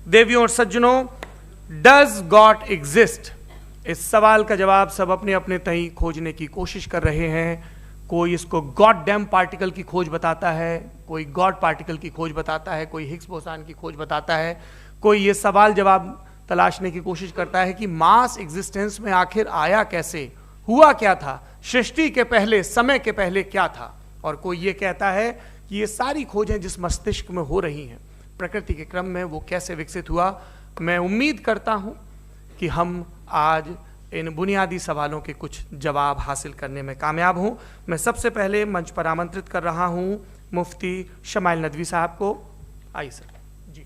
देवियों और सज्जनों, डज गॉड एग्जिस्ट? इस सवाल का जवाब सब अपने अपने तहीं खोजने की कोशिश कर रहे हैं। कोई इसको गॉड डैम पार्टिकल की खोज बताता है, कोई गॉड पार्टिकल की खोज बताता है, कोई हिग्स बोसान की खोज बताता है, कोई ये सवाल जवाब तलाशने की कोशिश करता है कि मास एग्जिस्टेंस में आखिर आया कैसे, हुआ क्या था, सृष्टि के पहले, समय के पहले क्या था। और कोई ये कहता है कि ये सारी खोजें जिस मस्तिष्क में हो रही हैं प्रकृति के क्रम में, वो कैसे विकसित हुआ। मैं उम्मीद करता हूं कि हम आज इन बुनियादी सवालों के कुछ जवाब हासिल करने में कामयाब हूं। मैं सबसे पहले मंच पर आमंत्रित कर रहा हूं मुफ्ती शमाइल नदवी साहब को। आइए सर। जी,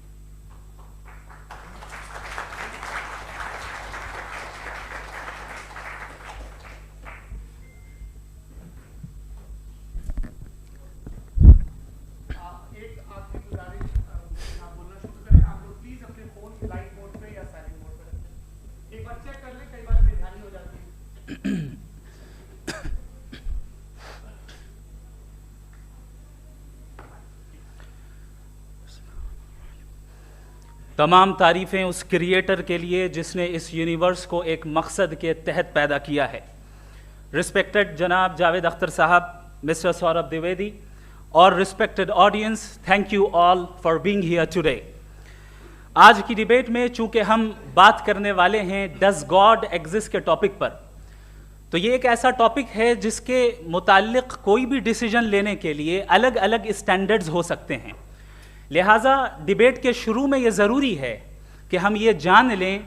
तमाम तारीफ़ें उस क्रिएटर के लिए जिसने इस यूनिवर्स को एक मकसद के तहत पैदा किया है। रिस्पेक्टेड जनाब जावेद अख्तर साहब, मिस्टर सौरभ द्विवेदी और respected audience, thank you all for being here today. आज की डिबेट में चूंकि हम बात करने वाले हैं डज गॉड एग्जिस्ट के टॉपिक पर, तो ये एक ऐसा टॉपिक है जिसके मुताल्लिक कोई भी डिसीजन लेने के लिए अलग अलग स्टैंडर्ड्स हो सकते हैं। लिहाजा डिबेट के शुरू में ये ज़रूरी है कि हम ये जान लें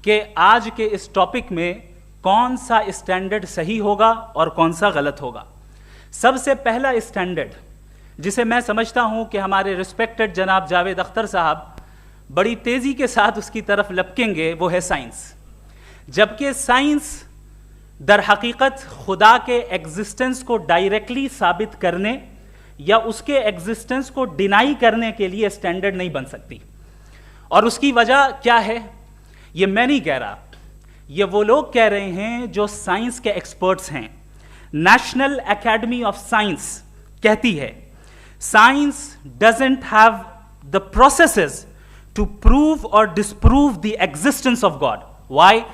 कि आज के इस टॉपिक में कौन सा स्टैंडर्ड सही होगा और कौन सा गलत होगा। सबसे पहला स्टैंडर्ड जिसे मैं समझता हूं कि हमारे रिस्पेक्टेड जनाब जावेद अख्तर साहब बड़ी तेज़ी के साथ उसकी तरफ लपकेंगे, वो है साइंस। जबकि साइंस दर हकीकत खुदा के एग्जिस्टेंस को डायरेक्टली साबित करने या उसके एग्जिस्टेंस को डिनाई करने के लिए स्टैंडर्ड नहीं बन सकती। और उसकी वजह क्या है, ये मैं नहीं कह रहा, ये वो लोग कह रहे हैं जो साइंस के एक्सपर्ट्स हैं। नेशनल एकेडमी ऑफ साइंस कहती है science doesn't have the processes to prove और disprove the existence of God. Why?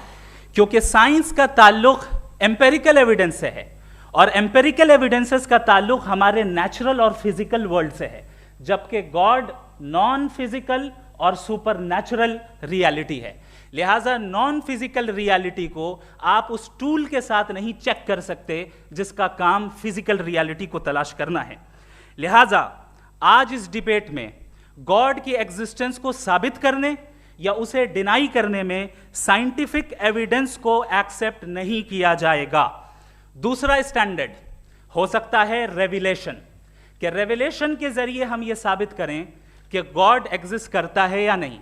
क्योंकि साइंस का ताल्लुक एम्पेरिकल एविडेंस से है और एम्पेरिकल एविडेंसेस का ताल्लुक हमारे नेचुरल और फिजिकल वर्ल्ड से है, जबकि गॉड नॉन फिजिकल और सुपर नेचुरल रियलिटी है। लिहाजा नॉन फिजिकल रियलिटी को आप उस टूल के साथ नहीं चेक कर सकते जिसका काम फिजिकल रियलिटी को तलाश करना है। लिहाजा आज इस डिबेट में गॉड की एग्जिस्टेंस को साबित करने या उसे डिनाई करने में साइंटिफिक एविडेंस को एक्सेप्ट नहीं किया जाएगा। दूसरा स्टैंडर्ड हो सकता है रेविलेशन, कि रेविलेशन के जरिए हम ये साबित करें कि गॉड एग्जिस्ट करता है या नहीं।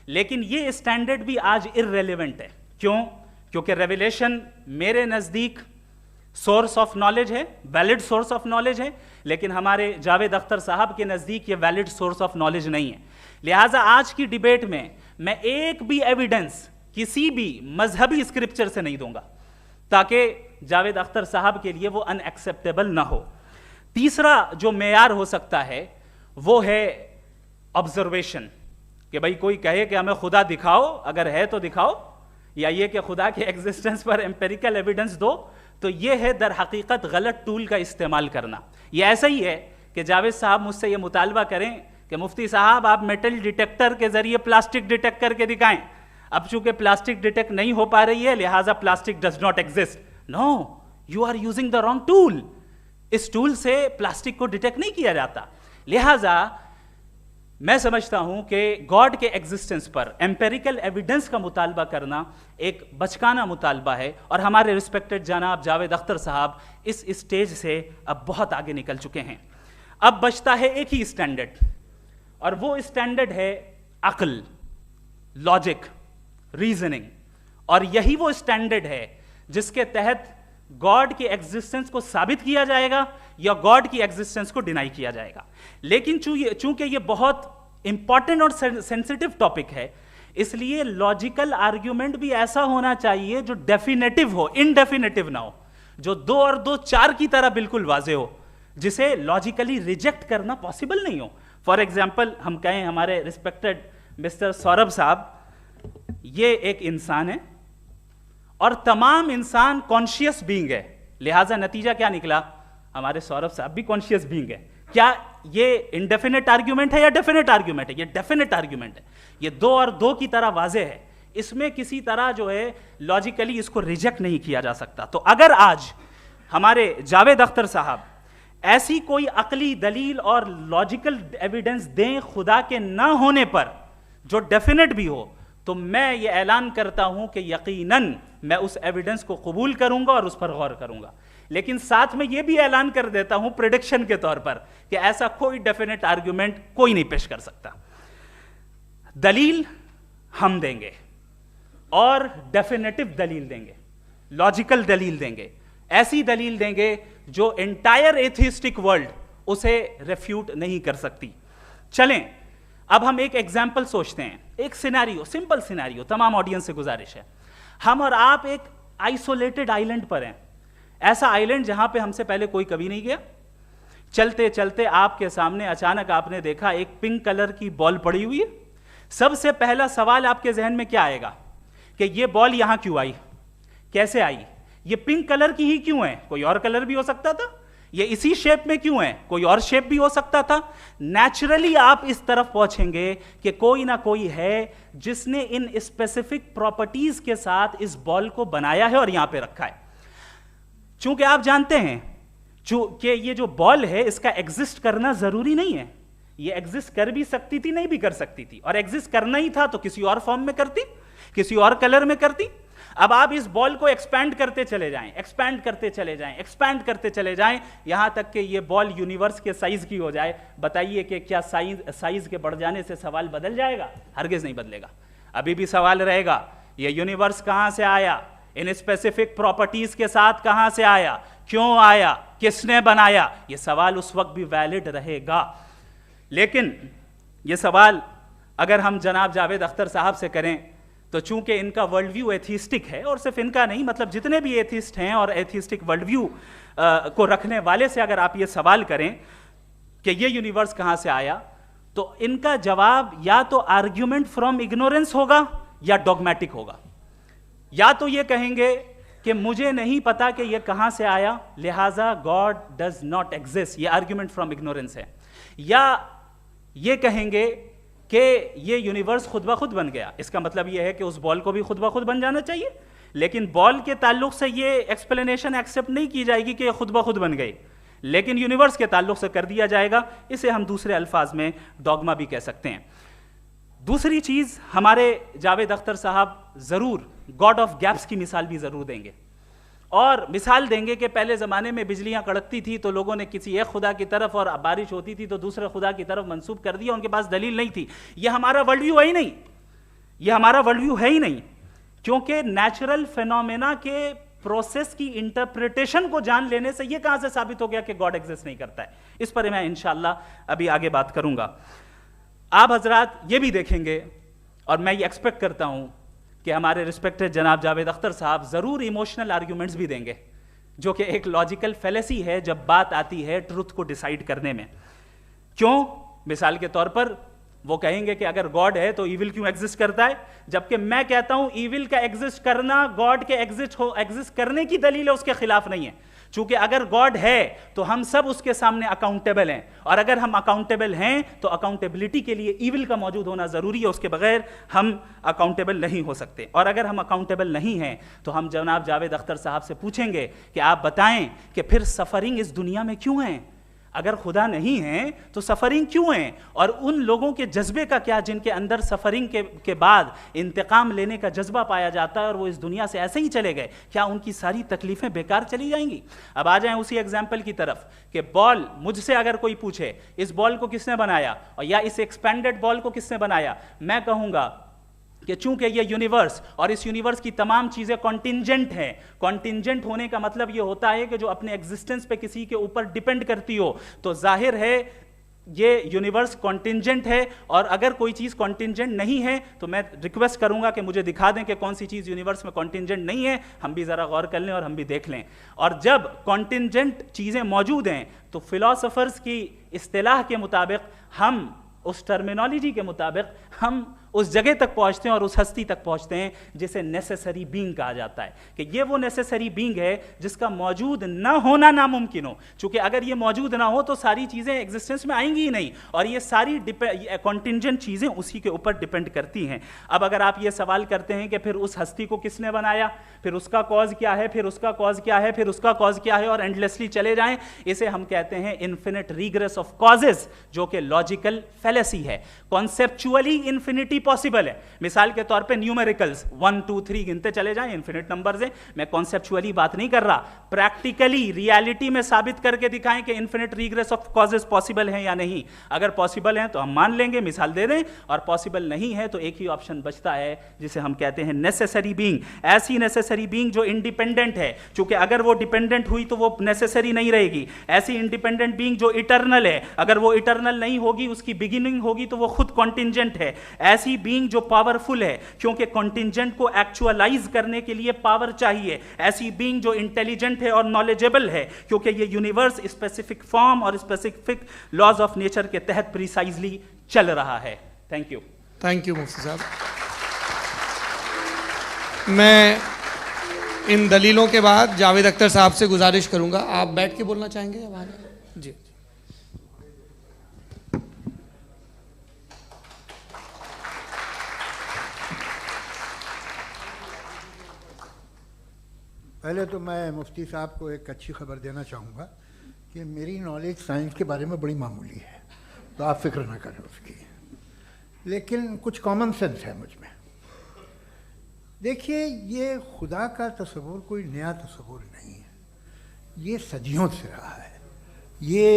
लेकिन ये स्टैंडर्ड भी आज इररेलेवेंट है। क्यों? क्योंकि रेविलेशन मेरे नज़दीक सोर्स ऑफ नॉलेज है, वैलिड सोर्स ऑफ नॉलेज है, लेकिन हमारे जावेद अख्तर साहब के नज़दीक ये वैलिड सोर्स ऑफ नॉलेज नहीं है। लिहाजा आज की डिबेट में मैं एक भी एविडेंस किसी भी मजहबी स्क्रिप्चर से नहीं दूंगा ताकि जावेद अख्तर साहब के लिए वो अनएक्सेप्टेबल ना हो। तीसरा जो मेयार हो सकता है वो है ऑब्जर्वेशन, कि भाई कोई कहे कि हमें खुदा दिखाओ, अगर है तो दिखाओ, या ये कि खुदा के एग्जिस्टेंस पर एम्पेरिकल एविडेंस दो, तो ये है दर हकीकत गलत टूल का इस्तेमाल करना। ये ऐसा ही है कि जावेद साहब मुझसे ये मुतालबा करें कि मुफ्ती साहब आप मेटल डिटेक्टर के जरिए प्लास्टिक डिटेक्ट करके दिखाएं। अब चूंकि प्लास्टिक डिटेक्ट नहीं हो पा रही है लिहाजा plastic does not exist. No, you are using the wrong tool. इस टूल से प्लास्टिक को डिटेक्ट नहीं किया जाता। लिहाजा मैं समझता हूं कि गॉड के एग्जिस्टेंस पर एम्पेरिकल एविडेंस का मुतालबा करना एक बचकाना मुतालबा है और हमारे रिस्पेक्टेड जनाब जावेद अख्तर साहब इस स्टेज से अब बहुत आगे निकल चुके हैं। अब बचता है एक ही स्टैंडर्ड और वो स्टैंडर्ड है अक्ल, लॉजिक, रीजनिंग। और यही वो स्टैंडर्ड है जिसके तहत गॉड की एग्जिस्टेंस को साबित किया जाएगा या गॉड की एग्जिस्टेंस को डिनाई किया जाएगा। लेकिन चूंकि ये बहुत इंपॉर्टेंट और सेंसिटिव टॉपिक है, इसलिए लॉजिकल आर्ग्यूमेंट भी ऐसा होना चाहिए जो डेफिनेटिव हो, इनडेफिनेटिव ना हो, जो 2 और 2 4 की तरह बिल्कुल वाजे हो, जिसे लॉजिकली रिजेक्ट करना पॉसिबल नहीं हो। फॉर एग्जाम्पल हम कहें हमारे रिस्पेक्टेड मिस्टर सौरभ साहब, ये एक इंसान है और तमाम इंसान कॉन्शियस बीइंग है, लिहाजा नतीजा क्या निकला, हमारे सौरभ साहब भी कॉन्शियस बीइंग है। क्या ये इनडेफिनेट आर्ग्यूमेंट है या डेफिनेट आर्ग्यूमेंट है? ये डेफिनेट आर्ग्यूमेंट है। ये 2 और 2 की तरह वाजे है, इसमें किसी तरह जो है लॉजिकली इसको रिजेक्ट नहीं किया जा सकता। तो अगर आज हमारे जावेद अख्तर साहब ऐसी कोई अकली दलील और लॉजिकल एविडेंस दें खुदा के ना होने पर जो डेफिनेट भी हो, तो मैं ये ऐलान करता हूं कि यकीनन मैं उस एविडेंस को कबूल करूंगा और उस पर गौर करूंगा। लेकिन साथ में यह भी ऐलान कर देता हूं प्रेडिक्शन के तौर पर कि ऐसा कोई डेफिनेट आर्ग्यूमेंट कोई नहीं पेश कर सकता। दलील हम देंगे और डेफिनेटिव दलील देंगे, लॉजिकल दलील देंगे, ऐसी दलील देंगे जो एंटायर एथिस्टिक वर्ल्ड उसे रेफ्यूट नहीं कर सकती। चलें अब हम एक एग्जाम्पल सोचते हैं, एक सिनेरियो, सिंपल सिनेरियो, तमाम ऑडियंस से गुजारिश है, हम और आप एक आइसोलेटेड आइलैंड पर हैं, ऐसा आइलैंड जहां पे हमसे पहले कोई कभी नहीं गया। चलते चलते आपके सामने अचानक आपने देखा एक पिंक कलर की बॉल पड़ी हुई है। सबसे पहला सवाल आपके जहन में क्या आएगा कि ये बॉल यहां क्यों आई, कैसे आई, ये पिंक कलर की ही क्यों है, कोई और कलर भी हो सकता था, ये इसी शेप में क्यों है, कोई और शेप भी हो सकता था। नेचुरली आप इस तरफ पहुंचेंगे कि कोई ना कोई है जिसने इन स्पेसिफिक प्रॉपर्टीज के साथ इस बॉल को बनाया है और यहां पे रखा है। चूंकि आप जानते हैं कि ये जो बॉल है इसका एग्जिस्ट करना जरूरी नहीं है, ये एग्जिस्ट कर भी सकती थी, नहीं भी कर सकती थी, और एग्जिस्ट करना ही था तो किसी और फॉर्म में करती, किसी और कलर में करती। अब आप इस बॉल को एक्सपैंड करते चले जाएं, एक्सपैंड करते चले जाएं, एक्सपैंड करते चले जाएं, यहां तक कि ये बॉल यूनिवर्स के साइज की हो जाए। बताइए कि क्या साइज के बढ़ जाने से सवाल बदल जाएगा? हरगिज नहीं बदलेगा। अभी भी सवाल रहेगा, ये यूनिवर्स कहां से आया, इन स्पेसिफिक प्रॉपर्टीज के साथ कहां से आया, क्यों आया, किसने बनाया, ये सवाल उस वक्त भी वैलिड रहेगा। लेकिन ये सवाल अगर हम जनाब जावेद अख्तर साहब से करें तो चूंकि इनका वर्ल्ड व्यू एथिस्टिक है, और सिर्फ इनका नहीं, मतलब जितने भी एथिस्ट हैं और एथिस्टिक वर्ल्ड व्यू को रखने वाले से अगर आप ये सवाल करें कि ये यूनिवर्स कहां से आया, तो इनका जवाब या तो आर्ग्यूमेंट फ्रॉम इग्नोरेंस होगा या डॉगमेटिक होगा। या तो ये कहेंगे कि मुझे नहीं पता कि ये कहां से आया, लिहाजा गॉड डज नॉट एग्जिस्ट, ये आर्ग्यूमेंट फ्रॉम इग्नोरेंस है। या ये कहेंगे कि ये यूनिवर्स खुद ब खुद बन गया, इसका मतलब ये है कि उस बॉल को भी खुद ब खुद बन जाना चाहिए। लेकिन बॉल के ताल्लुक से ये एक्सप्लेनेशन एक्सेप्ट नहीं की जाएगी कि खुद ब खुद बन गई, लेकिन यूनिवर्स के ताल्लुक से कर दिया जाएगा। इसे हम दूसरे अल्फाज में डॉगमा भी कह सकते हैं। दूसरी चीज, हमारे जावेद अख्तर साहब जरूर गॉड ऑफ गैप्स की मिसाल भी जरूर देंगे, और मिसाल देंगे कि पहले ज़माने में बिजलियां कड़कती थी तो लोगों ने किसी एक खुदा की तरफ, और बारिश होती थी तो दूसरे खुदा की तरफ मंसूब कर दिया, उनके पास दलील नहीं थी। यह हमारा वर्ल्ड व्यू है ही नहीं, यह हमारा वर्ल्ड व्यू है ही नहीं, क्योंकि नेचुरल फिनोमेना के प्रोसेस की इंटरप्रिटेशन को जान लेने से यह कहां से साबित हो गया कि गॉड एग्जिस्ट नहीं करता है। इस पर मैं इंशाअल्लाह अभी आगे बात करूंगा। आप हजरात ये भी देखेंगे, और मैं ये एक्सपेक्ट करता हूं कि हमारे रिस्पेक्टेड जनाब जावेद अख्तर साहब जरूर इमोशनल आर्ग्यूमेंट्स भी देंगे, जो कि एक लॉजिकल फेलेसी है जब बात आती है ट्रुथ को डिसाइड करने में। क्यों? मिसाल के तौर पर वो कहेंगे कि अगर गॉड है तो ईविल क्यों एग्जिस्ट करता है, जबकि मैं कहता हूं ईविल का एग्जिस्ट करना गॉड के एग्जिस्ट करने की दलील है, उसके खिलाफ नहीं है। चूंकि अगर गॉड है तो हम सब उसके सामने अकाउंटेबल हैं, और अगर हम अकाउंटेबल हैं तो अकाउंटेबिलिटी के लिए ईविल का मौजूद होना जरूरी है, उसके बगैर हम अकाउंटेबल नहीं हो सकते। और अगर हम अकाउंटेबल नहीं हैं तो हम जनाब जावेद अख्तर साहब से पूछेंगे कि आप बताएं कि फिर सफरिंग इस दुनिया में क्यों है? अगर खुदा नहीं है तो सफरिंग क्यों है? और उन लोगों के जज्बे का क्या जिनके अंदर सफरिंग के बाद इंतकाम लेने का जज्बा पाया जाता है और वो इस दुनिया से ऐसे ही चले गए, क्या उनकी सारी तकलीफें बेकार चली जाएंगी? अब आ जाएं उसी एग्जाम्पल की तरफ कि बॉल, मुझसे अगर कोई पूछे इस बॉल को किसने बनाया और या इस एक्सपेंडेड बॉल को किसने बनाया, मैं कहूंगा कि चूंकि ये यूनिवर्स और इस यूनिवर्स की तमाम चीजें कॉन्टिंजेंट हैं। कॉन्टिंजेंट होने का मतलब ये होता है कि जो अपने एग्जिस्टेंस पे किसी के ऊपर डिपेंड करती हो, तो जाहिर है ये यूनिवर्स कॉन्टिंजेंट है। और अगर कोई चीज कॉन्टिंजेंट नहीं है तो मैं रिक्वेस्ट करूंगा कि मुझे दिखा दें कि कौन सी चीज यूनिवर्स में कॉन्टिंजेंट नहीं है, हम भी जरा गौर कर लें और हम भी देख लें। और जब कॉन्टिंजेंट चीजें मौजूद हैं तो फिलोसोफर्स की इस्तिलाह के मुताबिक, हम उस टर्मिनोलॉजी के मुताबिक, हम उस जगह तक पहुंचते हैं और उस हस्ती तक पहुंचते हैं जिसे नेसेसरी बीइंग कहा जाता है, कि ये वो नेसेसरी बीइंग है जिसका मौजूद ना होना नामुमकिन हो। क्योंकि अगर ये मौजूद ना हो तो सारी चीजें एग्जिस्टेंस में आएंगी ही नहीं, और ये सारी कॉन्टिंजेंट चीजें उसी के ऊपर डिपेंड करती हैं। अब अगर आप ये सवाल करते हैं कि फिर उस हस्ती को किसने बनाया, फिर उसका कॉज क्या है, फिर उसका कॉज क्या है, फिर उसका कॉज क्या है, और एंडलेसली चले जाएं, इसे हम कहते हैं इन्फिनिट रिग्रेस ऑफ कॉजेज, जो कि लॉजिकल फैलेसी है। कॉन्सेप्चुअली इंफिनिटी पॉसिबल है। मिसाल के तौर पे न्यूमेरिकल्स 1 2 3 गिनते चले जाएं, इन्फिनिट नंबर्स हैं। मैं कॉन्सेप्चुअली बात नहीं कर रहा, प्रैक्टिकली रियलिटी में साबित करके दिखाएं कि infinite regress of causes possible है या नहीं। अगर पॉसिबल है तो हम मान लेंगे, मिसाल दे दें, और पॉसिबल नहीं है तो एक ही ऑप्शन बचता है जिसे हम कहते हैं नेसेसरी बीइंग। ऐसी नेसेसरी बीइंग जो इंडिपेंडेंट है, क्योंकि अगर वो डिपेंडेंट हुई तो वो नेसेसरी नहीं रहेगी। ऐसी इंडिपेंडेंट बीइंग जो इटर्नल है, अगर वो इटर्नल नहीं होगी, उसकी बिगिनिंग होगी तो वो खुद कॉन्टिंजेंट है। ऐसी बीइंग जो पावरफुल है, क्योंकि कॉन्टिंजेंट को एक्चुअलाइज करने के लिए पावर चाहिए। ऐसी बीइंग जो इंटेलिजेंट है और नॉलेजेबल है, क्योंकि ये यूनिवर्स स्पेसिफिक फॉर्म और स्पेसिफिक लॉज ऑफ नेचर के तहत प्रिसाइजली चल रहा है। Thank you. थैंक यू मुफ्ती साहब। मैं इन दलीलों के बाद जावेद अख्तर साहब से गुजारिश करूंगा, आप बैठ के बोलना चाहेंगे या बाहर? जी। पहले तो मैं मुफ्ती साहब को एक अच्छी खबर देना चाहूँगा कि मेरी नॉलेज साइंस के बारे में बड़ी मामूली है, तो आप फिक्र ना करें उसकी, लेकिन कुछ कॉमन सेंस है मुझ में। देखिए, ये खुदा का तस्वुर कोई नया तस्वुर नहीं है, ये सदियों से रहा है। ये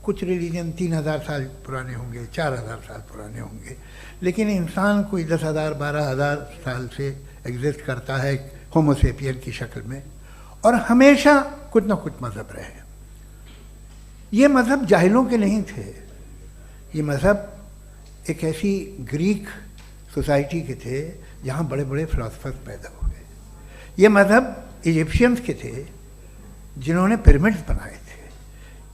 कुछ रिलीजन 3000 साल पुराने होंगे, 4000 साल पुराने होंगे, लेकिन इंसान कोई 10,000 12,000 साल से एग्जिस्ट करता है होमोसेपियन की शक्ल में, और हमेशा कुछ ना कुछ मज़हब रहे। ये मज़हब जाहिलों के नहीं थे, ये मज़हब एक ऐसी ग्रीक सोसाइटी के थे जहाँ बड़े बड़े फिलोसफर्स पैदा हो गए। ये मज़हब इजिप्शियंस के थे जिन्होंने पिरामिड्स बनाए थे।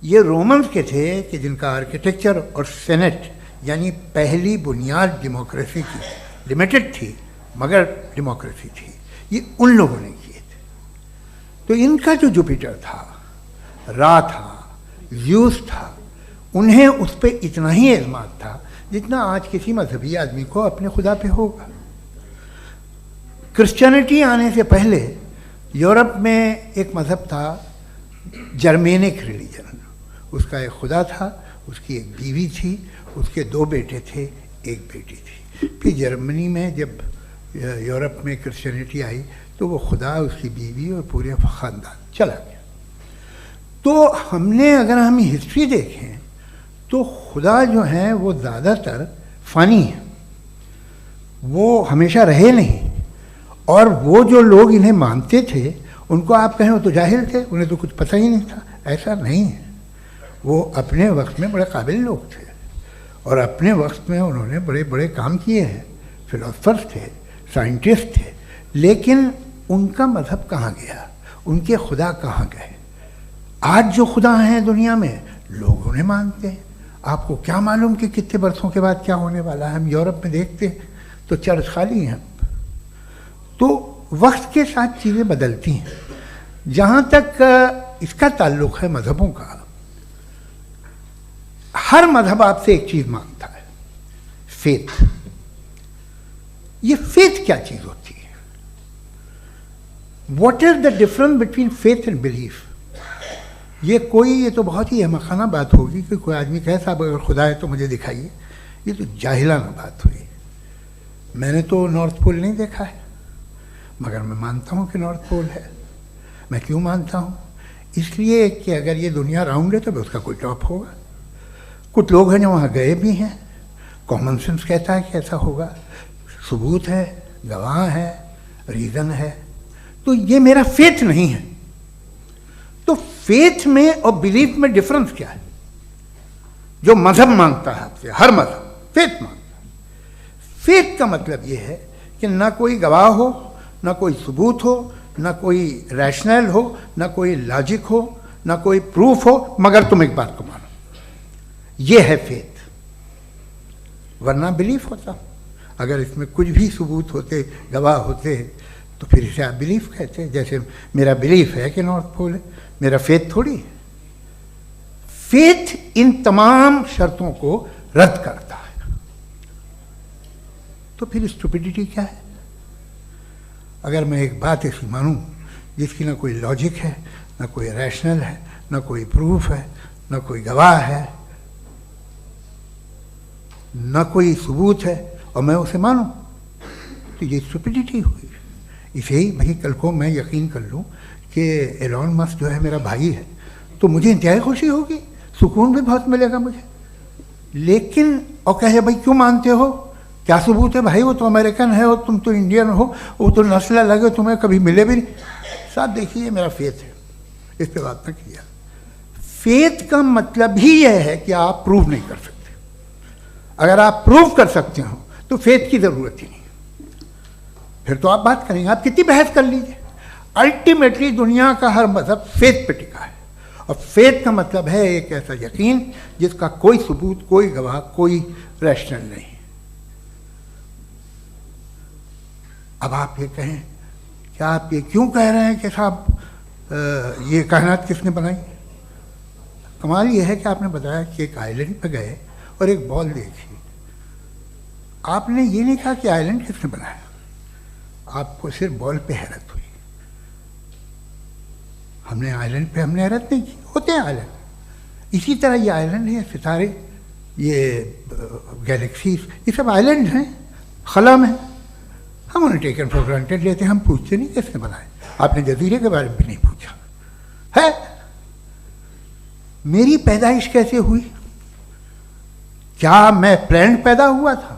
ये रोमन्स के थे कि जिनका आर्किटेक्चर और सेनेट यानी पहली बुनियाद डेमोक्रेसी की लिमिटेड थी, मगर डेमोक्रेसी थी, ये उन लोगों ने किए थे। तो इनका जो जुपिटर था, रा था, ज़्यूस था, उन्हें उस पर इतना ही एतमाद था जितना आज किसी मजहबी आदमी को अपने खुदा पे होगा। क्रिश्चियनिटी आने से पहले यूरोप में एक मज़हब था, जर्मेनिक रिलीजन। उसका एक खुदा था, उसकी एक बीवी थी, उसके 2 बेटे थे, एक बेटी थी। फिर जर्मनी में जब यूरोप में क्रिश्चियनिटी आई तो वो खुदा, उसकी बीवी और पूरे ख़ानदान चला गया। तो हमने, अगर हम हिस्ट्री देखें तो खुदा जो हैं वो ज़्यादातर फ़नी हैं, वो हमेशा रहे नहीं। और वो जो लोग इन्हें मानते थे, उनको आप कहें वो तो जाहिल थे, उन्हें तो कुछ पता ही नहीं था, ऐसा नहीं है। वो अपने वक्त में बड़े काबिल लोग थे और अपने वक्त में उन्होंने बड़े बड़े काम किए हैं, फिलोसफर्स थे, साइंटिस्ट थे, लेकिन उनका मज़हब कहाँ गया, उनके खुदा कहाँ गए? आज जो खुदा हैं दुनिया में, लोग उन्हें मानते हैं। आपको क्या मालूम कि कितने बरसों के बाद क्या होने वाला है? हम यूरोप में देखते हैं तो चर्च खाली हैं। तो वक्त के साथ चीज़ें बदलती हैं। जहाँ तक इसका ताल्लुक़ है मज़हबों का, हर मज़हब आपसे एक चीज़ मांगता है, फेथ। ये फेथ क्या चीज़ होती है? What is the difference between faith and belief? ये तो बहुत ही अहमखाना बात होगी कि कोई आदमी कहे साहब अगर खुदा है तो मुझे दिखाइए। ये तो जाहिलाना बात हुई। मैंने तो नॉर्थ पोल नहीं देखा है, मगर मैं मानता हूँ कि नॉर्थ पोल है। मैं क्यों मानता हूँ? इसलिए कि अगर ये दुनिया राउंड है तो उसका कोई टॉप होगा। कुछ लोग हैं जो वहाँ गए भी हैं, कॉमन सेंस कहता है कि ऐसा होगा, सबूत है, गवाह है, रीज़न है। तो ये मेरा फेथ नहीं है। तो फेथ में और बिलीफ में डिफरेंस क्या है? जो मज़हब मांगता है आपसे, हर मज़हब फेथ मांगता है। फेथ का मतलब ये है कि ना कोई गवाह हो, ना कोई सबूत हो, ना कोई रैशनल हो, ना कोई लॉजिक हो, ना कोई प्रूफ हो, मगर तुम एक बात को मानो। ये है फेथ। वरना बिलीफ होता। अगर इसमें कुछ भी सबूत होते, गवाह होते, तो फिर इसे आप बिलीफ कहते हैं। जैसे मेरा बिलीफ है कि नॉर्थ पोल है, मेरा फेथ थोड़ी है। फेथ इन तमाम शर्तों को रद्द करता है। तो फिर स्टुपिडिटी क्या है? अगर मैं एक बात ऐसी मानूं जिसकी ना कोई लॉजिक है, ना कोई रैशनल है, ना कोई प्रूफ है, ना कोई गवाह है, ना कोई सबूत है, और मैं उसे मानूं, तो ये स्टुपिडिटी हुई। इसे ही भाई कल को मैं यकीन कर लूं कि एलॉन मस्क जो है मेरा भाई है, तो मुझे इंतहाई खुशी होगी, सुकून भी बहुत मिलेगा मुझे। लेकिन और कहे भाई क्यों मानते हो, क्या सबूत है भाई, वो तो अमेरिकन है और तुम तो इंडियन हो, वो तो नस्ल अलग है, तुम्हें कभी मिले भी नहीं। साहब देखिए मेरा फेथ है, इस पर बात न किया। फेथ का मतलब ही यह है कि आप प्रूव नहीं कर सकते। अगर आप प्रूव कर सकते हो तो फेथ की जरूरत ही नहीं, फिर तो आप बात करेंगे, आप कितनी बहस कर लीजिए। अल्टीमेटली दुनिया का हर मजहब फेथ पे टिका है, और फेथ का मतलब है एक ऐसा यकीन जिसका कोई सबूत, कोई गवाह, कोई रैशनल नहीं। अब आप ये कहें, क्या आप ये क्यों कह रहे हैं कि साहब ये कायनात किसने बनाई? कमाल ये है कि आपने बताया कि एक आइलैंड पे गए और एक बॉल देखी। आपने ये नहीं कहा कि आइलैंड किसने बनाया, आपको सिर्फ बॉल पे हैरत हुई। हमने आइलैंड पे हमने हैरत नहीं की, होते हैं आइलैंड। इसी तरह ये आइलैंड है, सितारे, ये गैलेक्सीज, ये सब आइलैंड हैं, खला में। हम उन्हें टेकन फॉर ग्रांटेड लेते हैं, हम पूछते नहीं किसने बनाए। आपने जजीरे के बारे में भी नहीं पूछा है। मेरी पैदाइश कैसे हुई? क्या मैं प्लान्ड पैदा हुआ था?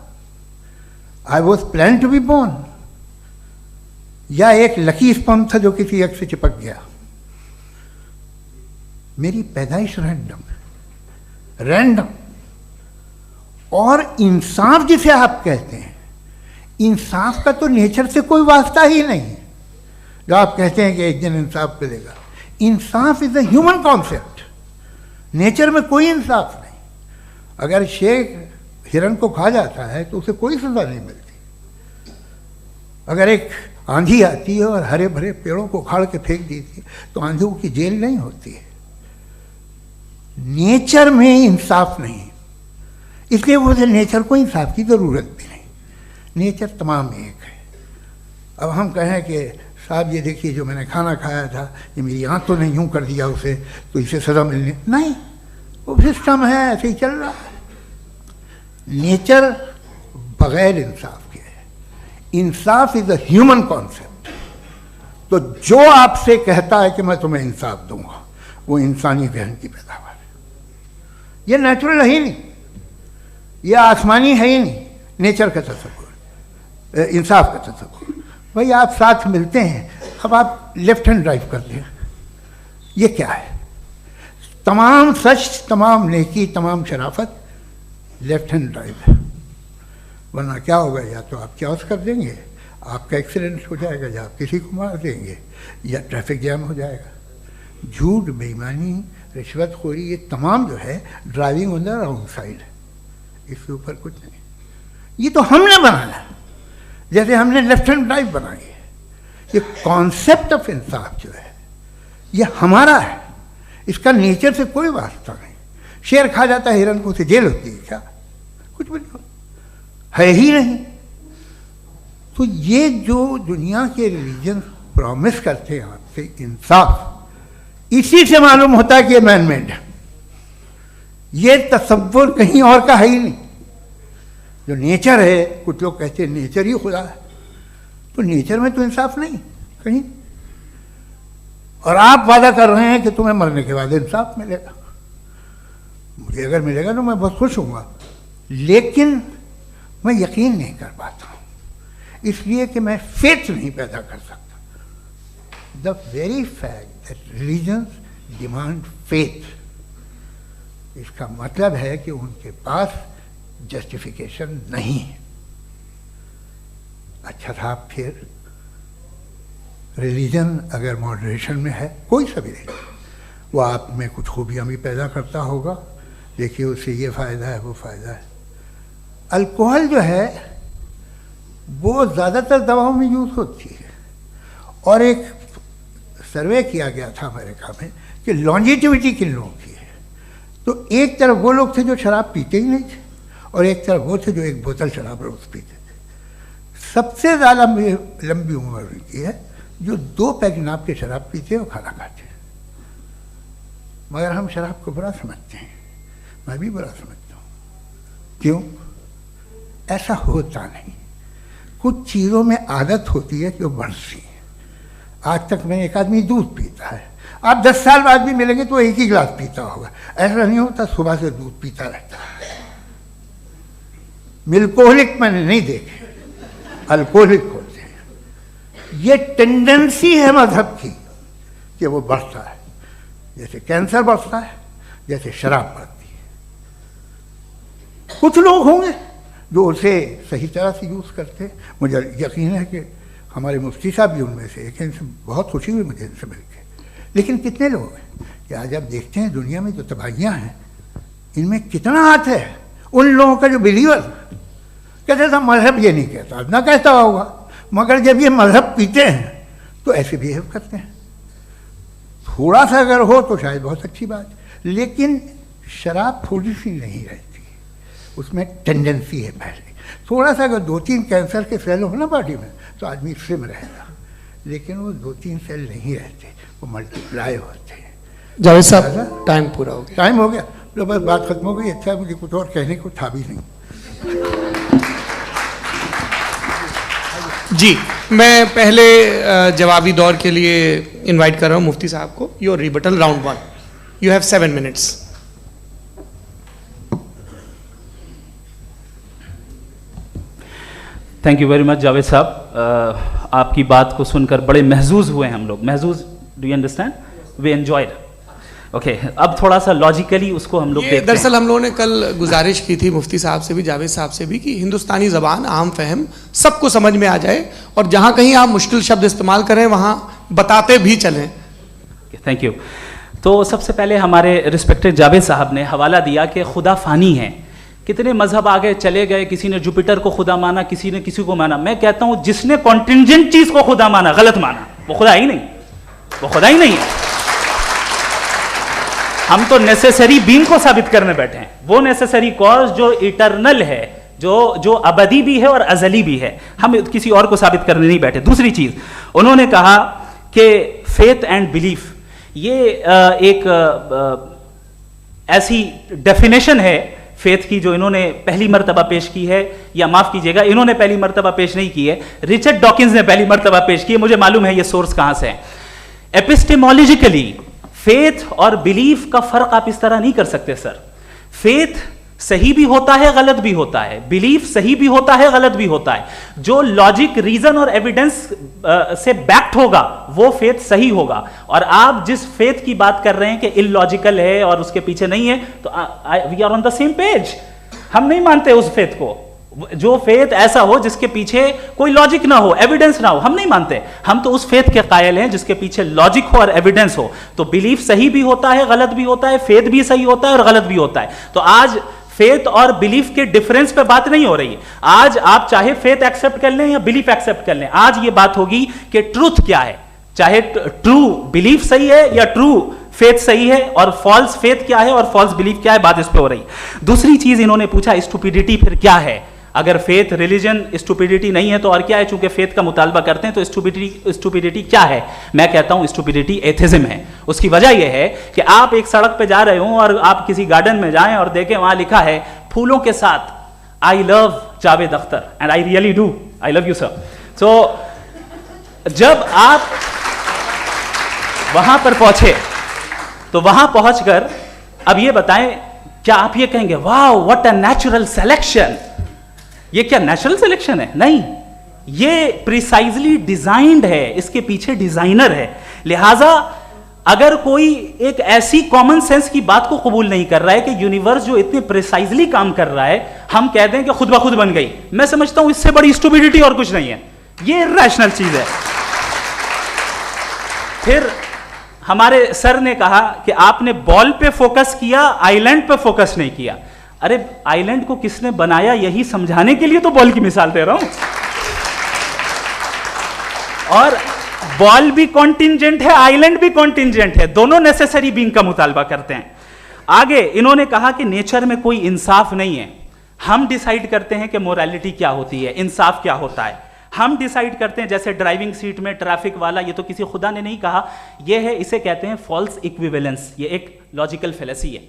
I was plan to be born, या एक लकी स्पर्म था जो किसी एक से चिपक गया? मेरी पैदाइश रैंडम। और इंसाफ जिसे आप कहते हैं, इंसाफ का तो नेचर से कोई वास्ता ही नहीं है। जो आप कहते हैं कि एक दिन इंसाफ मिलेगा, इंसाफ is a human concept, nature में कोई इंसाफ नहीं। अगर शेर हिरन को खा जाता है तो उसे कोई सजा नहीं मिलती। अगर एक आंधी आती है और हरे भरे पेड़ों को उखाड़ के फेंक देती है तो आंधियों की जेल नहीं होती है। नेचर में इंसाफ नहीं, इसलिए मुझे नेचर को इंसाफ की जरूरत भी नहीं। नेचर तमाम एक है। अब हम कहें कि साहब ये देखिए जो मैंने खाना खाया था, ये मेरी आंख तो नहीं यूं कर दिया उसे, तो इसे सजा मिलनी नहीं, वो सिस्टम है, ऐसे ही चल रहा है। नेचर बगैर इंसाफ के है। इंसाफ इज अ ह्यूमन कॉन्सेप्ट। तो जो आपसे कहता है कि मैं तुम्हें इंसाफ दूंगा, वो इंसानी जहन की पैदावार है। ये नेचुरल है ही नहीं, ये आसमानी है ही नहीं। नेचर का तसव्वुर, इंसाफ का तसव्वुर। भाई आप साथ मिलते हैं, अब आप लेफ्ट हैंड ड्राइव करते हैं, ये क्या है? तमाम सच, तमाम नेकी, तमाम शराफत लेफ्ट हैंड ड्राइव है। वरना क्या होगा, या तो आप क्रॉस कर देंगे, आपका एक्सीडेंट हो जाएगा, या आप किसी को मार देंगे, या ट्रैफिक जैम हो जाएगा। झूठ, बेईमानी, रिश्वतखोरी, ये तमाम जो है driving on the wrong side है। इसके ऊपर कुछ नहीं। ये तो हमने बनाया, जैसे हमने लेफ्ट हैंड ड्राइव बनाई है। ये कॉन्सेप्ट ऑफ इंसाफ जो है ये हमारा है, इसका नेचर से कोई वास्ता नहीं। शेर खा जाता है हिरन को, उसे जेल होती है क्या? कुछ भी नहीं, है ही नहीं। तो ये जो दुनिया के रिलीजन प्रॉमिस करते हैं आपसे इंसाफ, इसी से मालूम होता है कि ये मैन मेड है। ये तसव्वुर कहीं और का है ही नहीं। जो नेचर है, कुछ लोग कहते हैं नेचर ही खुदा है, तो नेचर में तो इंसाफ नहीं कहीं। और आप वादा कर रहे हैं कि तुम्हें मरने के बाद इंसाफ मिलेगा। मुझे अगर मिलेगा तो मैं बहुत खुश होऊंगा, लेकिन मैं यकीन नहीं कर पाता हूँ, इसलिए कि मैं फेथ नहीं पैदा कर सकता। The very fact that religions demand faith, इसका मतलब है कि उनके पास जस्टिफिकेशन नहीं है। अच्छा था, फिर रिलीजन अगर मॉडरेशन में है, कोई सा भी नहीं, वो आप में कुछ खूबियाँ भी पैदा करता होगा। देखिए उससे ये फ़ायदा है, वो फ़ायदा है। अल्कोहल जो है वो ज़्यादातर दवाओं में यूज़ होती है। और एक सर्वे किया गया था अमेरिका में कि लॉन्जिटिविटी किन लोगों की है, तो एक तरफ वो लोग थे जो शराब पीते ही नहीं थे, और एक तरफ वो थे जो एक बोतल शराब रोज पीते थे। सबसे ज़्यादा लंबी उम्र की है जो 2 पैक नाप के शराब पीते हैं और खाना खाते हैं। मगर हम शराब को बुरा समझते हैं, मैं भी बुरा समझता हूँ। क्यों? ऐसा होता नहीं। कुछ चीज़ों में आदत होती है कि वो बढ़ती है। आज तक में एक आदमी दूध पीता है, आप 10 साल बाद भी मिलेंगे तो एक ही गिलास पीता होगा। ऐसा नहीं होता, सुबह से दूध पीता रहता है। मिल्कोहलिक मैंने नहीं देखे, अल्कोहलिक होते हैं। ये टेंडेंसी है मजहब की कि वो बढ़ता है, जैसे कैंसर बढ़ता है, जैसे शराब बढ़ती है। कुछ लोग होंगे जो उसे सही तरह से यूज़ करते हैं। मुझे यकीन है कि हमारे मुफ्ती साहब भी उनमें से एक हैं, इनसे बहुत खुशी हुई मुझे इनसे मिलकर। लेकिन कितने लोग हैं कि आज आप देखते हैं दुनिया में जो तबाहियाँ हैं, इनमें कितना हाथ है उन लोगों का जो बिलीवर कहते था मजहब ये नहीं कहता, ना कहता होगा, मगर जब ये मजहब पीते हैं तो ऐसे बिहेव करते हैं। थोड़ा सा अगर हो तो शायद बहुत अच्छी बात, लेकिन शराब थोड़ी सी नहीं रहती, उसमें टेंडेंसी है पहले। थोड़ा सा अगर 2-3 कैंसर के सेल हो ना बॉडी में तो आदमी स्लिम रहेगा, लेकिन वो 2-3 सेल नहीं रहते, वो मल्टीप्लाई होते हैं। जावेद साहब टाइम पूरा हो गया। टाइम हो गया तो बस बात खत्म हो गई। अच्छा, मुझे कुछ और कहने को था भी नहीं। जी, मैं पहले जवाबी दौर के लिए इनवाइट कर रहा हूँ मुफ्ती साहब को। Your rebuttal round 1, you have 7 minutes. Thank you very much Javed साहब। आपकी बात को सुनकर बड़े महजूज हुए हम लोग। महजूज, do you understand? We enjoyed. Okay, अब थोड़ा सा लॉजिकली उसको हम लोग देखते हैं। दरअसल हम लोगों ने कल गुजारिश की थी मुफ्ती साहब से भी, जावेद साहब से भी, कि हिंदुस्तानी ज़बान आम फहम सबको समझ में आ जाए, और जहाँ कहीं आप मुश्किल शब्द इस्तेमाल करें वहाँ बताते भी चलें। Thank you. तो सबसे पहले हमारे रिस्पेक्टेड जावेद साहब ने हवाला दिया कि खुदा फ़ानी है। कितने मजहब आगे चले गए, किसी ने जुपिटर को खुदा माना, किसी ने किसी को माना। मैं कहता हूँ जिसने कॉन्टिंजेंट चीज़ को खुदा माना, गलत माना, वो खुदा ही नहीं, वो खुदा ही नहीं है। हम तो नेसेसरी बीइंग को साबित करने बैठे हैं, वो नेसेसरी कॉज जो इटरनल है, जो अबदी भी है और अजली भी है। हम किसी और को साबित करने नहीं बैठे। दूसरी चीज उन्होंने कहा कि फेथ एंड बिलीफ, ये एक ऐसी डेफिनेशन है फेथ की जो इन्होंने पहली मर्तबा पेश की है, या माफ कीजिएगा इन्होंने पहली मर्तबा पेश नहीं की है, रिचर्ड डॉकिंस ने पहली मर्तबा पेश की है। मुझे मालूम है ये सोर्स कहां से है। एपिस्टेमोलॉजिकली फेथ और बिलीफ का फर्क आप इस तरह नहीं कर सकते सर। फेथ सही भी होता है, गलत भी होता है, बिलीफ सही भी होता है, गलत भी होता है। जो लॉजिक, रीजन और एविडेंस से बैक्ड होगा वो फेथ सही होगा। और आप जिस फेथ की बात कर रहे हैं कि इलॉजिकल है और उसके पीछे नहीं है, तो we are on the same page. हम नहीं मानते उस फेथ को, जो फेथ ऐसा हो जिसके पीछे कोई लॉजिक ना हो, एविडेंस ना हो, हम नहीं मानते। हम तो उस फेथ के कायल हैं जिसके पीछे लॉजिक हो और एविडेंस हो। तो बिलीफ सही भी होता है, गलत भी होता है, फेथ भी सही होता है और गलत भी होता है। तो आज फेथ और बिलीफ के डिफरेंस पे बात नहीं हो रही है। आज आप चाहे फेथ एक्सेप्ट कर लें या बिलीफ एक्सेप्ट कर लें, आज ये बात होगी कि ट्रूथ क्या है, चाहे ट्रू बिलीफ सही है या ट्रू फेथ सही है, और फॉल्स फेथ क्या है और फॉल्स बिलीफ क्या है, बात इस पे हो रही। दूसरी चीज इन्होंने पूछा स्टुपिडिटी फिर क्या है। अगर फेथ रिलीजन स्टुपिडिटी नहीं है तो और क्या है? चूंकि फेथ का मुतालबा करते हैं तो स्टुपिडिटी क्या है? मैं कहता हूं स्टुपिडिटी एथिज्म है। उसकी वजह यह है कि आप एक सड़क पे जा रहे हो और आप किसी गार्डन में जाएं और देखें वहां लिखा है फूलों के साथ I love Javed Akhtar, and I really do, I love you sir. So जब आप वहां पर पहुंचे तो वहां पहुंचकर अब ये बताएं, क्या आप ये कहेंगे वाह व्हाट अ नेचुरल सिलेक्शन? ये क्या नेचुरल सिलेक्शन है? नहीं, ये प्रिसाइजली डिजाइंड है, इसके पीछे डिजाइनर है। लिहाजा अगर कोई एक ऐसी कॉमन सेंस की बात को कबूल नहीं कर रहा है कि यूनिवर्स जो इतने प्रिसाइजली काम कर रहा है, हम कह दें कि खुद ब खुद बन गई, मैं समझता हूं इससे बड़ी स्टुपिडिटी और कुछ नहीं है। ये इरैशनल चीज है। फिर हमारे सर ने कहा कि आपने बॉल पे फोकस किया, आइलैंड पे फोकस नहीं किया। अरे आइलैंड को किसने बनाया, यही समझाने के लिए तो बॉल की मिसाल दे रहा हूं। और बॉल भी कॉन्टिंजेंट है, आइलैंड भी कॉन्टिंजेंट है, दोनों नेसेसरी बीइंग का मुतालबा करते हैं। आगे इन्होंने कहा कि नेचर में कोई इंसाफ नहीं है, हम डिसाइड करते हैं कि मोरालिटी क्या होती है, इंसाफ क्या होता है, हम डिसाइड करते हैं। जैसे ड्राइविंग सीट में ट्रैफिक वाला, ये तो किसी खुदा ने नहीं कहा, ये है, इसे कहते हैं फॉल्स इक्विवेलेंस, ये एक लॉजिकल फेलेसी है।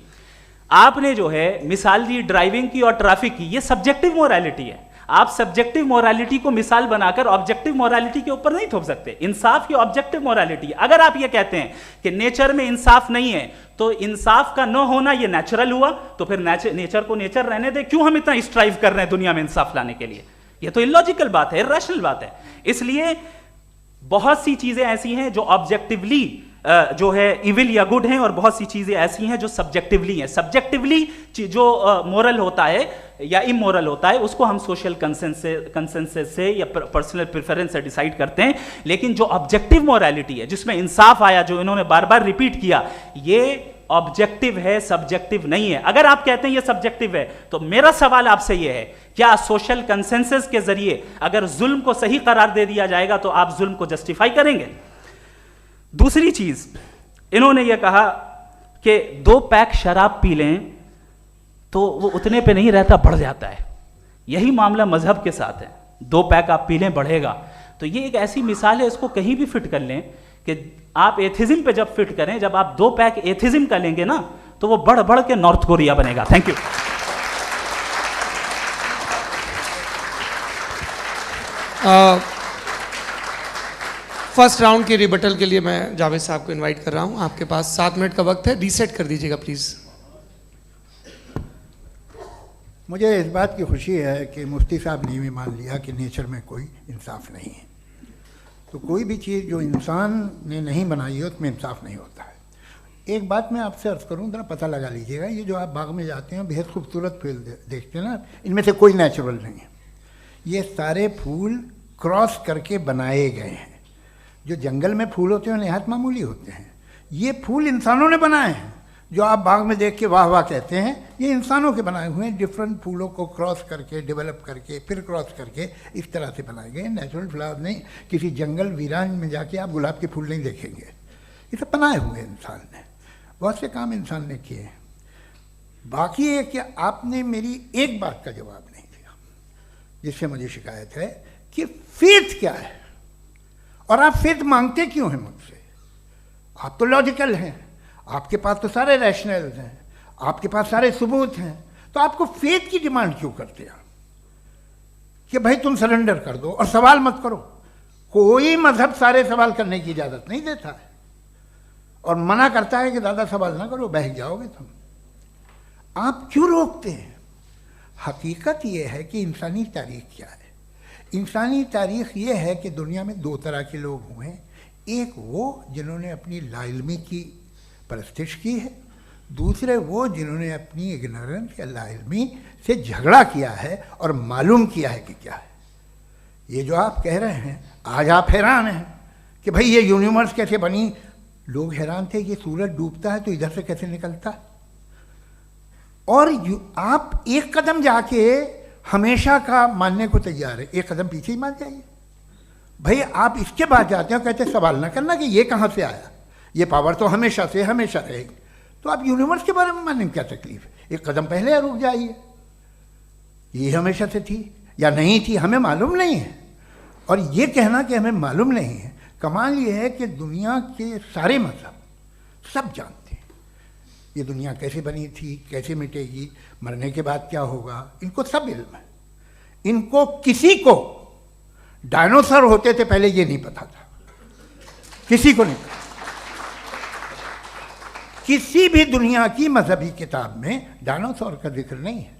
आपने जो है मिसाल दी ड्राइविंग की और ट्रैफिक की, ये सब्जेक्टिव मोरालिटी है। आप सब्जेक्टिव मोरालिटी को मिसाल बनाकर ऑब्जेक्टिव मोरालिटी के ऊपर नहीं थोप सकते। इंसाफ की ऑब्जेक्टिव मोरालिटी। अगर आप ये कहते हैं कि नेचर में इंसाफ नहीं है, तो इंसाफ का न होना ये नेचुरल हुआ, तो फिर नेचर को नेचर रहने दे, क्यों हम इतना स्ट्राइव कर रहे हैं दुनिया में इंसाफ लाने के लिए? ये तो इलॉजिकल बात है, इरैशनल बात है। इसलिए बहुत सी चीजें ऐसी हैं जो ऑब्जेक्टिवली जो है इविल या गुड हैं, और बहुत सी चीजें ऐसी हैं जो सब्जेक्टिवली हैं। सब्जेक्टिवली जो मोरल होता है या इमोरल होता है, उसको हम सोशल कंसेंसस से या पर्सनल प्रेफरेंस से डिसाइड करते हैं। लेकिन जो ऑब्जेक्टिव मोरालिटी है, जिसमें इंसाफ आया, जो इन्होंने बार बार रिपीट किया, ये ऑब्जेक्टिव है, सब्जेक्टिव नहीं है। अगर आप कहते हैं ये सब्जेक्टिव है, तो मेरा सवाल आपसे ये है, क्या सोशल कंसेंसस के जरिए अगर जुल्म को सही करार दे दिया जाएगा तो आप जुल्म को जस्टिफाई करेंगे? दूसरी चीज इन्होंने ये कहा कि 2 पैक शराब पी लें तो वो उतने पे नहीं रहता, बढ़ जाता है। यही मामला मजहब के साथ है, 2 पैक आप पी लें बढ़ेगा। तो ये एक ऐसी मिसाल है, इसको कहीं भी फिट कर लें कि आप एथिज्म पे जब फिट करें, जब आप 2 पैक एथिज्म का लेंगे ना, तो वो बढ़ बढ़ के नॉर्थ कोरिया बनेगा। Thank you. फर्स्ट राउंड के रिबटल के लिए मैं जावेद साहब को इनवाइट कर रहा हूं। आपके पास 7 मिनट का वक्त है, रीसेट कर दीजिएगा प्लीज। मुझे इस बात की खुशी है कि मुफ्ती साहब ने भी मान लिया कि नेचर में कोई इंसाफ नहीं है। तो कोई भी चीज़ जो इंसान ने नहीं बनाई है उसमें इंसाफ नहीं होता है। एक बात मैं आपसे अर्ज़ करूँ, ज़रा पता लगा लीजिएगा, ये जो आप बाग में जाते हैं बेहद खूबसूरत फूल देखते हैं ना, इनमें से कोई नेचुरल नहीं है। ये सारे फूल क्रॉस करके बनाए गए हैं। जो जंगल में फूल होते हैं नहायत मामूली होते हैं, ये फूल इंसानों ने बनाए हैं। जो आप बाग में देख के वाह वाह कहते हैं, ये इंसानों के बनाए हुए हैं। डिफरेंट फूलों को क्रॉस करके, डेवलप करके, फिर क्रॉस करके इस तरह से बनाए गए। नेचुरल फ्लावर नहीं। किसी जंगल वीरान में जाके आप गुलाब के फूल नहीं देखेंगे, ये सब बनाए हुए इंसान ने। बहुत से काम इंसान ने किए हैं। बाकी है कि आपने मेरी एक बात का जवाब नहीं दिया, जिससे मुझे शिकायत है कि फेथ क्या है और आप फेथ मांगते क्यों हैं मुझसे? आप तो लॉजिकल हैं, आपके पास तो सारे रैशनल्स हैं, आपके पास सारे सबूत हैं, तो आपको फेथ की डिमांड क्यों करते हैं कि भाई तुम सरेंडर कर दो और सवाल मत करो? कोई मजहब सारे सवाल करने की इजाज़त नहीं देता है और मना करता है कि ज़्यादा सवाल ना करो, बहक जाओगे तुम। आप क्यों रोकते हैं? हकीकत यह है कि इंसानी तारीख क्या है। इंसानी तारीख ये है कि दुनिया में 2 तरह के लोग हुए। एक वो जिन्होंने अपनी लाइल्मी की परस्तिश की है, दूसरे वो जिन्होंने अपनी इग्नोरेंस या लाइल्मी से झगड़ा किया है और मालूम किया है कि क्या है। ये जो आप कह रहे हैं, आज आप हैरान हैं कि भाई ये यूनिवर्स कैसे बनी। लोग हैरान थे कि सूरज डूबता है तो इधर से कैसे निकलता, और आप एक कदम जाके हमेशा का मानने को तैयार है, एक कदम पीछे ही मान जाइए। भाई आप इसके बाद जाते हो, कहते सवाल ना करना कि ये कहाँ से आया, ये पावर तो हमेशा से हमेशा रहेगी। तो आप यूनिवर्स के बारे में मानने में क्या तकलीफ है? एक कदम पहले रुक जाइए, ये हमेशा से थी या नहीं थी हमें मालूम नहीं है। और ये कहना कि हमें मालूम नहीं है, कमाल ये है कि दुनिया के सारे मजहब सब जानते हैं ये दुनिया कैसे बनी थी, कैसे मिटेगी, मरने के बाद क्या होगा, इनको सब इल्म है। इनको किसी को डायनासोर होते थे पहले ये नहीं पता था, किसी को नहीं पता। किसी भी दुनिया की मजहबी किताब में डायनासोर का जिक्र नहीं है।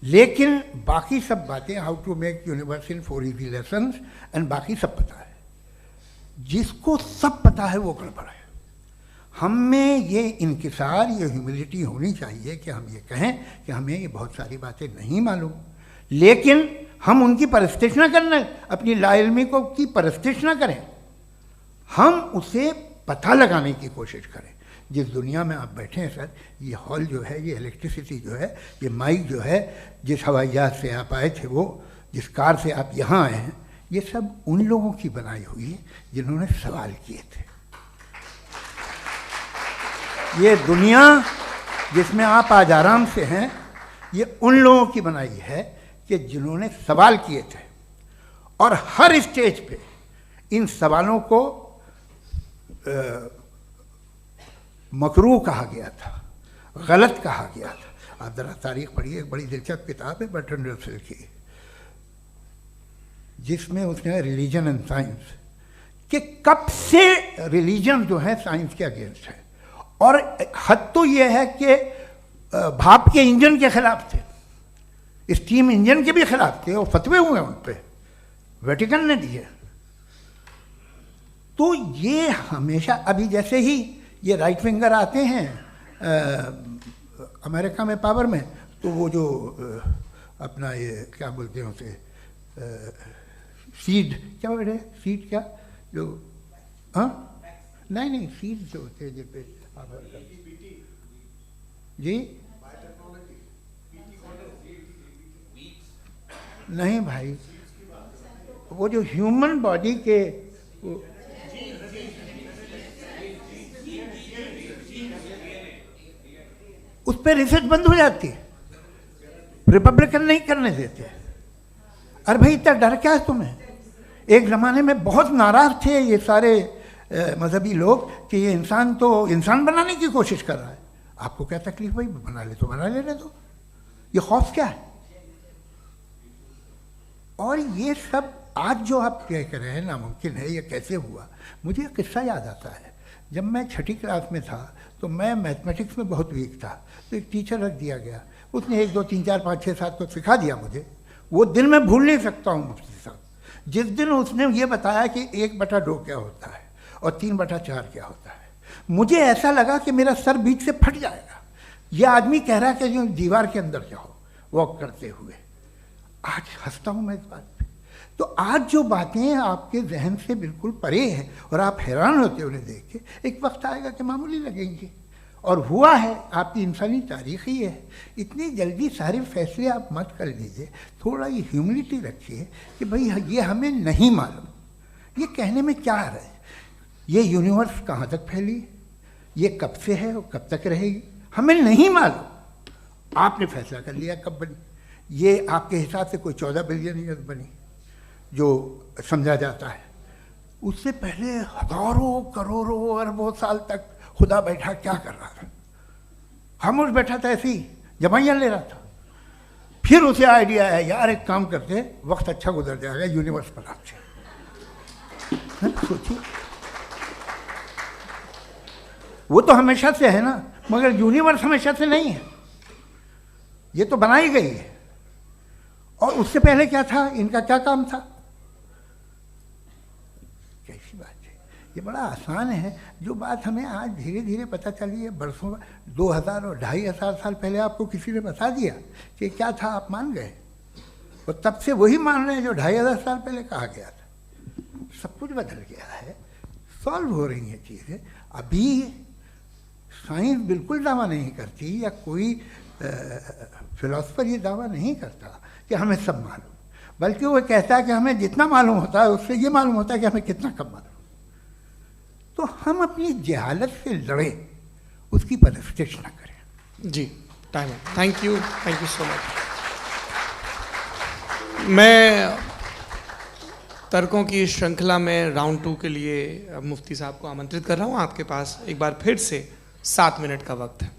लेकिन बाकी सब बातें, how to make universe in 4 easy lessons and बाकी सब पता है। जिसको सब पता है वो गड़बड़ है। हम में ये इंकिसार, ये ह्यूमिलिटी होनी चाहिए कि हम ये कहें कि हमें ये बहुत सारी बातें नहीं मालूम, लेकिन हम उनकी परस्तिश न करना, अपनी लाइल्मी को की परस्तिश न करें, हम उसे पता लगाने की कोशिश करें। जिस दुनिया में आप बैठे हैं सर, ये हॉल जो है, ये इलेक्ट्रिसिटी जो है, ये माइक जो है, जिस हवाई जहाज से आप आए थे, वो जिस कार से आप यहाँ आए हैं, ये सब उन लोगों की बनाई हुई है जिन्होंने सवाल किए थे। ये दुनिया जिसमें आप आज आराम से हैं, ये उन लोगों की बनाई है कि जिन्होंने सवाल किए थे, और हर स्टेज पे इन सवालों को मकरूह कहा गया था, गलत कहा गया था। आप जरा तारीख पढ़िए, एक बड़ी दिलचस्प किताब है बर्ट्रैंड रसेल की, जिसमें उसने रिलीजन एंड साइंस कि कब से रिलीजन जो है साइंस के अगेंस्ट है, और हद तो यह है कि भाप के इंजन के खिलाफ थे, स्टीम इंजन के भी खिलाफ थे, और फतवे हुए उन पे, वेटिकन ने दिए। तो ये हमेशा, अभी जैसे ही ये राइट विंगर आते हैं अमेरिका में पावर में, तो वो जो अपना ये क्या बोलते हैं उसे, सीड क्या बोलते हैं, सीड क्या जो, हाँ नहीं सीड जो होते हैं जिन पे जी नहीं भाई, वो जो ह्यूमन बॉडी के उस पर रिसर्च बंद हो जाती है, रिपब्लिकन नहीं करने देते। अरे भाई इतना डर क्या है तुम्हें? एक ज़माने में बहुत नाराज़ थे ये सारे मजहबी लोग कि ये इंसान तो इंसान बनाने की कोशिश कर रहा है। आपको क्या तकलीफ भाई, बना ले तो बना लेने दो, ये खौफ क्या है? और ये सब आज जो आप कह कर रहे हैं नामुमकिन है, ये कैसे हुआ? मुझे एक किस्सा याद आता है। जब मैं 6ठी क्लास में था तो मैं मैथमेटिक्स में बहुत वीक था, तो एक टीचर रख दिया गया, उसने 1 2 3 4 5 6 7 को सिखा दिया मुझे। वो दिन मैं भूल नहीं सकता हूँ मुफ्ती साहब, जिस दिन उसने ये बताया कि 1/2 क्या होता है और 3/4 क्या होता है। मुझे ऐसा लगा कि मेरा सर बीच से फट जाएगा। ये आदमी कह रहा है कि जो दीवार के अंदर जाओ वॉक करते हुए। आज हंसता हूँ मैं इस बात पे। तो आज जो बातें आपके जहन से बिल्कुल परे हैं और आप हैरान होते उन्हें देख के, एक वक्त आएगा कि मामूली लगेंगे, और हुआ है। आपकी इंसानी तारीख ही है। इतनी जल्दी सारे फैसले आप मत कर लीजिए, थोड़ा ये ह्यूमिलिटी रखिए कि भाई ये हमें नहीं मालूम। ये कहने में क्या है? ये यूनिवर्स कहाँ तक फैली, ये कब से है और कब तक रहेगी, हमें नहीं मालूम। आपने फैसला कर लिया कब बनी। ये आपके हिसाब से कोई 14 बिलियन ईयर बनी जो समझा जाता है। उससे पहले हजारों करोड़ों अरबों साल तक खुदा बैठा क्या कर रहा था? खामोश बैठा था, ऐसे ही जमाइयाँ ले रहा था। फिर उसे आइडिया है, यार एक काम करते, वक्त अच्छा गुजर जाएगा, यूनिवर्स पर आपसे सोचिए। वो तो हमेशा से है ना, मगर यूनिवर्स हमेशा से नहीं है, ये तो बनाई गई है। और उससे पहले क्या था, इनका क्या काम था? कैसी बात है, ये बड़ा आसान है। जो बात हमें आज धीरे धीरे पता चली है, बरसों 2000 और 2500 साल पहले आपको किसी ने बता दिया कि क्या था, आप मान गए, और तब से वही मान रहे हैं जो 2500 साल पहले कहा गया था। सब कुछ बदल गया है, सॉल्व हो रही हैं चीज़ें। अभी साइंस बिल्कुल दावा नहीं करती, या कोई फिलोसफर ये दावा नहीं करता कि हमें सब मालूम, बल्कि वो कहता है कि हमें जितना मालूम होता है उससे ये मालूम होता है कि हमें कितना कम मालूम। तो हम अपनी जहालत से लड़ें, उसकी परस्तिश न करें। जी, टाइम है। Thank you so much. मैं तर्कों की श्रृंखला में राउंड 2 के लिए मुफ्ती साहब को आमंत्रित कर रहा हूँ। आपके पास एक बार फिर से 7 मिनट का वक्त है।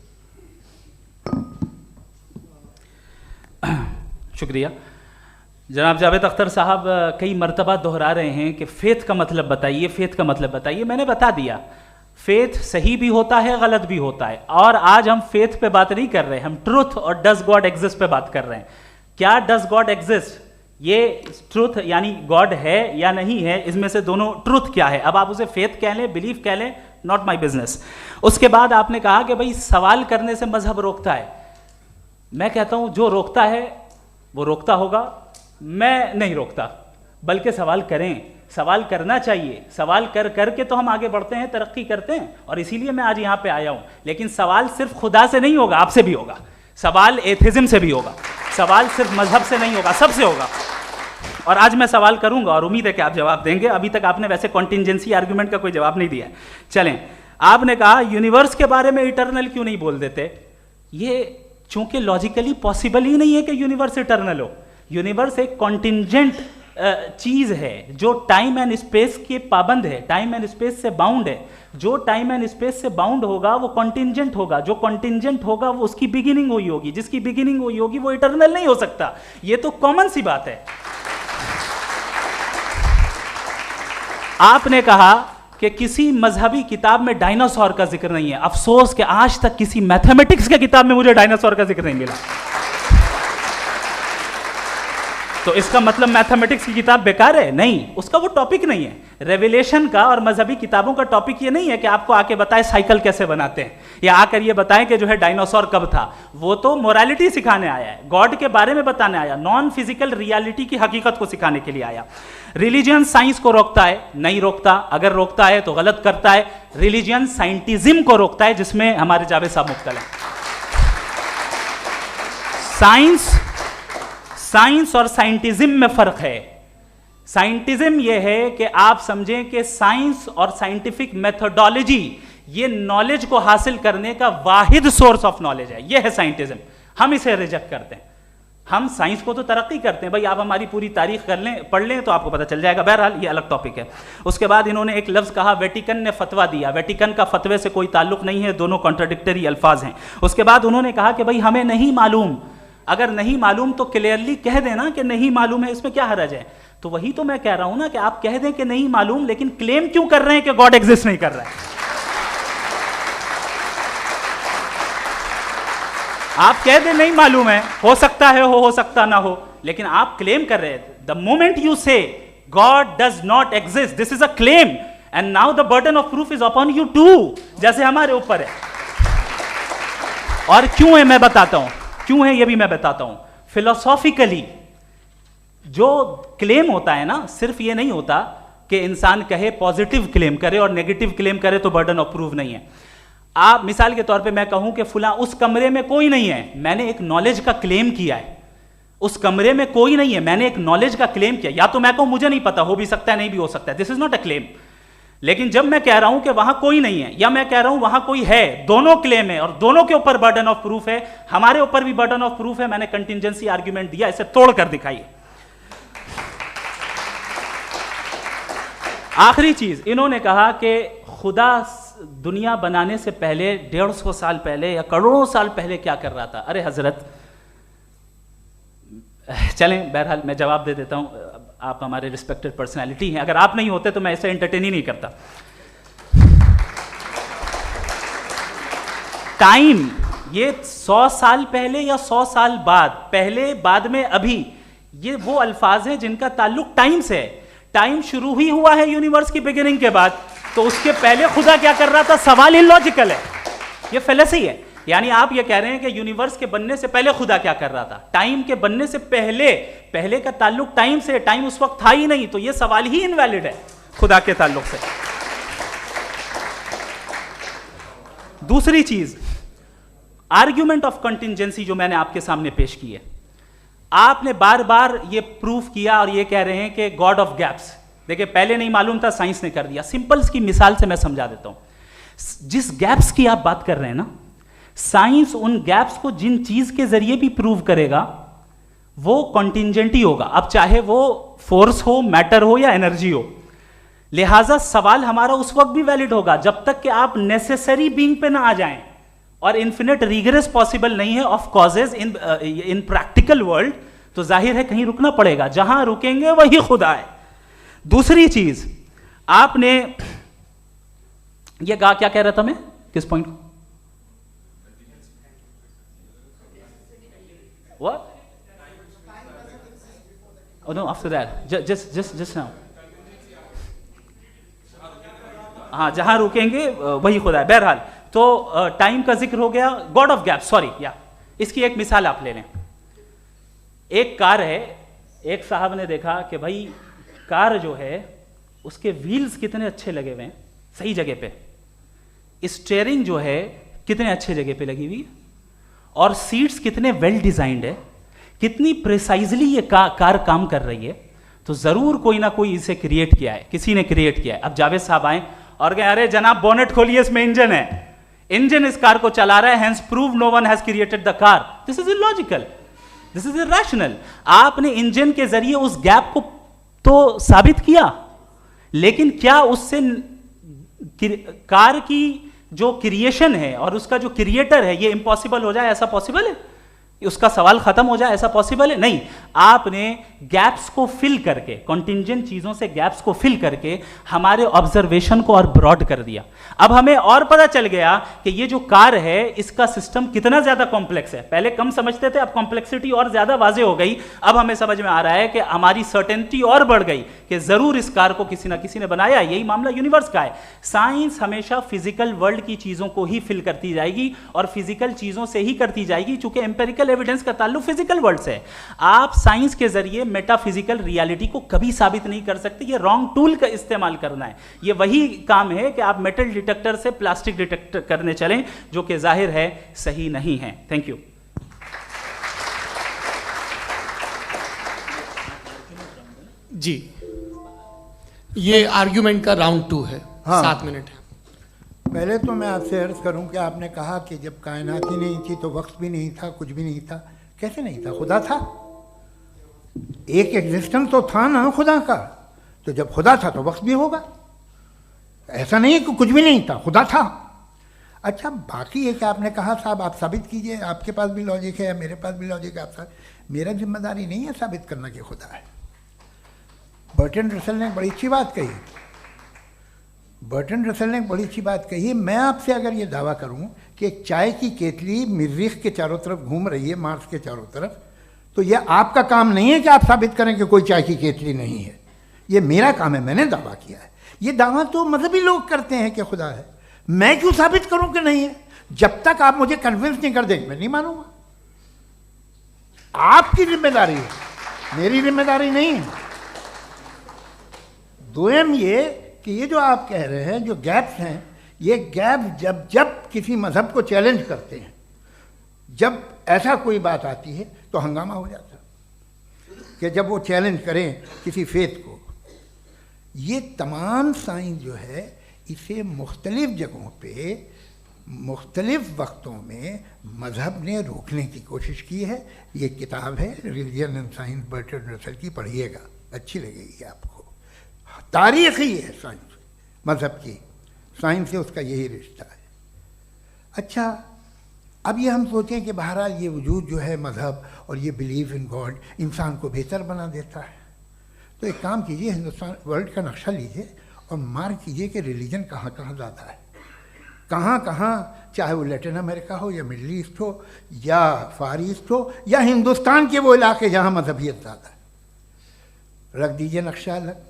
शुक्रिया। जनाब जावेद अख्तर साहब कई मर्तबा दोहरा रहे हैं कि फेथ का मतलब बताइए, फेथ का मतलब बताइए। मैंने बता दिया, फेथ सही भी होता है, गलत भी होता है। और आज हम फेथ पे बात नहीं कर रहे, हम ट्रुथ और डज गॉड एग्जिस्ट पे बात कर रहे हैं। क्या डज गॉड एग्जिस्ट, ये ट्रुथ यानी गॉड है या नहीं है, इसमें से दोनों ट्रुथ क्या है। अब आप उसे फेथ कह लें, बिलीफ कह लें, नॉट माई बिजनेस। उसके बाद आपने कहा कि भाई सवाल करने से मजहब रोकता है। मैं कहता हूं जो रोकता है वो रोकता होगा, मैं नहीं रोकता, बल्कि सवाल करें, सवाल करना चाहिए। सवाल कर करके तो हम आगे बढ़ते हैं, तरक्की करते हैं, और इसीलिए मैं आज यहाँ पे आया हूँ। लेकिन सवाल सिर्फ खुदा से नहीं होगा, आपसे भी होगा। सवाल एथिज्म से भी होगा, सवाल सिर्फ मजहब से नहीं होगा, सबसे होगा। और आज मैं सवाल करूंगा और उम्मीद है कि आप जवाब देंगे। अभी तक आपने वैसे कॉन्टिंजेंसी आर्ग्यूमेंट का कोई जवाब नहीं दिया। चलें, आपने कहा यूनिवर्स के बारे में इटर्नल क्यों नहीं बोल देते। ये चूंकि लॉजिकली पॉसिबल ही नहीं है कि यूनिवर्स इटर्नल हो। यूनिवर्स एक कॉन्टिंजेंट चीज है जो टाइम एंड स्पेस के पाबंद है, टाइम एंड स्पेस से बाउंड है। जो टाइम एंड स्पेस से बाउंड होगा वो कॉन्टिंजेंट होगा, जो कॉन्टिंजेंट होगा वो उसकी बिगिनिंग हुई होगी, जिसकी बिगिनिंग हुई होगी वो इटर्नल नहीं हो सकता। ये तो कॉमन सी बात है। आपने कहा कि किसी मजहबी किताब में डायनासोर का जिक्र नहीं है। अफसोस कि आज तक किसी मैथमेटिक्स के किताब में मुझे डायनासोर का जिक्र नहीं मिला। तो इसका मतलब मैथमेटिक्स की किताब बेकार है? नहीं, उसका वो टॉपिक नहीं है। रेवलेशन का और मजहबी किताबों का टॉपिक ये नहीं है कि आपको आके बताए साइकिल कैसे बनाते हैं, या आकर ये बताएं कि जो है डायनासोर कब था। वो तो मोरालिटी सिखाने आया है, गॉड के बारे में बताने आया, नॉन फिजिकल रियलिटी की हकीकत को सिखाने के लिए आया। रिलीजियन साइंस को रोकता है? नहीं रोकता। अगर रोकता है तो गलत करता है। रिलीजियन साइंटिज्म को रोकता है, जिसमें हमारे जावेद साहब मुब्तला हैं। साइंस और साइंटिज्म में फर्क है। साइंटिज्म यह है कि आप समझें कि साइंस और साइंटिफिक मेथोडोलॉजी ये नॉलेज को हासिल करने का वाहिद सोर्स ऑफ नॉलेज है। यह है साइंटिज्म। हम इसे रिजेक्ट करते हैं। हम साइंस को तो तरक्की करते हैं, भाई आप हमारी पूरी तारीख कर लें, पढ़ लें तो आपको पता चल जाएगा। बहरहाल ये अलग टॉपिक है। उसके बाद इन्होंने एक लफ्ज़ कहा, वेटिकन ने फतवा दिया। वेटिकन का फतवे से कोई ताल्लुक नहीं है, दोनों कॉन्ट्राडिक्टरी अल्फाज हैं। उसके बाद उन्होंने कहा कि भाई हमें नहीं मालूम। अगर नहीं मालूम तो क्लियरली कह देना कि नहीं मालूम है, इसमें क्या हर्ज है। तो वही तो मैं कह रहा हूं ना कि आप कह दें कि नहीं मालूम, लेकिन क्लेम क्यों कर रहे हैं कि गॉड एग्जिस्ट नहीं कर रहा है। आप कह दें नहीं मालूम है, हो सकता है हो सकता ना हो, लेकिन आप क्लेम कर रहे हैं। The moment you say god does not exist, this is a claim and now the burden of proof is upon you too, जैसे हमारे ऊपर है। और क्यों है मैं बताता हूं, क्यों है ये भी मैं बताता हूं। फिलोसॉफिकली जो क्लेम होता है ना, सिर्फ ये नहीं होता कि इंसान कहे पॉजिटिव क्लेम करे और नेगेटिव क्लेम करे तो बर्डन ऑफ प्रूफ नहीं है। आप मिसाल के तौर पे मैं कहूं कि फुला उस कमरे में कोई नहीं है, मैंने एक नॉलेज का क्लेम किया है। उस कमरे में कोई नहीं है, मैंने एक नॉलेज का क्लेम किया। या तो मैं कहूं मुझे नहीं पता, हो भी सकता है नहीं भी हो सकता है, this is not a claim. लेकिन जब मैं कह रहा हूं कि वहां कोई नहीं है या मैं कह रहा हूं वहां कोई है, दोनों क्लेम है और दोनों के ऊपर बर्डन ऑफ प्रूफ है। हमारे ऊपर भी बर्डन ऑफ प्रूफ है। मैंने कंटिंजेंसी आर्ग्यूमेंट दिया, इसे तोड़कर दिखाइए। आखिरी चीज, इन्होंने कहा कि खुदा दुनिया बनाने से पहले 150 साल पहले या करोड़ों साल पहले क्या कर रहा था। अरे हजरत, चलें बहरहाल मैं जवाब दे देता हूं। आप हमारे रिस्पेक्टेड पर्सनैलिटी हैं, अगर आप नहीं होते तो मैं इसे एंटरटेन ही नहीं करता। टाइम ये 100 साल पहले या 100 साल बाद, पहले बाद में अभी, ये वो अल्फाज हैं जिनका ताल्लुक टाइम से है। टाइम शुरू ही हुआ है यूनिवर्स की बिगिनिंग के बाद, तो उसके पहले खुदा क्या कर रहा था, सवाल इलॉजिकल है, ये फेलेसी है। यानी आप ये कह रहे हैं कि यूनिवर्स के बनने से पहले खुदा क्या कर रहा था। टाइम के बनने से पहले, पहले का ताल्लुक टाइम से, टाइम उस वक्त था ही नहीं, तो ये सवाल ही इनवैलिड है खुदा के ताल्लुक से। दूसरी चीज, आर्ग्यूमेंट ऑफ कंटिंजेंसी जो मैंने आपके सामने पेश की है, आपने बार बार ये प्रूफ किया और ये कह रहे हैं कि गॉड ऑफ गैप्स। देखिए पहले नहीं मालूम था, साइंस ने कर दिया। सिंपल की मिसाल से मैं समझा देता हूं। जिस गैप्स की आप बात कर रहे हैं ना, साइंस उन गैप्स को जिन चीज के जरिए भी प्रूव करेगा वो कॉन्टिंजेंट ही होगा। अब चाहे वो फोर्स हो, मैटर हो या एनर्जी हो। लिहाजा सवाल हमारा उस वक्त भी वैलिड होगा जब तक कि आप नेसेसरी बीइंग पे ना आ जाएं। और इन्फिनिट रिग्रेस पॉसिबल नहीं है of causes in practical world, तो जाहिर है कहीं रुकना पड़ेगा, जहां रुकेंगे वही खुदा है। दूसरी चीज, आपने ये कहा, क्या कह रहा था मैं, किस पॉइंट को? What? Oh no, after that, just now. हाँ, जहां रुकेंगे वही खुदा है। बहरहाल तो टाइम का जिक्र हो गया, गॉड ऑफ गैप, सॉरी, या इसकी एक मिसाल आप ले लें। एक कार है, एक साहब ने देखा कि भाई कार जो है उसके व्हील्स कितने अच्छे लगे हुए हैं, सही जगह पे, स्टीयरिंग जो है कितने अच्छे जगह पे लगी हुई है, और सीट्स कितने वेल डिजाइंड है, कितनी प्रिसाइजली ये कार काम कर रही है। तो तो ज़रूर कोई ना कोई इसे क्रिएट किया है, किसी ने क्रिएट किया है। अब जावेद साहब आए और कहे अरे जनाब बोनेट खोलिए, इसमें इंजन है, इंजन इस कार को चला रहा है, hence prove no one has created the car. This is illogical, this is irrational. आपने इंजन के जरिए उस गैप को तो साबित किया, लेकिन क्या उससे कार की जो क्रिएशन है और उसका जो क्रिएटर है ये इम्पॉसिबल हो जाए? ऐसा पॉसिबल है? उसका सवाल खत्म हो जाए, ऐसा पॉसिबल है? नहीं। आपने गैप्स को फिल करके, कॉन्टिंजेंट चीजों से गैप्स को फिल करके हमारे ऑब्जर्वेशन को और ब्रॉड कर दिया। अब हमें और पता चल गया कि ये जो कार है इसका सिस्टम कितना ज्यादा कॉम्प्लेक्स है। पहले कम समझते थे, अब कॉम्प्लेक्सिटी और ज्यादा वाजे हो गई। अब हमें समझ में आ रहा है कि हमारी सर्टेनिटी और बढ़ गई कि जरूर इस कार को किसी ना किसी ने बनाया। यही मामला यूनिवर्स का है। साइंस हमेशा फिजिकल वर्ल्ड की चीजों को ही फिल करती जाएगी और फिजिकल चीजों से ही करती जाएगी, चूंकि एम्पेरिकल एविडेंस का ताल्लुक फिजिकल वर्ल्ड से है। आप साइंस के जरिए मेटाफिजिकल रियलिटी को कभी साबित नहीं कर सकते। ये रॉन्ग टूल का इस्तेमाल करना है। ये वही काम है कि आप मेटल डिटेक्टर से प्लास्टिक डिटेक्टर करने चलें, जो कि जाहिर है सही नहीं है। Thank you. जी, ये आर्ग्यूमेंट का राउंड 2 है। हाँ। 7 मिनट है। पहले तो मैं आपसे अर्ज करूं कि आपने कहा कि जब कायनात ही नहीं थी तो वक्त भी नहीं था, कुछ भी नहीं था। कैसे नहीं था? खुदा था। एक एग्जिस्टेंस तो था ना खुदा का। तो जब खुदा था तो वक्त भी होगा। ऐसा नहीं है कि कुछ भी नहीं था, खुदा था। अच्छा, बाकी है कि आपने कहा साहब आप साबित कीजिए, आपके पास भी लॉजिक है या मेरे पास भी लॉजिक है। आप मेरा जिम्मेदारी नहीं है साबित करना कि खुदा है। बर्टन रसल ने बड़ी अच्छी बात कही। बर्टन रसल ने बड़ी अच्छी बात कही। मैं आपसे अगर ये दावा करूं कि एक चाय की केतली मरीख के चारों तरफ घूम रही है, मार्स के चारों तरफ, तो ये आपका काम नहीं है कि आप साबित करें कि कोई चाय की केतली नहीं है। ये मेरा काम है, मैंने दावा किया है। ये दावा तो मजहबी लोग करते हैं कि खुदा है। मैं क्यों साबित करूं कि नहीं है? जब तक आप मुझे कन्विंस नहीं कर देंगे मैं नहीं मानूंगा। आपकी जिम्मेदारी है, मेरी जिम्मेदारी नहीं है। दोयम ये कि ये जो आप कह रहे हैं, जो गैप्स हैं, ये गैप जब जब किसी मजहब को चैलेंज करते हैं, जब ऐसा कोई बात आती है तो हंगामा हो जाता है कि जब वो चैलेंज करें किसी फेथ को। ये तमाम साइंस जो है इसे मुख्तलिफ जगहों पे मुख्तलिफ वक्तों में मजहब ने रोकने की कोशिश की है। ये किताब है religion and science, Burton Russell की, पढ़िएगा, अच्छी लगेगी आपको। तारीख ही है साइंस, मजहब की साइंस से उसका यही रिश्ता है। अच्छा, अब ये हम सोचें कि बहरहाल ये वजूद जो है मजहब और ये बिलीव इन गॉड इंसान को बेहतर बना देता है। तो एक काम कीजिए, हिंदुस्तान वर्ल्ड का नक्शा लीजिए और मार्क कीजिए कि रिलीजन कहाँ कहाँ ज़्यादा है, कहाँ कहाँ, चाहे वो लैटिन अमेरिका हो या मिडल ईस्ट हो या फार ईस्ट हो या हिंदुस्तान के वो इलाके जहाँ मजहबियत ज़्यादा है। रख दीजिए नक्शा अलग।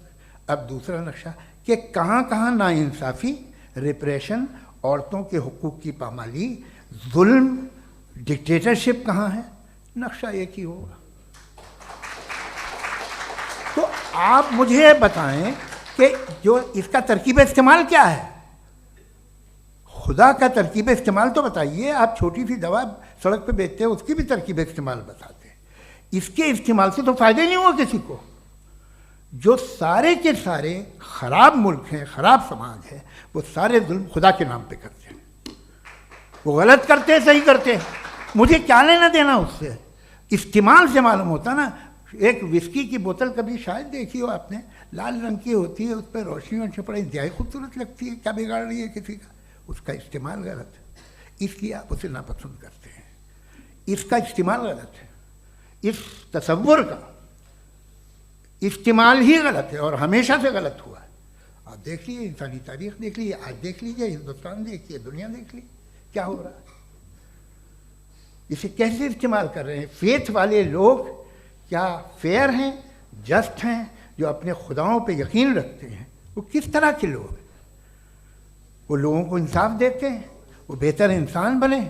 अब दूसरा नक्शा कि कहाँ कहाँ नाइंसाफ़ी, रिप्रेशन, औरतों के हुकूक की पामाली, जुल्म, डिक्टेटरशिप कहाँ है, नक्शा एक ही होगा। तो आप मुझे बताएं कि जो इसका तरकीब इस्तेमाल क्या है। खुदा का तरकीब इस्तेमाल तो बताइए। आप छोटी सी दवा सड़क पे बेचते हैं, उसकी भी तरकीब इस्तेमाल बताते हैं। इसके इस्तेमाल से तो फ़ायदा ही नहीं हुआ किसी को। जो सारे के सारे ख़राब मुल्क हैं, ख़राब समाज है, वो सारे जुल्म खुदा के नाम पे करते हैं। वो गलत करते हैं, सही करते हैं, मुझे क्या लेना देना उससे। इस्तेमाल से मालूम होता ना। एक विस्की की बोतल कभी शायद देखी हो आपने, लाल रंग की होती है, उस पर रोशनी और छपड़े इंतहाई खूबसूरत लगती है, क्या बिगाड़ रही है किसी का? उसका इस्तेमाल गलत है, इसलिए आप उसे नापसंद करते हैं। इसका इस्तेमाल गलत है, इस तसव्वुर का इस्तेमाल ही गलत है और हमेशा से गलत हुआ है। आप देख लीजिए, इंसानी तारीख देख लीजिए, आज देख लीजिए, हिंदुस्तान देखिए, दुनिया देख लीजिए, क्या हो रहा है। इसे कैसे इस्तेमाल कर रहे हैं फेथ वाले लोग? क्या फेयर हैं, जस्ट हैं, जो अपने खुदाओं पे यकीन रखते हैं? वो किस तरह के लोग हैं? वो लोगों को इंसाफ देते हैं, वो बेहतर इंसान बने।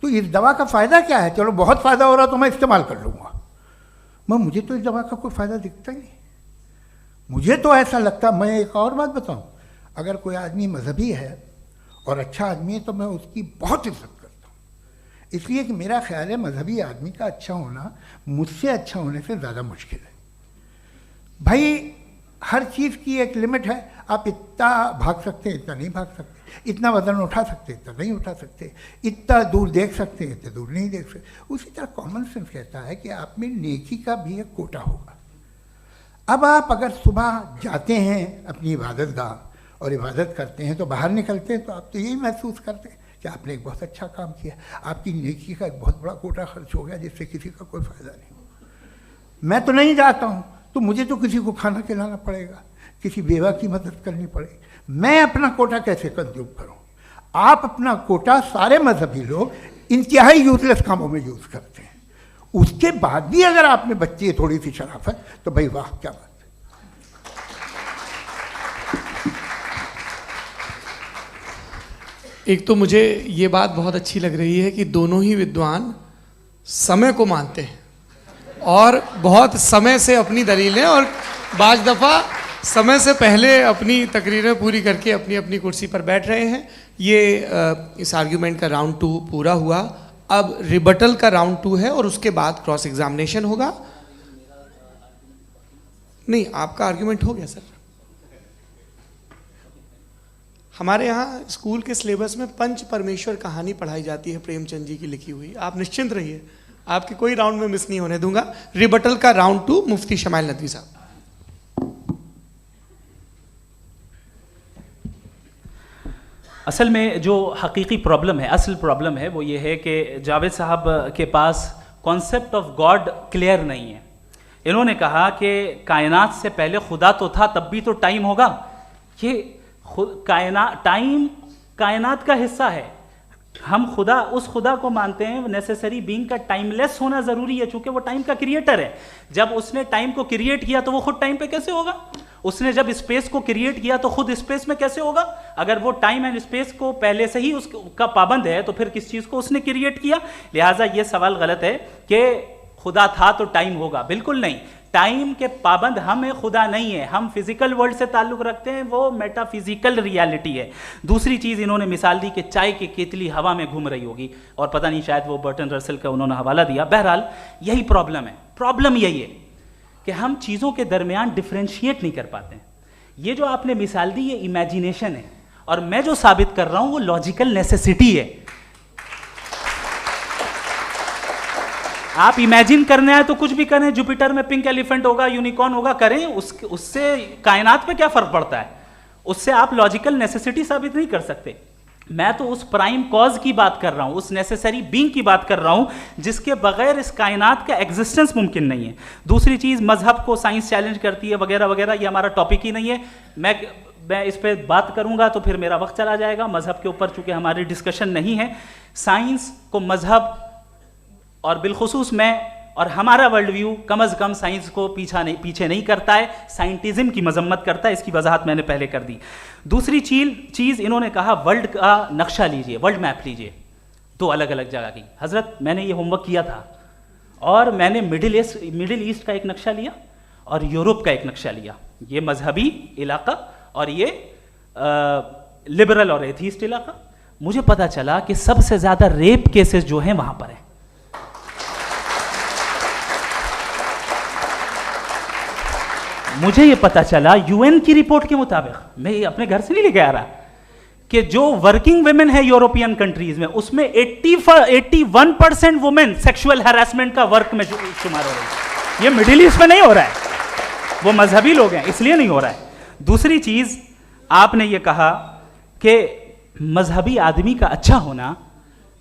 तो इस दवा का फ़ायदा क्या है? चलो बहुत फ़ायदा हो रहा तो मैं इस्तेमाल कर लूँगा। मुझे तो इस दवा का कोई फ़ायदा दिखता ही नहीं। मुझे तो ऐसा लगता, मैं एक और बात बताऊं, अगर कोई आदमी मजहबी है और अच्छा आदमी है तो मैं उसकी बहुत इज्जत करता हूँ, इसलिए कि मेरा ख्याल है मजहबी आदमी का अच्छा होना मुझसे अच्छा होने से ज़्यादा मुश्किल है। भाई हर चीज़ की एक लिमिट है। आप इतना भाग सकते हैं, इतना नहीं भाग सकते, इतना वजन उठा सकते, इतना नहीं उठा सकते, इतना दूर देख सकते हैं, इतना दूर नहीं देख सकते। उसी तरह कॉमन सेंस कहता है कि आप में नेकी का भी एक कोटा होगा। अब आप अगर सुबह जाते हैं अपनी इबादत गाह और इबादत करते हैं, तो बाहर निकलते हैं तो आप तो यही महसूस करते हैं कि आपने एक बहुत अच्छा काम किया, आपकी नेकी का एक बहुत बड़ा कोटा खर्च हो गया जिससे किसी का कोई फ़ायदा नहीं। मैं तो नहीं जाता हूँ तो मुझे तो किसी को खाना खिलाना पड़ेगा, किसी बेवा की मदद करनी पड़ेगी, मैं अपना कोटा कैसे कंज्यूम करूँ? आप अपना कोटा, सारे मजहबी लोग इंतहाई यूजलेस कामों में यूज़ करते हैं। उसके बाद भी अगर आप में बच्ची है थोड़ी सी शराफत, तो भाई वाह क्या बात है। एक तो मुझे ये बात बहुत अच्छी लग रही है कि दोनों ही विद्वान समय को मानते हैं और बहुत समय से अपनी दलीलें और बाज दफ़ा समय से पहले अपनी तकरीरें पूरी करके अपनी अपनी कुर्सी पर बैठ रहे हैं। ये इस आर्ग्यूमेंट का राउंड 2 पूरा हुआ। अब रिबटल का राउंड 2 है और उसके बाद क्रॉस एग्जामिनेशन होगा। नहीं, आपका आर्ग्यूमेंट हो गया सर। हमारे यहाँ स्कूल के सिलेबस में पंच परमेश्वर कहानी पढ़ाई जाती है, प्रेमचंद जी की लिखी हुई। आप निश्चिंत रहिए, आपके कोई राउंड में मिस नहीं होने दूंगा। रिबटल का राउंड 2, मुफ्ती शमाइल नदवी साहब। असल में जो हकीकी प्रॉब्लम है, असल प्रॉब्लम है वो ये है कि जावेद साहब के पास कॉन्सेप्ट ऑफ गॉड क्लियर नहीं है। इन्होंने कहा कि कायनात से पहले खुदा तो था, तब भी तो टाइम होगा। ये टाइम कायनात का हिस्सा है। हम खुदा, उस खुदा को मानते हैं, नेसेसरी बीइंग का टाइमलेस होना ज़रूरी है, चूंकि वो टाइम का क्रिएटर है। जब उसने टाइम को क्रिएट किया तो वो खुद टाइम पे कैसे होगा? उसने जब स्पेस को क्रिएट किया तो खुद स्पेस में कैसे होगा? अगर वो टाइम एंड स्पेस को पहले से ही उसका पाबंद है तो फिर किस चीज़ को उसने क्रिएट किया? लिहाजा ये सवाल गलत है कि खुदा था तो टाइम होगा। बिल्कुल नहीं, टाइम के पाबंद हम हैं, खुदा नहीं है। हम फिजिकल वर्ल्ड से ताल्लुक रखते हैं, वो मेटाफिजिकल रियलिटी है। दूसरी चीज़ इन्होंने मिसाल दी कि चाय की केतली हवा में घूम रही होगी, और पता नहीं शायद वो बर्टन रसल का उन्होंने हवाला दिया। बहरहाल यही प्रॉब्लम है। प्रॉब्लम यही है कि हम चीज़ों के दरमियान डिफ्रेंशिएट नहीं कर पाते हैं। ये जो आपने मिसाल दी ये इमेजिनेशन है, और मैं जो साबित कर रहा हूं वो लॉजिकल नेसेसिटी है। आप इमेजिन करने आए तो कुछ भी करें, जुपिटर में पिंक एलिफेंट होगा, यूनिकॉर्न होगा, करें, उससे कायनात पे क्या फर्क पड़ता है? उससे आप लॉजिकल नेसेसिटी साबित नहीं कर सकते। मैं तो उस प्राइम कॉज की बात कर रहा हूं, उस नेसेसरी बीइंग की बात कर रहा हूं जिसके बगैर इस कायनात का एग्जिस्टेंस मुमकिन नहीं है। दूसरी चीज, मजहब को साइंस चैलेंज करती है वगैरह वगैरह, ये हमारा टॉपिक ही नहीं है। मैं इस पर बात करूंगा तो फिर मेरा वक्त चला जाएगा। मजहब के ऊपर चूंकि हमारी डिस्कशन नहीं है, साइंस को मजहब और बिलखुसूस मैं और हमारा वर्ल्ड व्यू कम अज़ कम साइंस को पीछे नहीं करता है, साइंटिज्म की मजम्मत करता है। इसकी वजाहत मैंने पहले कर दी। दूसरी चीज़ इन्होंने कहा वर्ल्ड का नक्शा लीजिए, वर्ल्ड मैप लीजिए, 2 अलग अलग जगह की। हज़रत मैंने ये होमवर्क किया था और मैंने मिडिल ईस्ट का एक नक्शा लिया और यूरोप का एक नक्शा लिया। ये मजहबी इलाका और ये लिबरल और एथीस्ट इलाका। मुझे पता चला कि सबसे ज़्यादा रेप केसेस जो हैं वहाँ पर हैं। मुझे ये पता चला यूएन की रिपोर्ट के मुताबिक, मैं ये अपने घर से नहीं लेके आ रहा, कि जो वर्किंग वुमेन है यूरोपियन कंट्रीज में, उसमें 81% वुमेन सेक्सुअल हैरेसमेंट का वर्क में शुमार हो रही है। ये मिडिल ईस्ट में नहीं हो रहा है, वो मजहबी लोग हैं इसलिए नहीं हो रहा है। दूसरी चीज, आपने ये कहा कि मजहबी आदमी का अच्छा होना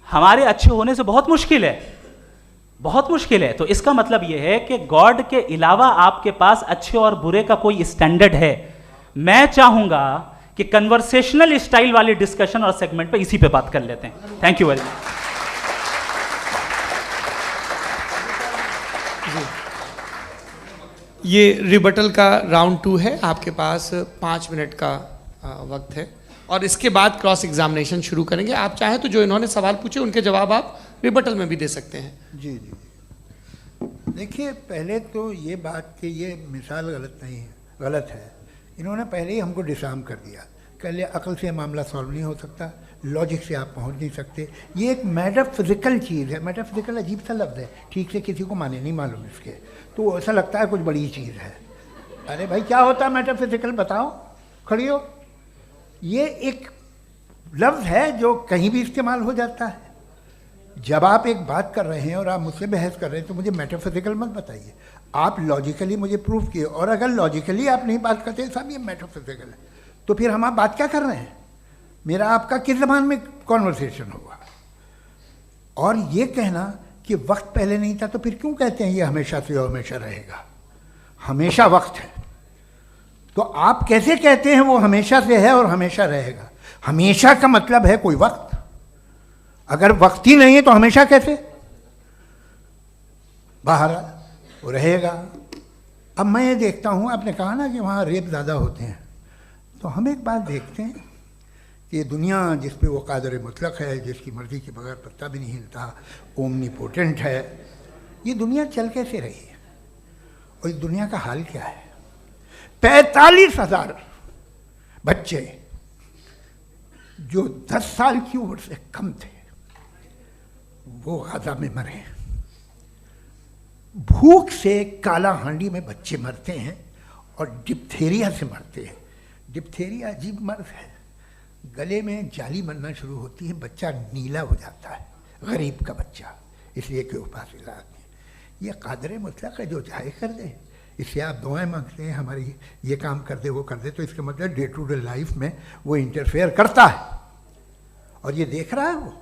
हमारे अच्छे होने से बहुत मुश्किल है, बहुत मुश्किल है। तो इसका मतलब यह है कि गॉड के अलावा आपके पास अच्छे और बुरे का कोई स्टैंडर्ड है। मैं चाहूंगा कि कन्वर्सेशनल स्टाइल वाली डिस्कशन और सेगमेंट पे इसी पे बात कर लेते हैं। Thank you very much. ये रिबटल का राउंड 2 है। आपके पास 5 मिनट का वक्त है और इसके बाद क्रॉस एग्जामिनेशन शुरू करेंगे। आप चाहें तो जो इन्होंने सवाल पूछे उनके जवाब आप रिबटल में भी दे सकते हैं। जी जी, देखिए पहले तो ये बात कि ये मिसाल गलत नहीं है, गलत है। इन्होंने पहले ही हमको डिसार्म कर दिया। कह लिया अकल से मामला सॉल्व नहीं हो सकता, लॉजिक से आप पहुंच नहीं सकते। ये एक मेटाफिजिकल चीज़ है। मेटाफिजिकल अजीब सा लफ्ज़ है, ठीक से किसी को माने नहीं मालूम इसके, तो ऐसा लगता है कुछ बड़ी चीज़ है। अरे भाई क्या होता है मेटाफिजिकल, बताओ, खड़ी हो। ये एक लफ्ज़ है जो कहीं भी इस्तेमाल हो जाता है। जब आप एक बात कर रहे हैं और आप मुझसे बहस कर रहे हैं तो मुझे मेटाफिजिकल मत बताइए, आप लॉजिकली मुझे प्रूव किए। और अगर लॉजिकली आप नहीं बात करते साहब ये मेटाफिजिकल है, तो फिर हम आप बात क्या कर रहे हैं? मेरा आपका किस ज़बान में कॉन्वर्सेशन होगा? और ये कहना कि वक्त पहले नहीं था, तो फिर क्यों कहते हैं ये हमेशा से और हमेशा रहेगा? हमेशा वक्त है, तो आप कैसे कहते हैं वो हमेशा से है और हमेशा रहेगा? हमेशा का मतलब है कोई वक्त, अगर वक्त ही नहीं है तो हमेशा कैसे? बाहर वो रहेगा। अब मैं ये देखता हूँ, आपने कहा ना कि वहाँ रेप ज़्यादा होते हैं, तो हम एक बात देखते हैं कि दुनिया जिस पे वो कादर मुतलक है, जिसकी मर्ज़ी के बगैर पत्ता भी नहीं हिलता, ओमनीपोटेंट है, ये दुनिया चल कैसे रही है? और इस दुनिया का हाल क्या है? 45,000 बच्चे जो 10 साल की उम्र से कम थे वो गाजा में मरे। भूख से काला हांडी में बच्चे मरते हैं और डिप्थेरिया से मरते हैं। डिप्थेरिया अजीब मर्ज है, गले में जाली बनना शुरू होती है, बच्चा नीला हो जाता है, गरीब का बच्चा, इसलिए कि उपास इलाज में। ये कादर मुतलक है, जो चाहे कर दे। इससे आप दुआएं मांगते हैं हमारी ये काम कर दे वो कर दे, तो इसका मतलब डे टू डे लाइफ में वो इंटरफेयर करता है और ये देख रहा है वो।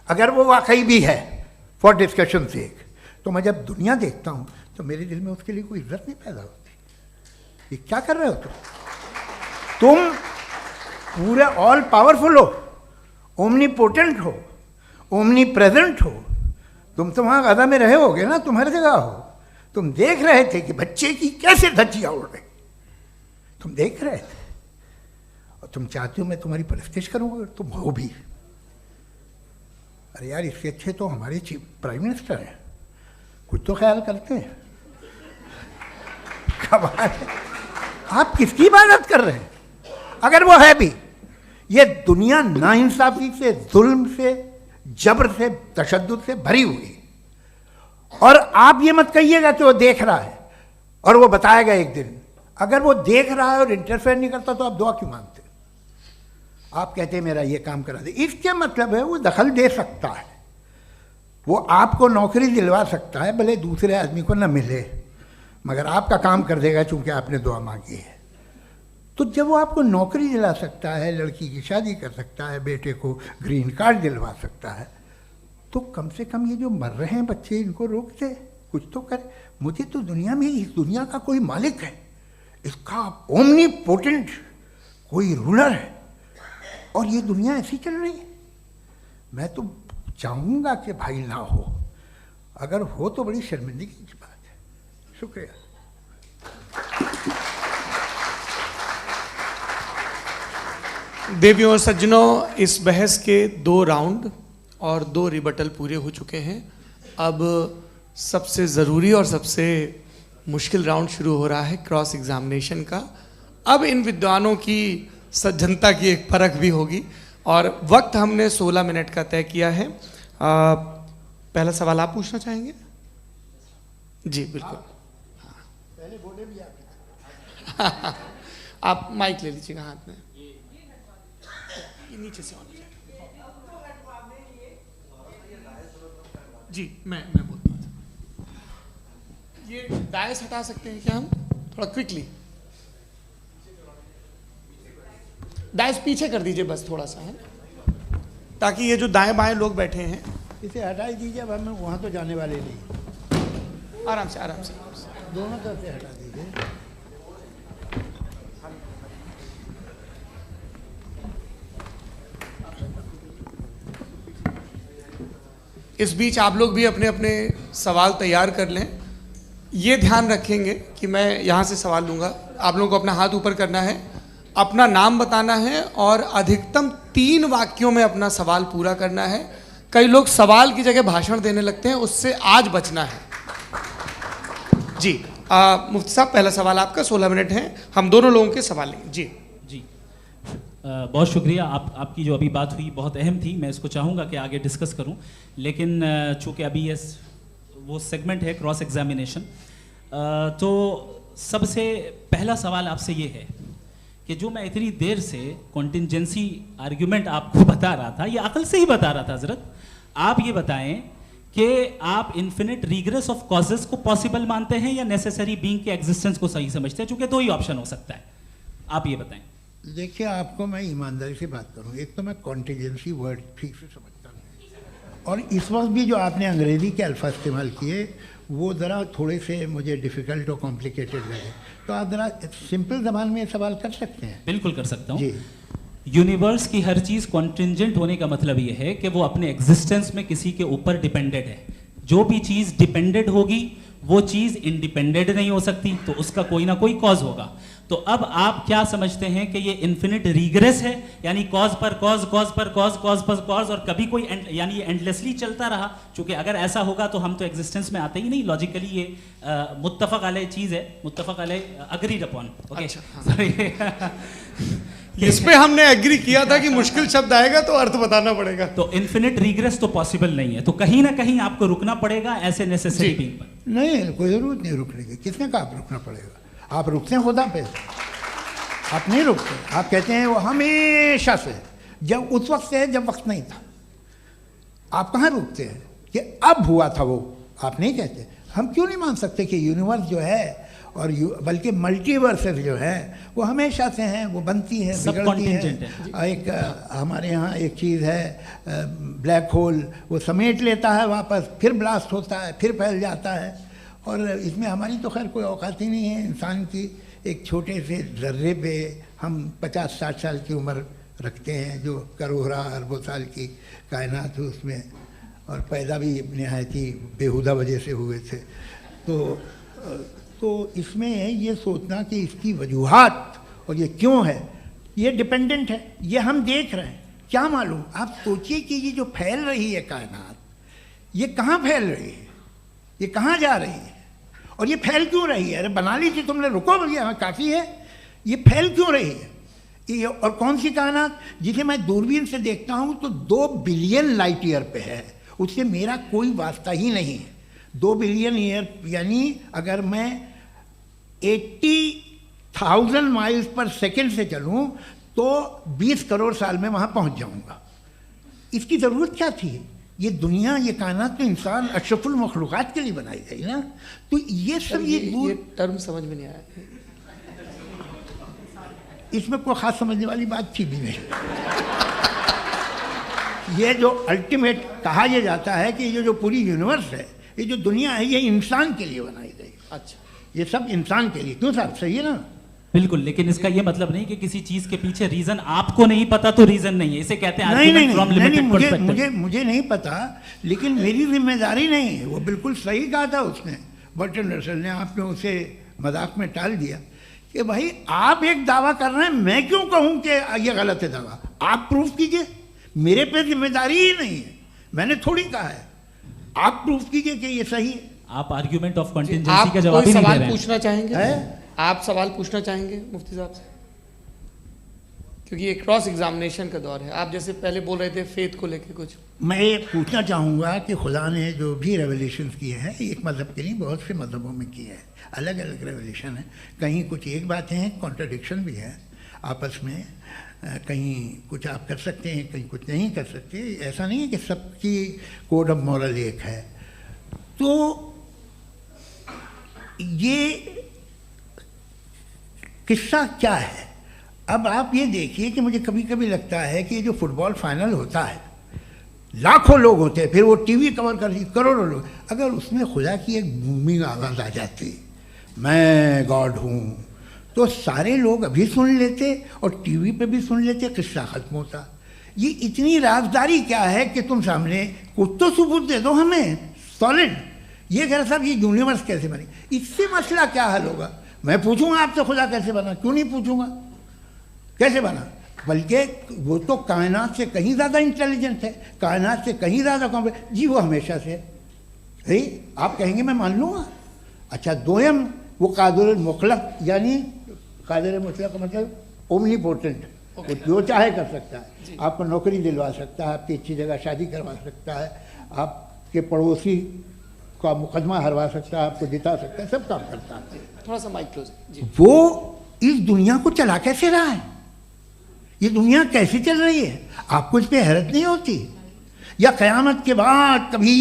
अगर वो वाकई भी है फॉर डिस्कशन सेक, तो मैं जब दुनिया देखता हूँ तो मेरे दिल में उसके लिए कोई इज्जत नहीं पैदा होती। ये क्या कर रहे हो तुम पूरे ऑल पावरफुल हो, ओमनीपोटेंट हो, ओमनी प्रेजेंट हो। तुम तो वहाँ गाजा में रहे होगे ना, तुम हर जगह हो। तुम देख रहे थे कि बच्चे की कैसे धज्जियाँ उड़ रही, तुम देख रहे थे और तुम चाहते हो मैं तुम्हारी परस्तिश करूँगा, तुम हो भी। अरे यार, इसके अच्छे तो हमारे चीफ प्राइम मिनिस्टर हैं, कुछ तो ख्याल करते हैं। कमाल है, आप किसकी इबादत कर रहे हैं? अगर वो है भी, ये दुनिया नाइंसाफी से, जुल्म से, जबर से, तशद्दुद से भरी हुई। और आप ये मत कहिएगा कि वो देख रहा है और वो बताएगा एक दिन। अगर वो देख रहा है और इंटरफेयर नहीं करता तो आप दुआ क्यों मांगते? आप कहते हैं मेरा ये काम करा दे, इसके मतलब है वो दखल दे सकता है, वो आपको नौकरी दिलवा सकता है, भले दूसरे आदमी को ना मिले, मगर आपका काम कर देगा चूंकि आपने दुआ मांगी है। तो जब वो आपको नौकरी दिला सकता है, लड़की की शादी कर सकता है, बेटे को ग्रीन कार्ड दिलवा सकता है, तो कम से कम ये जो मर रहे हैं बच्चे, इनको रोक दे, कुछ तो करे। मुझे तो दुनिया में, इस दुनिया का कोई मालिक है, इसका ओमनीपोटेंट कोई रूलर है, और ये दुनिया ऐसी चल रही है। मैं तो चाहूँगा कि भाई ना हो, अगर हो तो बड़ी शर्मिंदगी की बात है। शुक्रिया। देवियों और सज्जनों, इस बहस के 2 राउंड और 2 रिबटल पूरे हो चुके हैं। अब सबसे ज़रूरी और सबसे मुश्किल राउंड शुरू हो रहा है, क्रॉस एग्जामिनेशन का। अब इन विद्वानों की सज्जनता की एक परख भी होगी और वक्त हमने 16 मिनट का तय किया है। पहला सवाल आप पूछना चाहेंगे? जी बिल्कुल। पहले बोले भी आप। आप माइक ले लीजिएगा हाथ में, ये नीचे से ऑन कीजिए। जी मैं बोलता हूँ, ये डायस हटा सकते हैं क्या हम थोड़ा क्विकली? डायस पीछे कर दीजिए बस थोड़ा सा, है, ताकि ये जो दाएं बाएं लोग बैठे हैं, इसे हटा ही दीजिए। अब हम वहाँ तो जाने वाले नहीं, आराम से आराम से दोनों तरफ से हटा दीजिए। इस बीच आप लोग भी अपने अपने सवाल तैयार कर लें। ये ध्यान रखेंगे कि मैं यहाँ से सवाल लूँगा, आप लोगों को अपना हाथ ऊपर करना है, अपना नाम बताना है और अधिकतम 3 वाक्यों में अपना सवाल पूरा करना है। कई लोग सवाल की जगह भाषण देने लगते हैं, उससे आज बचना है। जी मुफ्ती साहब, पहला सवाल आपका, 16 मिनट हैं, हम दोनों लोगों के सवाल लेंगे। जी जी बहुत शुक्रिया। आपकी जो अभी बात हुई बहुत अहम थी, मैं इसको चाहूँगा कि आगे डिस्कस करूँ, लेकिन चूँकि अभी ये वो सेगमेंट है क्रॉस एग्जामिनेशन, तो सबसे पहला सवाल आपसे ये है कि जो मैं इतनी देर से कॉन्टिंजेंसी आर्ग्यूमेंट आपको बता रहा था, ये अकल से ही बता रहा था हजरत, आप ये बताएं कि आप इन्फिनिट रिग्रेस ऑफ कॉजेस को पॉसिबल मानते हैं या नेसेसरी बीइंग के एग्जिस्टेंस को सही समझते हैं, चूंकि दो ही ऑप्शन हो सकता है, आप ये बताएं। देखिए, आपको मैं ईमानदारी से बात करूं, एक तो मैं कॉन्टिजेंसी वर्ड ठीक से समझता नहीं, और इस वक्त भी जो आपने अंग्रेज़ी के अल्फाज इस्तेमाल किए वो ज़रा थोड़े से मुझे डिफ़िकल्ट और कॉम्प्लिकेटेड लगे, तो आप ज़रा सिंपल ज़बान में सवाल कर सकते हैं। बिल्कुल कर सकता हूँ जी। यूनिवर्स की हर चीज़ कॉन्टिंजेंट होने का मतलब ये है कि वो अपने एग्जिस्टेंस में किसी के ऊपर डिपेंडेड है। जो भी चीज़ डिपेंडेड होगी वो चीज़ इंडिपेंडेंट नहीं हो सकती, तो उसका कोई ना कोई कॉज होगा। तो अब आप क्या समझते हैं कि ये इन्फिनिट रिग्रेस है, यानी कॉज पर कॉज, कॉज पर कॉज, कॉज पर कॉज, और कभी कोई यानी ये एंडलेसली चलता रहा? क्योंकि अगर ऐसा होगा तो हम तो एग्जिस्टेंस में आते ही नहीं, लॉजिकली ये मुत्तफक अलैह चीज़ है, मुत्तफक अलैह अग्रीड अपॉन। ओके, इस पे हमने एग्री किया था कि मुश्किल शब्द आएगा तो अर्थ बताना पड़ेगा। तो इन्फिनिट रिग्रेस तो पॉसिबल नहीं है, तो कहीं ना कहीं आपको रुकना पड़ेगा ऐसे नेसेसरी बीइंग पर। नहीं, कोई ज़रूरत नहीं रुकने की। किसने कहा आप रुकना पड़ेगा? आप रुकते हैं खुदा पे, आप नहीं रुकते। आप कहते हैं वो हमेशा से, जब उस वक्त से है जब वक्त नहीं था। आप कहाँ रुकते हैं कि अब हुआ था वो? आप नहीं कहते। हम क्यों नहीं मान सकते कि यूनिवर्स जो है और बल्कि मल्टीवर्सेस जो है वो हमेशा से हैं, वो बनती है, बिगड़ती है। एक हमारे यहाँ एक चीज़ है ब्लैक होल, वो समेट लेता है वापस, फिर ब्लास्ट होता है, फिर फैल जाता है। और इसमें हमारी तो खैर कोई औकात ही नहीं है। इंसान की एक छोटे से ज़र्रे पे हम 50-60 साल की उम्र रखते हैं, जो करोड़ों अरबों साल की कायनात है उसमें, और पैदा भी नहायत ही बेहुदा वजह से हुए थे। तो इसमें ये सोचना कि इसकी वजूहात और ये क्यों है, ये डिपेंडेंट है, ये हम देख रहे हैं, क्या मालूम। आप सोचिए कि ये जो फैल रही है कायनात, ये कहाँ फैल रही है, ये कहाँ जा रही है, और ये फैल क्यों रही है? अरे बना ली थी तुमने, रुको भैया, काफ़ी है। ये फैल क्यों रही है? ये और कौन सी कायनात जिसे मैं दूरबीन से देखता हूँ तो 2 बिलियन लाइट ईयर पे है, उससे मेरा कोई वास्ता ही नहीं है। 2 बिलियन ईयर यानी अगर मैं 80,000 माइल्स पर सेकेंड से चलूँ तो 20 करोड़ साल में वहाँ पहुँच जाऊँगा। इसकी ज़रूरत क्या थी? ये दुनिया, ये कायनात तो इंसान अशरफुल मखलूक़ात के लिए बनाई गई ना। तो ये सब ये टर्म समझ में नहीं आया, इसमें कोई ख़ास समझने वाली बात थी भी नहीं। ये जो अल्टीमेट कहा यह जाता है कि ये जो पूरी यूनिवर्स है, ये जो दुनिया है, ये इंसान के लिए बनाई गई। अच्छा, ये सब इंसान के लिए। क्यों साहब, सही है ना? बिल्कुल, लेकिन इसका ये मतलब नहीं कि किसी चीज के पीछे रीजन आपको नहीं पता तो रीजन नहीं है, इसे कहते हैं नहीं, मुझे नहीं पता, लेकिन मेरी जिम्मेदारी नहीं है। वो बिल्कुल सही कहा था उसने, बर्टन रसल ने। आपने उसे मजाक में टाल दिया कि भाई आप एक दावा कर रहे हैं, मैं क्यों कहूँ कि ये गलत है दावा? आप प्रूफ कीजिए, मेरे पे जिम्मेदारी ही नहीं है, मैंने थोड़ी कहा है। आप प्रूफ कीजिए कि ये सही है। आप आर्ग्यूमेंट ऑफ कॉन्टिजेंसी का जवाब ही नहीं दे रहे हैं। पूछना चाहेंगे? आप सवाल पूछना चाहेंगे मुफ्ती साहब से? क्योंकि ये क्रॉस एग्जामिनेशन का दौर है। आप जैसे पहले बोल रहे थे फेथ को लेके कुछ, मैं ये पूछना चाहूँगा कि खुदा ने जो भी रेवलेशन किए हैं, एक मज़हब के नहीं बहुत से मज़हबों में किए हैं, अलग अलग रेवलेशन है। कहीं कुछ एक बातें हैं, कॉन्ट्रडिक्शन भी है आपस में, कहीं कुछ आप कर सकते हैं, कहीं कुछ नहीं कर सकते। ऐसा नहीं है कि सबकी कोड ऑफ मॉरल एक है। तो ये किस्सा क्या है? अब आप ये देखिए कि मुझे कभी कभी लगता है कि जो फुटबॉल फाइनल होता है, लाखों लोग होते हैं, फिर वो टीवी कवर करती, करोड़ों लोग, अगर उसमें खुदा की एक बूमिंग आवाज़ आ जाती, मैं गॉड हूँ, तो सारे लोग अभी सुन लेते और टीवी पे भी सुन लेते, किस्सा ख़त्म होता। ये इतनी राजदारी क्या है कि तुम सामने कुछ तो सबूत दे दो हमें सॉलिड। ये कह साहब ये यूनिवर्स कैसे बनी, इससे मसला क्या हल होगा? मैं पूछूंगा आपसे खुदा कैसे बना? क्यों नहीं पूछूंगा कैसे बना? बल्कि वो तो कायनात से कहीं ज़्यादा इंटेलिजेंट है, कायनात से कहीं ज़्यादा कॉम्प्लेक्स। जी वो हमेशा से है, आप कहेंगे मैं मान लूँगा। अच्छा, दोयम वो कादिर मुतलक, यानी कादिर मुतलक का मतलब ओमनीपोटेंट, वो जो चाहे कर सकता है। आपको नौकरी दिलवा सकता है, आपकी अच्छी जगह शादी करवा सकता है, आपके पड़ोसी आपका मुकदमा हरवा सकता है, आपको जिता सकता है, सब काम करता है। थोड़ा सा माइक क्लोज जी। वो इस दुनिया को चला कैसे रहा है, ये दुनिया कैसे चल रही है, आपको इस पर हैरत नहीं होती? या क़यामत के बाद कभी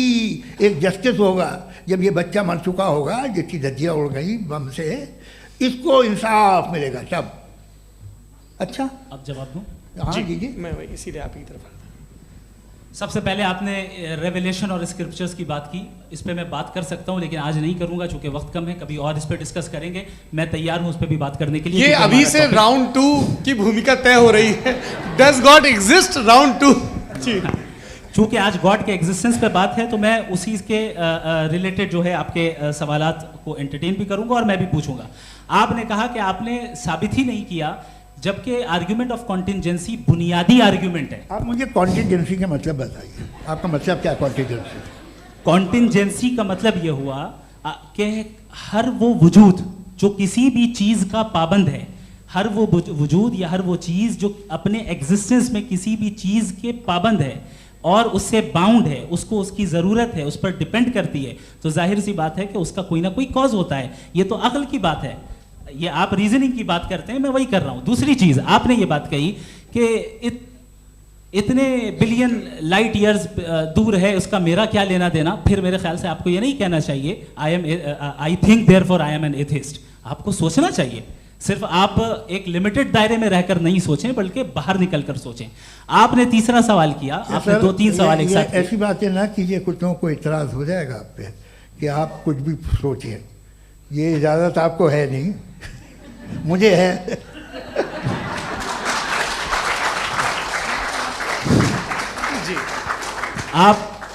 एक जस्टिस होगा, जब ये बच्चा मर चुका होगा जिसकी धज्जियाँ उड़ गई बम से, इसको इंसाफ मिलेगा तब। अच्छा अब जवाब दूं? हाँ जी। मैं वही इसीलिए आप की तरफ। सबसे पहले आपने रेवलेशन और स्क्रिप्चर्स की बात की, इस पे मैं बात कर सकता हूं लेकिन आज नहीं करूंगा चूंकि वक्त कम है, कभी और इस पे डिस्कस करेंगे। मैं तैयार हूं उस पे भी बात करने के लिए। ये अभी से राउंड 2 की भूमिका तय हो रही है। डज गॉड एग्जिस्ट राउंड 2 जी। चूंकि आज गॉड के एग्जिस्टेंस पे बात है तो मैं उसी के रिलेटेड जो है आपके सवालात को एंटरटेन भी करूंगा और मैं भी पूछूंगा। आपने कहा कि आपने साबित ही नहीं किया, जबकि आर्ग्यूमेंट ऑफ कॉन्टिजेंसी बुनियादी आर्ग्यूमेंट है। आप मुझे कॉन्टिजेंसी का मतलब बताइए, आपका मतलब क्या है कॉन्टिजेंसी? कॉन्टिजेंसी का मतलब यह हुआ कि हर वो वजूद जो किसी भी चीज का पाबंद है, हर वो वजूद या हर वो चीज जो अपने एग्जिस्टेंस में किसी भी चीज के पाबंद है और उससे बाउंड है, उसको उसकी जरूरत है, उस पर डिपेंड करती है, तो जाहिर सी बात है कि उसका कोई ना कोई कॉज होता है। ये तो अक्ल की बात है। ये आप रीजनिंग की बात करते हैं, मैं वही कर रहा हूं। दूसरी चीज आपने ये बात कही कि इतने बिलियन लाइट ईयर्स दूर है, उसका मेरा क्या लेना देना। फिर मेरे ख्याल से आपको ये नहीं कहना चाहिए I think therefore I am an atheist. आपको सोचना चाहिए, सिर्फ आप एक लिमिटेड दायरे में रहकर नहीं सोचें बल्कि बाहर निकलकर सोचें। आपने तीसरा सवाल किया, आपने 2-3 सवाल एक साथ। ऐसी बातें ना कीजिए, कुछ लोगों को इतराज हो जाएगा आप पे कि आप कुछ भी सोचिए। ये इजाजत आपको है नहीं, मुझे है। जी।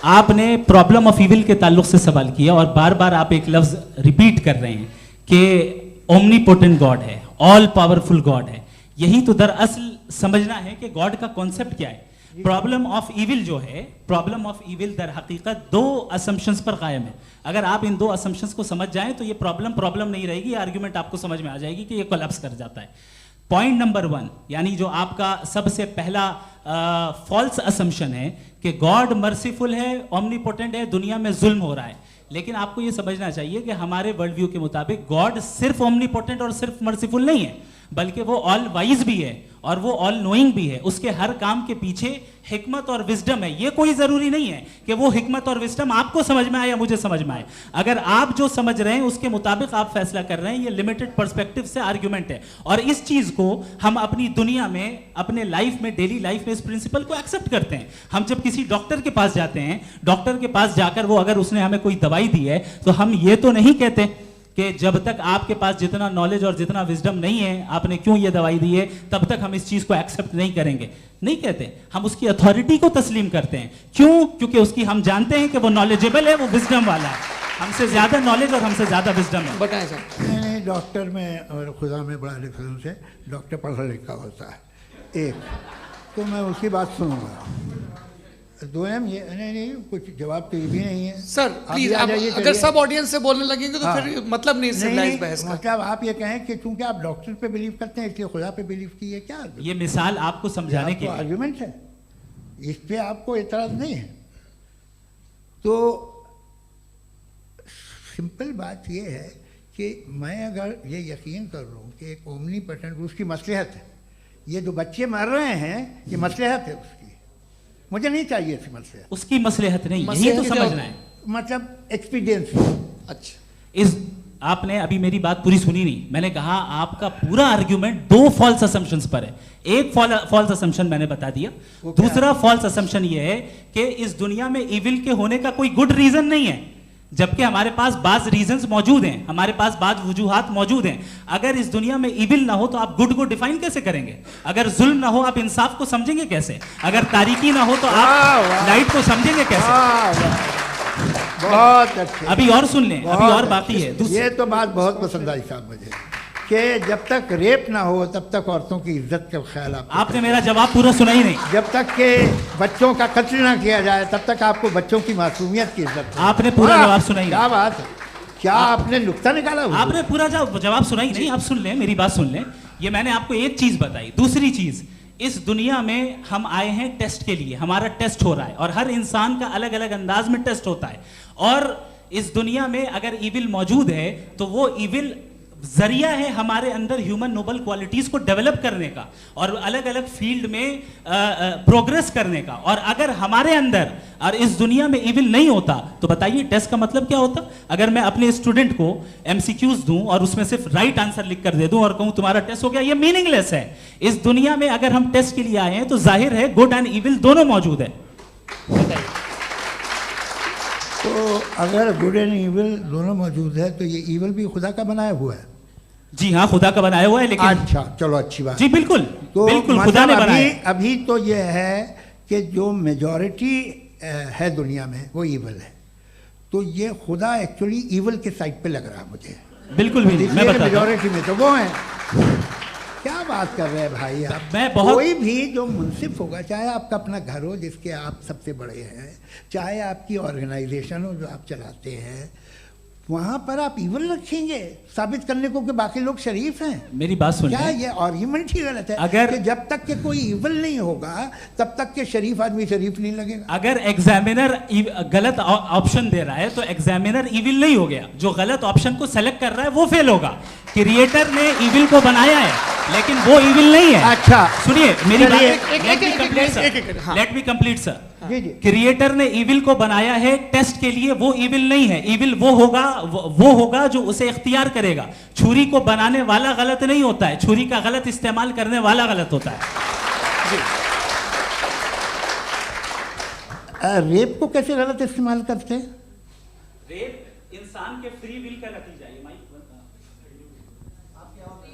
आपने प्रॉब्लम ऑफ इविल के ताल्लुक से सवाल किया और बार बार आप एक लफ्ज रिपीट कर रहे हैं कि ओमनीपोटेंट गॉड है, ऑल पावरफुल गॉड है। यही तो दरअसल समझना है कि गॉड का कॉन्सेप्ट क्या है। प्रॉब्लम ऑफ इविल जो है, प्रॉब्लम ऑफ इविल दर हकीकत 2 असम्पशंस पर कायम है। अगर आप इन 2 असम्पशंस को समझ जाएं तो ये प्रॉब्लम नहीं रहेगी, आर्ग्यूमेंट आपको समझ में आ जाएगी कि ये कोलैप्स कर जाता है। पॉइंट नंबर 1 यानी जो आपका सबसे पहला फॉल्स असम्पशन है कि गॉड मर्सीफुल है, ओमनीपोटेंट है, दुनिया में जुल्म हो रहा है। लेकिन आपको ये समझना चाहिए कि हमारे वर्ल्ड व्यू के मुताबिक गॉड सिर्फ ओमनीपोटेंट और सिर्फ मर्सीफुल नहीं है, बल्कि वो ऑल वाइज भी है और वो ऑल नोइंग भी है। उसके हर काम के पीछे हिकमत और विजडम है। ये कोई जरूरी नहीं है कि वो हिकमत और विजडम आपको समझ में आए या मुझे समझ में आए। अगर आप जो समझ रहे हैं उसके मुताबिक आप फैसला कर रहे हैं, ये लिमिटेड पर्सपेक्टिव से आर्ग्यूमेंट है। और इस चीज को हम अपनी दुनिया में, अपने लाइफ में, डेली लाइफ में इस प्रिंसिपल को एक्सेप्ट करते हैं। हम जब किसी डॉक्टर के पास जाते हैं, डॉक्टर के पास जाकर वो अगर उसने हमें कोई दवाई दी है तो हम ये तो नहीं कहते कि जब तक आपके पास जितना नॉलेज और जितना विजडम नहीं है, आपने क्यों ये दवाई दी है, तब तक हम इस चीज को एक्सेप्ट नहीं करेंगे। नहीं कहते, हम उसकी अथॉरिटी को तस्लीम करते हैं। क्यों? क्योंकि उसकी हम जानते हैं कि वो नॉलेजेबल है, वो विजडम वाला है, हमसे ज्यादा नॉलेज और हमसे ज्यादा विजडम है। बताएं सर। नहीं, डॉक्टर में और खुदा में बड़ा डिफरेंस है। डॉक्टर पढ़ा लिखा होता है एक, तो मैं उसकी बात सुनूंगा। 2 ये नहीं कुछ जवाब तो ये भी नहीं है सर। प्लीज आप अगर सब ऑडियंस से बोलने लगेंगे तो फिर मतलब नहीं सिविलाइज्ड बहस का। मतलब आप ये कहें कि चूंकि आप डॉक्टर पे बिलीव करते हैं इसलिए खुदा पे बिलीव किए, क्या ये मिसाल आपको समझाने के लिए आर्ग्यूमेंट है, इस पे आपको एतराज नहीं है। तो सिंपल बात ये है कि मैं अगर ये यकीन कर लूँ कि एक ओमनीपोटेंट, उसकी मसलहत है, ये जो बच्चे मर रहे हैं ये मसलहत है उसकी, मुझे नहीं चाहिए इसकी मसलहत। उसकी मसलहत नहीं, यही तो समझना है। मतलब एक्सपीरियंस। अच्छा, इस आपने अभी मेरी बात पूरी सुनी नहीं। मैंने कहा आपका पूरा आर्ग्यूमेंट 2 फॉल्स असम्पशंस पर है। एक फॉल्स असम्पशन मैंने बता दिया, दूसरा फॉल्स असम्पशन ये है कि इस दुनिया में इविल के होने का कोई गुड रीजन नहीं है, जबकि हमारे पास बाज रीजंस मौजूद हैं, हमारे पास बाज वजूहात मौजूद हैं। अगर इस दुनिया में इविल ना हो तो आप गुड को डिफाइन कैसे करेंगे? अगर जुल्म ना हो आप इंसाफ को समझेंगे कैसे? अगर तारीकी ना हो तो आप लाइट को समझेंगे कैसे? बहुत अच्छे। अभी और सुन लें, अभी और बाकी है। ये तो बात बहुत पसंद आई साहब मुझे कि जब तक रेप ना हो तब तक औरतों की इज्जत का ख्याल आपने मेरा जवाब पूरा सुना ही नहीं। जब तक के बच्चों का कत्ल ना किया जाए तब तक आपको बच्चों की मासूमियत की इज्जत। आपने पूरा जवाब सुना ही नहीं। क्या बात है, क्या आपने नुक्ता निकाला? आपने पूरा जवाब सुना ही नहीं। आप सुन लें, मेरी बात सुन लें। ये मैंने आपको एक चीज बताई। दूसरी चीज, इस दुनिया में हम आए हैं टेस्ट के लिए, हमारा टेस्ट हो रहा है और हर इंसान का अलग अलग अंदाज में टेस्ट होता है। और इस दुनिया में अगर इविल मौजूद है तो वो इविल जरिया है हमारे अंदर ह्यूमन नोबल क्वालिटीज को डेवलप करने का और अलग अलग फील्ड में प्रोग्रेस करने का। और अगर हमारे अंदर और इस दुनिया में इविल नहीं होता तो बताइए टेस्ट का मतलब क्या होता? अगर मैं अपने स्टूडेंट को एमसीक्यूज दूं और उसमें सिर्फ राइट आंसर लिख कर दे दूं और कहूं तुम्हारा टेस्ट हो गया, ये मीनिंगलेस है। इस दुनिया में अगर हम टेस्ट के लिए आए हैं तो जाहिर है गुड एंड इविल दोनों मौजूद है। बताइए। तो अगर गुड एंड इविल दोनों मौजूद है तो ये इविल भी खुदा का बनाया हुआ है? जी हाँ, खुदा का बनाया हुआ है। लेकिन अच्छा, चलो अच्छी बात। जी बिल्कुल, तो बिल्कुल खुदा ने बनाया। अभी तो ये है कि जो मेजॉरिटी है दुनिया में वो इविल है, तो ये खुदा एक्चुअली इविल के साइड पे लग रहा है मुझे। बिल्कुल भी नहीं, मैं बताता हूं। मेजॉरिटी में तो वो है। क्या बात कर रहे हैं भाई आप? मैं बहुत कोई भी जो मुंसिफ होगा, चाहे आपका अपना घर हो जिसके आप सबसे बड़े हैं, चाहे आपकी ऑर्गेनाइजेशन हो जो आप चलाते हैं, वहां पर आप इविल रखेंगे साबित करने को कि बाकी लोग शरीफ हैं? मेरी बात सुनिए। क्या ये आर्ग्यूमेंट ही गलत है? अगर कि जब तक के कोई इविल नहीं होगा तब तक के शरीफ आदमी शरीफ नहीं लगेगा। अगर एग्जामिनर गलत ऑप्शन दे रहा है तो एग्जामिनर इविल नहीं हो गया, जो गलत ऑप्शन को सेलेक्ट कर रहा है वो फेल होगा। क्रिएटर ने इविल को बनाया है लेकिन वो इविल नहीं है। अच्छा सुनिए मेरी बात, हाँ। Let me complete sir. जी जी। क्रिएटर ने इविल को बनाया है टेस्ट के लिए, वो इविल नहीं है। इविल वो होगा जो उसे इख्तियार करेगा। छुरी को बनाने वाला गलत नहीं होता है, छुरी का गलत इस्तेमाल करने वाला गलत होता है। रेप को कैसे गलत इस्तेमाल करते हैं? रेप इंसान के फ्री विल का नतीजा है।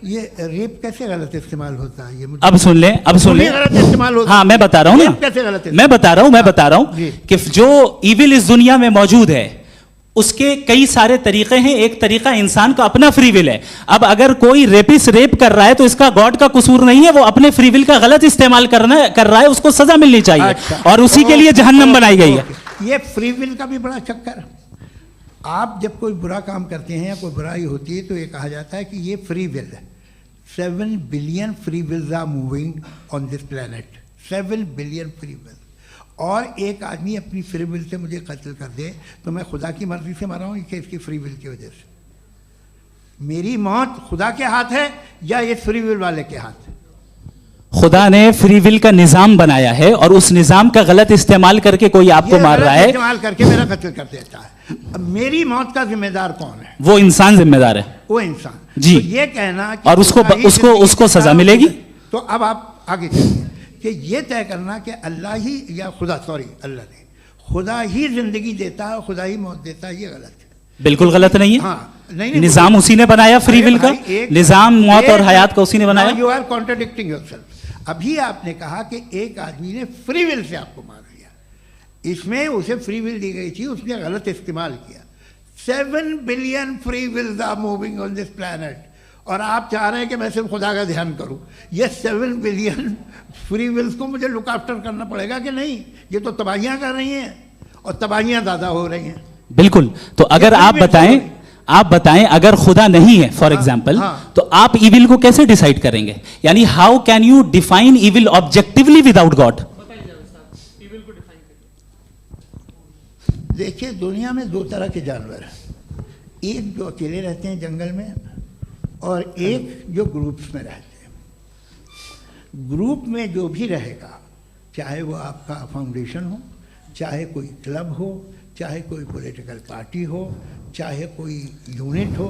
ये रेप कैसे गलत इस्तेमाल होता है? ये मुझे अब सुन ले, अब सुन ले। गलत इस्तेमाल होता है। हाँ मैं बता रहा हूँ ना, कैसे गलत इस्तेमाल? मैं बता रहा हूँ जी। कि जो इविल इस दुनिया में मौजूद है उसके कई सारे तरीके हैं। एक तरीका इंसान का अपना फ्री विल है। अब अगर कोई रेपिस्ट रेप कर रहा है तो इसका गॉड का कसूर नहीं है, वो अपने फ्री विल का गलत इस्तेमाल कर रहा है, उसको सजा मिलनी चाहिए। अच्छा। और उसी के लिए जहन्नम बनाई गई है। ये फ्री विल का भी बड़ा चक्कर। आप जब कोई बुरा काम करते हैं या कोई बुराई होती है तो ये कहा जाता है कि ये फ्री विल है। 7 billion free wills are moving on this planet. 7 billion free will. और एक आदमी अपनी फ्री विल से मुझे कत्ल कर दे तो मैं खुदा की मर्जी से मरा हूँ कि इसकी फ्री विल की वजह से? मेरी मौत खुदा के हाथ है या ये फ्री विल वाले के हाथ है? खुदा ने फ्री विल का निजाम बनाया है और उस निजाम का गलत इस्तेमाल करके कोई आपको मार रहा है, इस्तेमाल करके मेरा कत्ल कर देता है। अब मेरी मौत का जिम्मेदार कौन है? वो इंसान जिम्मेदार है। वो इंसान। जी। तो ये कहना कि और उसको सजा मिलेगी। तो अब आप आगे चलिए कि ये तय करना कि अल्लाह ही या अल्लाह ने खुदा ही जिंदगी देता है, खुदा ही मौत देता है, ये गलत है। बिल्कुल गलत नहीं है। हाँ, नहीं, निजाम उसी ने बनाया फ्री विल का। निजाम मौत और हयात का उसी ने बनाया। You are contradicting yourself. अभी आपने कहा कि एक आदमी ने फ्री विल से आपको मार दिया, इसमें उसे फ्री विल दी गई थी, उसने गलत इस्तेमाल किया। 7 billion free wills are moving on this planet और आप चाह रहे हैं कि मैं सिर्फ खुदा का ध्यान करूं। ये 7 बिलियन फ्री विल्स को मुझे लुक आफ्टर करना पड़ेगा कि नहीं? ये तो तबाहियां कर रही हैं और तबाहियां ज़्यादा हो रही हैं। बिल्कुल। तो अगर आप बताएं अगर खुदा नहीं है फॉर एग्जाम्पल, तो आप इविल को कैसे डिसाइड करेंगे? यानी how can you define evil objectively without God? देखिए दुनिया में 2 तरह के जानवर हैं। एक जो अकेले रहते हैं जंगल में और एक जो ग्रुप्स में रहते हैं। ग्रुप में जो भी रहेगा, चाहे वो आपका फाउंडेशन हो, चाहे कोई क्लब हो, चाहे कोई पॉलिटिकल पार्टी हो, चाहे कोई यूनिट हो,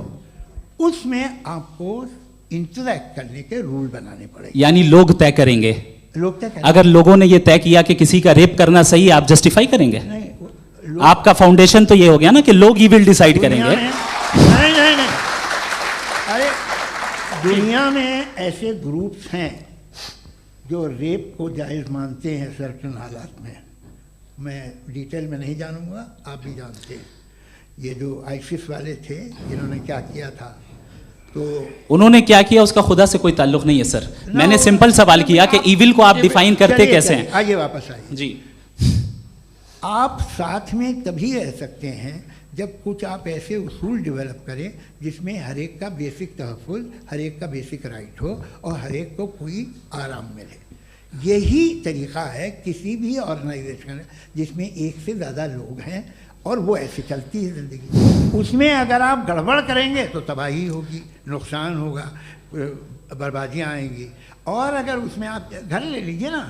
उसमें आपको इंटरैक्ट करने के रूल बनाने पड़ेंगे। यानी लोग तय करेंगे। लोग तय करेंगे। अगर लोगों ने ये तय किया कि किसी का रेप करना सही है, आप जस्टिफाई करेंगे? नहीं, आपका फाउंडेशन तो ये हो गया ना कि लोग ही विल डिसाइड करेंगे। नहीं। अरे दुनिया में ऐसे ग्रुप्स हैं जो रेप को जायज़ मानते हैं सर्टेन हालात में। मैं डिटेल में नहीं जानूंगा, आप भी जानते हैं। ये जो आईसिस वाले थे जिन्होंने क्या किया था, तो उन्होंने क्या किया उसका खुदा से कोई ताल्लुक नहीं है सर। मैंने सिंपल सवाल किया कि इविल को आप डिफाइन करते कैसे हैं? आइए वापस आइए जी। आप साथ में तभी रह सकते हैं जब कुछ आप ऐसे उसूल डेवलप करें जिसमें हर एक का बेसिक तहफ़्फ़ुज़, हर एक का बेसिक राइट हो और हर एक को कोई आराम मिले। यही तरीक़ा है किसी भी ऑर्गेनाइजेशन जिसमें एक से ज़्यादा लोग हैं और वो ऐसे चलती है ज़िंदगी। उसमें अगर आप गड़बड़ करेंगे तो तबाही होगी, नुकसान होगा, बर्बादियाँ आएंगी। और अगर उसमें आप घर ले लीजिए ना,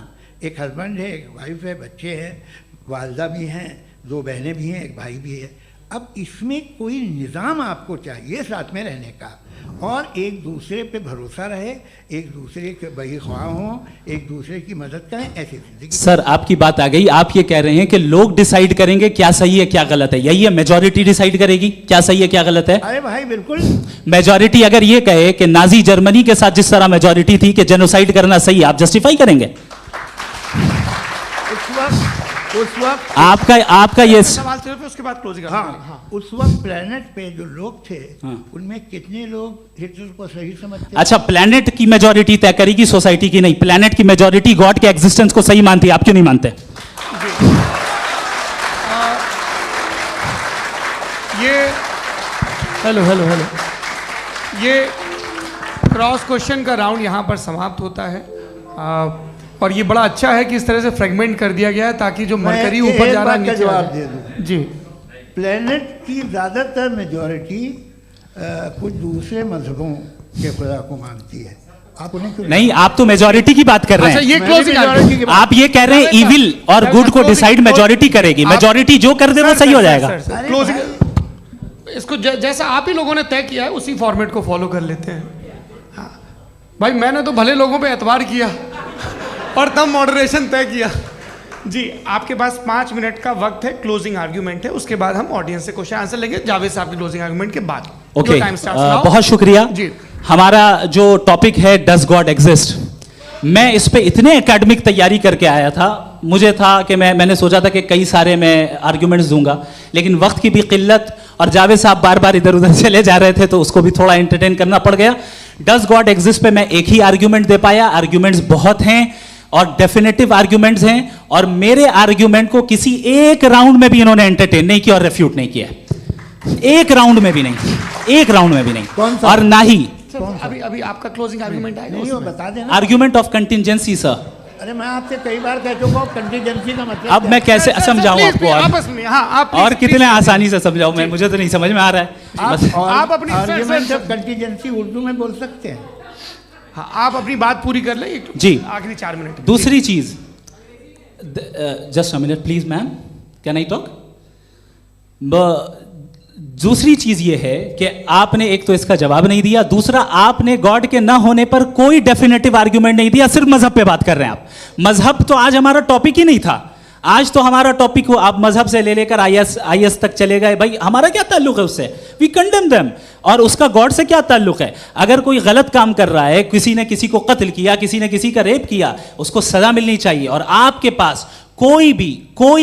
एक हस्बैंड है, एक वाइफ है, बच्चे हैं, वालदा भी हैं, 2 बहनें भी हैं, एक भाई भी है। अब इसमें कोई निज़ाम आपको चाहिए साथ में रहने का, और एक दूसरे पे भरोसा रहे, एक दूसरे के बहीख्वाह हों, एक दूसरे की मदद करें, ऐसी जिंदगी। सर आपकी बात आ गई, आप ये कह रहे हैं कि लोग डिसाइड करेंगे क्या सही है क्या गलत है, यही है मेजॉरिटी डिसाइड करेगी क्या सही है क्या गलत है? अरे भाई बिल्कुल। मेजॉरिटी अगर ये कहे कि नाजी जर्मनी के साथ जिस तरह मेजॉरिटी थी कि जेनोसाइड करना सही, आप जस्टिफाई करेंगे? उस वक्त आपका ये सवाल सिर्फ उसके बाद क्लोजिंग। हाँ, उस वक्त प्लेनेट पे जो लोग थे, उनमें कितने लोग हिटलर को सही समझते? अच्छा, प्लेनेट की मेजॉरिटी तय करेगी, सोसाइटी की नहीं। प्लेनेट की मेजॉरिटी गॉड के एग्जिस्टेंस को सही मानती है, आप क्यों नहीं मानते? हेलो ये क्रॉस क्वेश्चन का राउंड यहाँ पर समाप्त होता है। और ये बड़ा अच्छा है कि इस तरह से फ्रेगमेंट कर दिया गया है ताकि जो मरकरी ऊपर जा रहा है नीचे जवाब दे दूं जी। प्लेनेट की ज़्यादातर मेजॉरिटी कुछ दूसरे मजहबों के खुदा को मानती है। आप उन्हें क्यों नहीं, आप तो मेजॉरिटी की बात कर रहे हैं। अच्छा, ये क्लोजिंग आप ये कह रहे हैं इविल और गुड को डिसाइड मेजॉरिटी करेगी, मेजॉरिटी जो कर दे वो सही हो जाएगा। क्लोजिंग इसको जैसा आप ही लोगों ने तय किया है उसी फॉर्मेट को फॉलो कर लेते हैं। हाँ भाई, मैंने तो भले लोगों पे एतबार किया और तब मॉडरेशन तय किया। जी, आपके पास 5 मिनट का वक्त है, क्लोजिंग आर्ग्यूमेंट है, उसके बाद हम ऑडियंस से क्वेश्चन आंसर लेंगे जावेद साहब के क्लोजिंग आर्ग्यूमेंट के बाद। ओके, बहुत शुक्रिया जी। हमारा जो टॉपिक है डज गॉड एग्जिस्ट, मैं इस पे इतने एकेडमिक तैयारी करके आया था, मुझे था कि मैंने सोचा था कि कई सारे मैं आर्ग्यूमेंट्स दूंगा, लेकिन वक्त की भी किल्लत और जावेद साहब बार बार इधर उधर चले जा रहे थे तो उसको भी थोड़ा एंटरटेन करना पड़ गया। डज गॉड एग्जिस्ट पे मैं एक ही आर्ग्यूमेंट दे पाया, आर्ग्यूमेंट्स बहुत हैं और डेफिनेटिव आर्ग्यूमेंट्स हैं, और मेरे आर्ग्यूमेंट को किसी एक राउंड में भी इन्होंने एंटरटेन नहीं किया और रेफ्यूट नहीं किया, एक राउंड में भी नहीं, एक राउंड में भी नहीं। और ना ही अभी आपका क्लोजिंग आर्ग्यूमेंट आएगा, नहीं, वो बता देना। Argument of contingency sir. अरे मैं आपसे कई बार कह चुका हूं कंटीजेंसी का मतलब अब मैं कैसे समझाऊं आपको? आप और कितने आसानी से समझाऊं मैं, मुझे तो नहीं समझ में आ रहा है। आप अपनी आर्ग्यूमेंट ऑफ कंटीजेंसी उर्दू में बोल सकते हैं। हाँ, आप अपनी बात पूरी कर लें जी, आखिरी 4 मिनट। दूसरी चीज, just a minute please ma'am, can I talk? दूसरी चीज ये है कि आपने एक तो इसका जवाब नहीं दिया, दूसरा आपने गॉड के ना होने पर कोई डेफिनेटिव आर्ग्यूमेंट नहीं दिया, सिर्फ मजहब पे बात कर रहे हैं आप। मजहब तो आज हमारा टॉपिक ही नहीं था, आज तो हमारा टॉपिक हो, आप मजहब से ले लेकर आईएस तक चले गए। भाई हमारा क्या ताल्लुक है उससे? We condemn them. और उसका गॉड से क्या ताल्लुक है? अगर कोई गलत काम कर रहा है, किसी ने किसी को कत्ल किया, किसी ने किसी का रेप किया, उसको सजा मिलनी चाहिए। और आपके पास कोई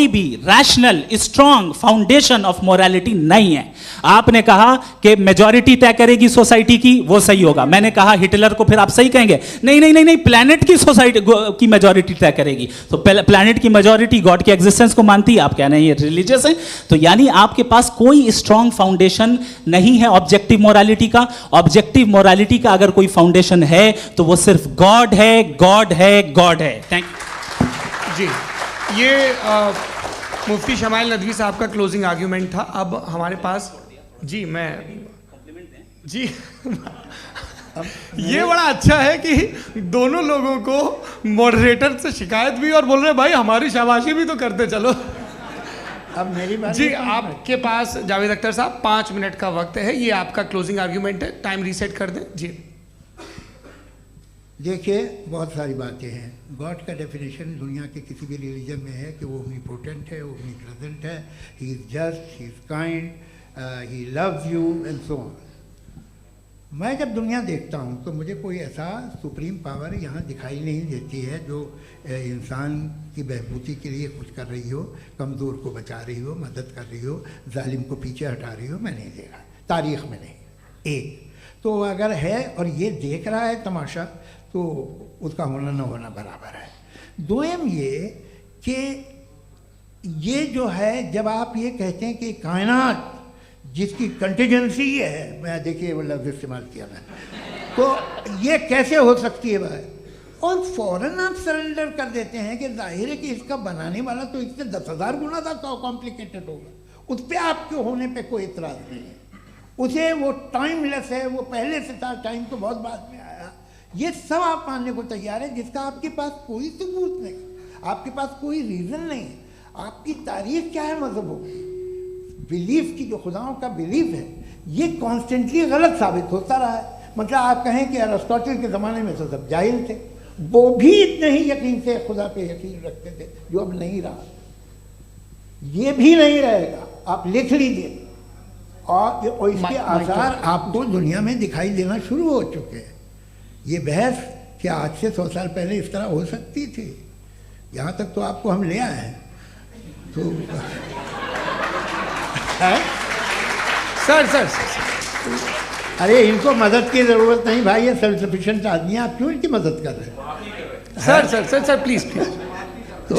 भी rational strong foundation of morality नहीं है। आपने कहा कि मेजॉरिटी तय करेगी सोसाइटी की, वो सही होगा। मैंने कहा हिटलर को फिर आप सही कहेंगे, नहीं, प्लैनेट की सोसाइटी की मेजॉरिटी तय करेगी। तो प्लैनेट की मेजॉरिटी गॉड के एग्जिस्टेंस को मानती है, आप कह रहे हैं ये रिलीजियस है। तो यानी आपके पास कोई स्ट्रॉन्ग फाउंडेशन नहीं है ऑब्जेक्टिव मोरालिटी का। ऑब्जेक्टिव मोरालिटी का अगर कोई फाउंडेशन है तो वो सिर्फ गॉड है, गॉड है, गॉड है। थैंक यू जी। ये मुफ्ती शमाइल नदवी साहब का क्लोजिंग आर्ग्यूमेंट था। अब हमारे पास जी, मैं जी ये बड़ा अच्छा है कि दोनों लोगों को मॉडरेटर से शिकायत भी और बोल रहे हैं भाई हमारी शाबाशी भी तो करते चलो। अब मेरी बात जी, आपके पास जावेद अख्तर साहब 5 मिनट का वक्त है, ये आपका क्लोजिंग आर्ग्यूमेंट है, टाइम रीसेट कर दें जी। देखिए, बहुत सारी बातें हैं। गॉड का डेफिनेशन दुनिया के किसी भी रिलीजन में है कि वो ओमनीपोटेंट है, ओमनीप्रेजेंट है, he is just, he is kind, he loves you and so on. मैं जब दुनिया देखता हूँ तो मुझे कोई ऐसा सुप्रीम पावर यहाँ दिखाई नहीं देती है जो इंसान की बहबूदी के लिए कुछ कर रही हो, कमज़ोर को बचा रही हो, मदद कर रही हो, जालिम को पीछे हटा रही हो। मैं नहीं देखा, तारीख़ में नहीं। एक तो अगर है और ये देख रहा है तमाशा, तो उसका होना न होना बराबर है। दोयम ये कि ये जो है, जब आप ये कहते हैं कि कायनात जिसकी कंटीजेंसी है, मैं देखिए वो लफ्ज़ इस्तेमाल किया मैं, तो ये कैसे हो सकती है भाई? और फ़ौरन आप सरेंडर कर देते हैं कि जाहिर है कि इसका बनाने वाला तो इससे 10,000 गुना ज़्यादा कॉम्प्लिकेटेड होगा। उस पर आपके होने पे कोई इतराज़ नहीं है। उसे वो टाइमलेस है, वो पहले से था, टाइम तो बहुत बाद में आया, ये सब आप मानने को तैयार है, जिसका आपके पास कोई सबूत नहीं, आपके पास कोई रीज़न नहीं है। आपकी तारीख क्या है मज़हबों की, बिलीफ की, जो खुदाओं का बिलीफ है, ये कॉन्स्टेंटली गलत साबित होता रहा है। मतलब आप कहें कि अरिस्टोटल के ज़माने में तो सब जाहिल थे, वो भी इतने ही यकीन से खुदा पे यकीन रखते थे, जो अब नहीं रहा, ये भी नहीं रहेगा, आप लिख लीजिए। और इसके आसार आपको दुनिया में दिखाई देना शुरू हो चुके हैं। ये बहस क्या आज से 100 साल पहले इस तरह हो सकती थी? यहाँ तक तो आपको हम ले आए हैं। तो सर अरे इनको मदद की ज़रूरत नहीं भाई, ये सेल्फ सफिशिएंट आदमी है, आप क्यों इनकी मदद कर रहे हैं? Sir please. तो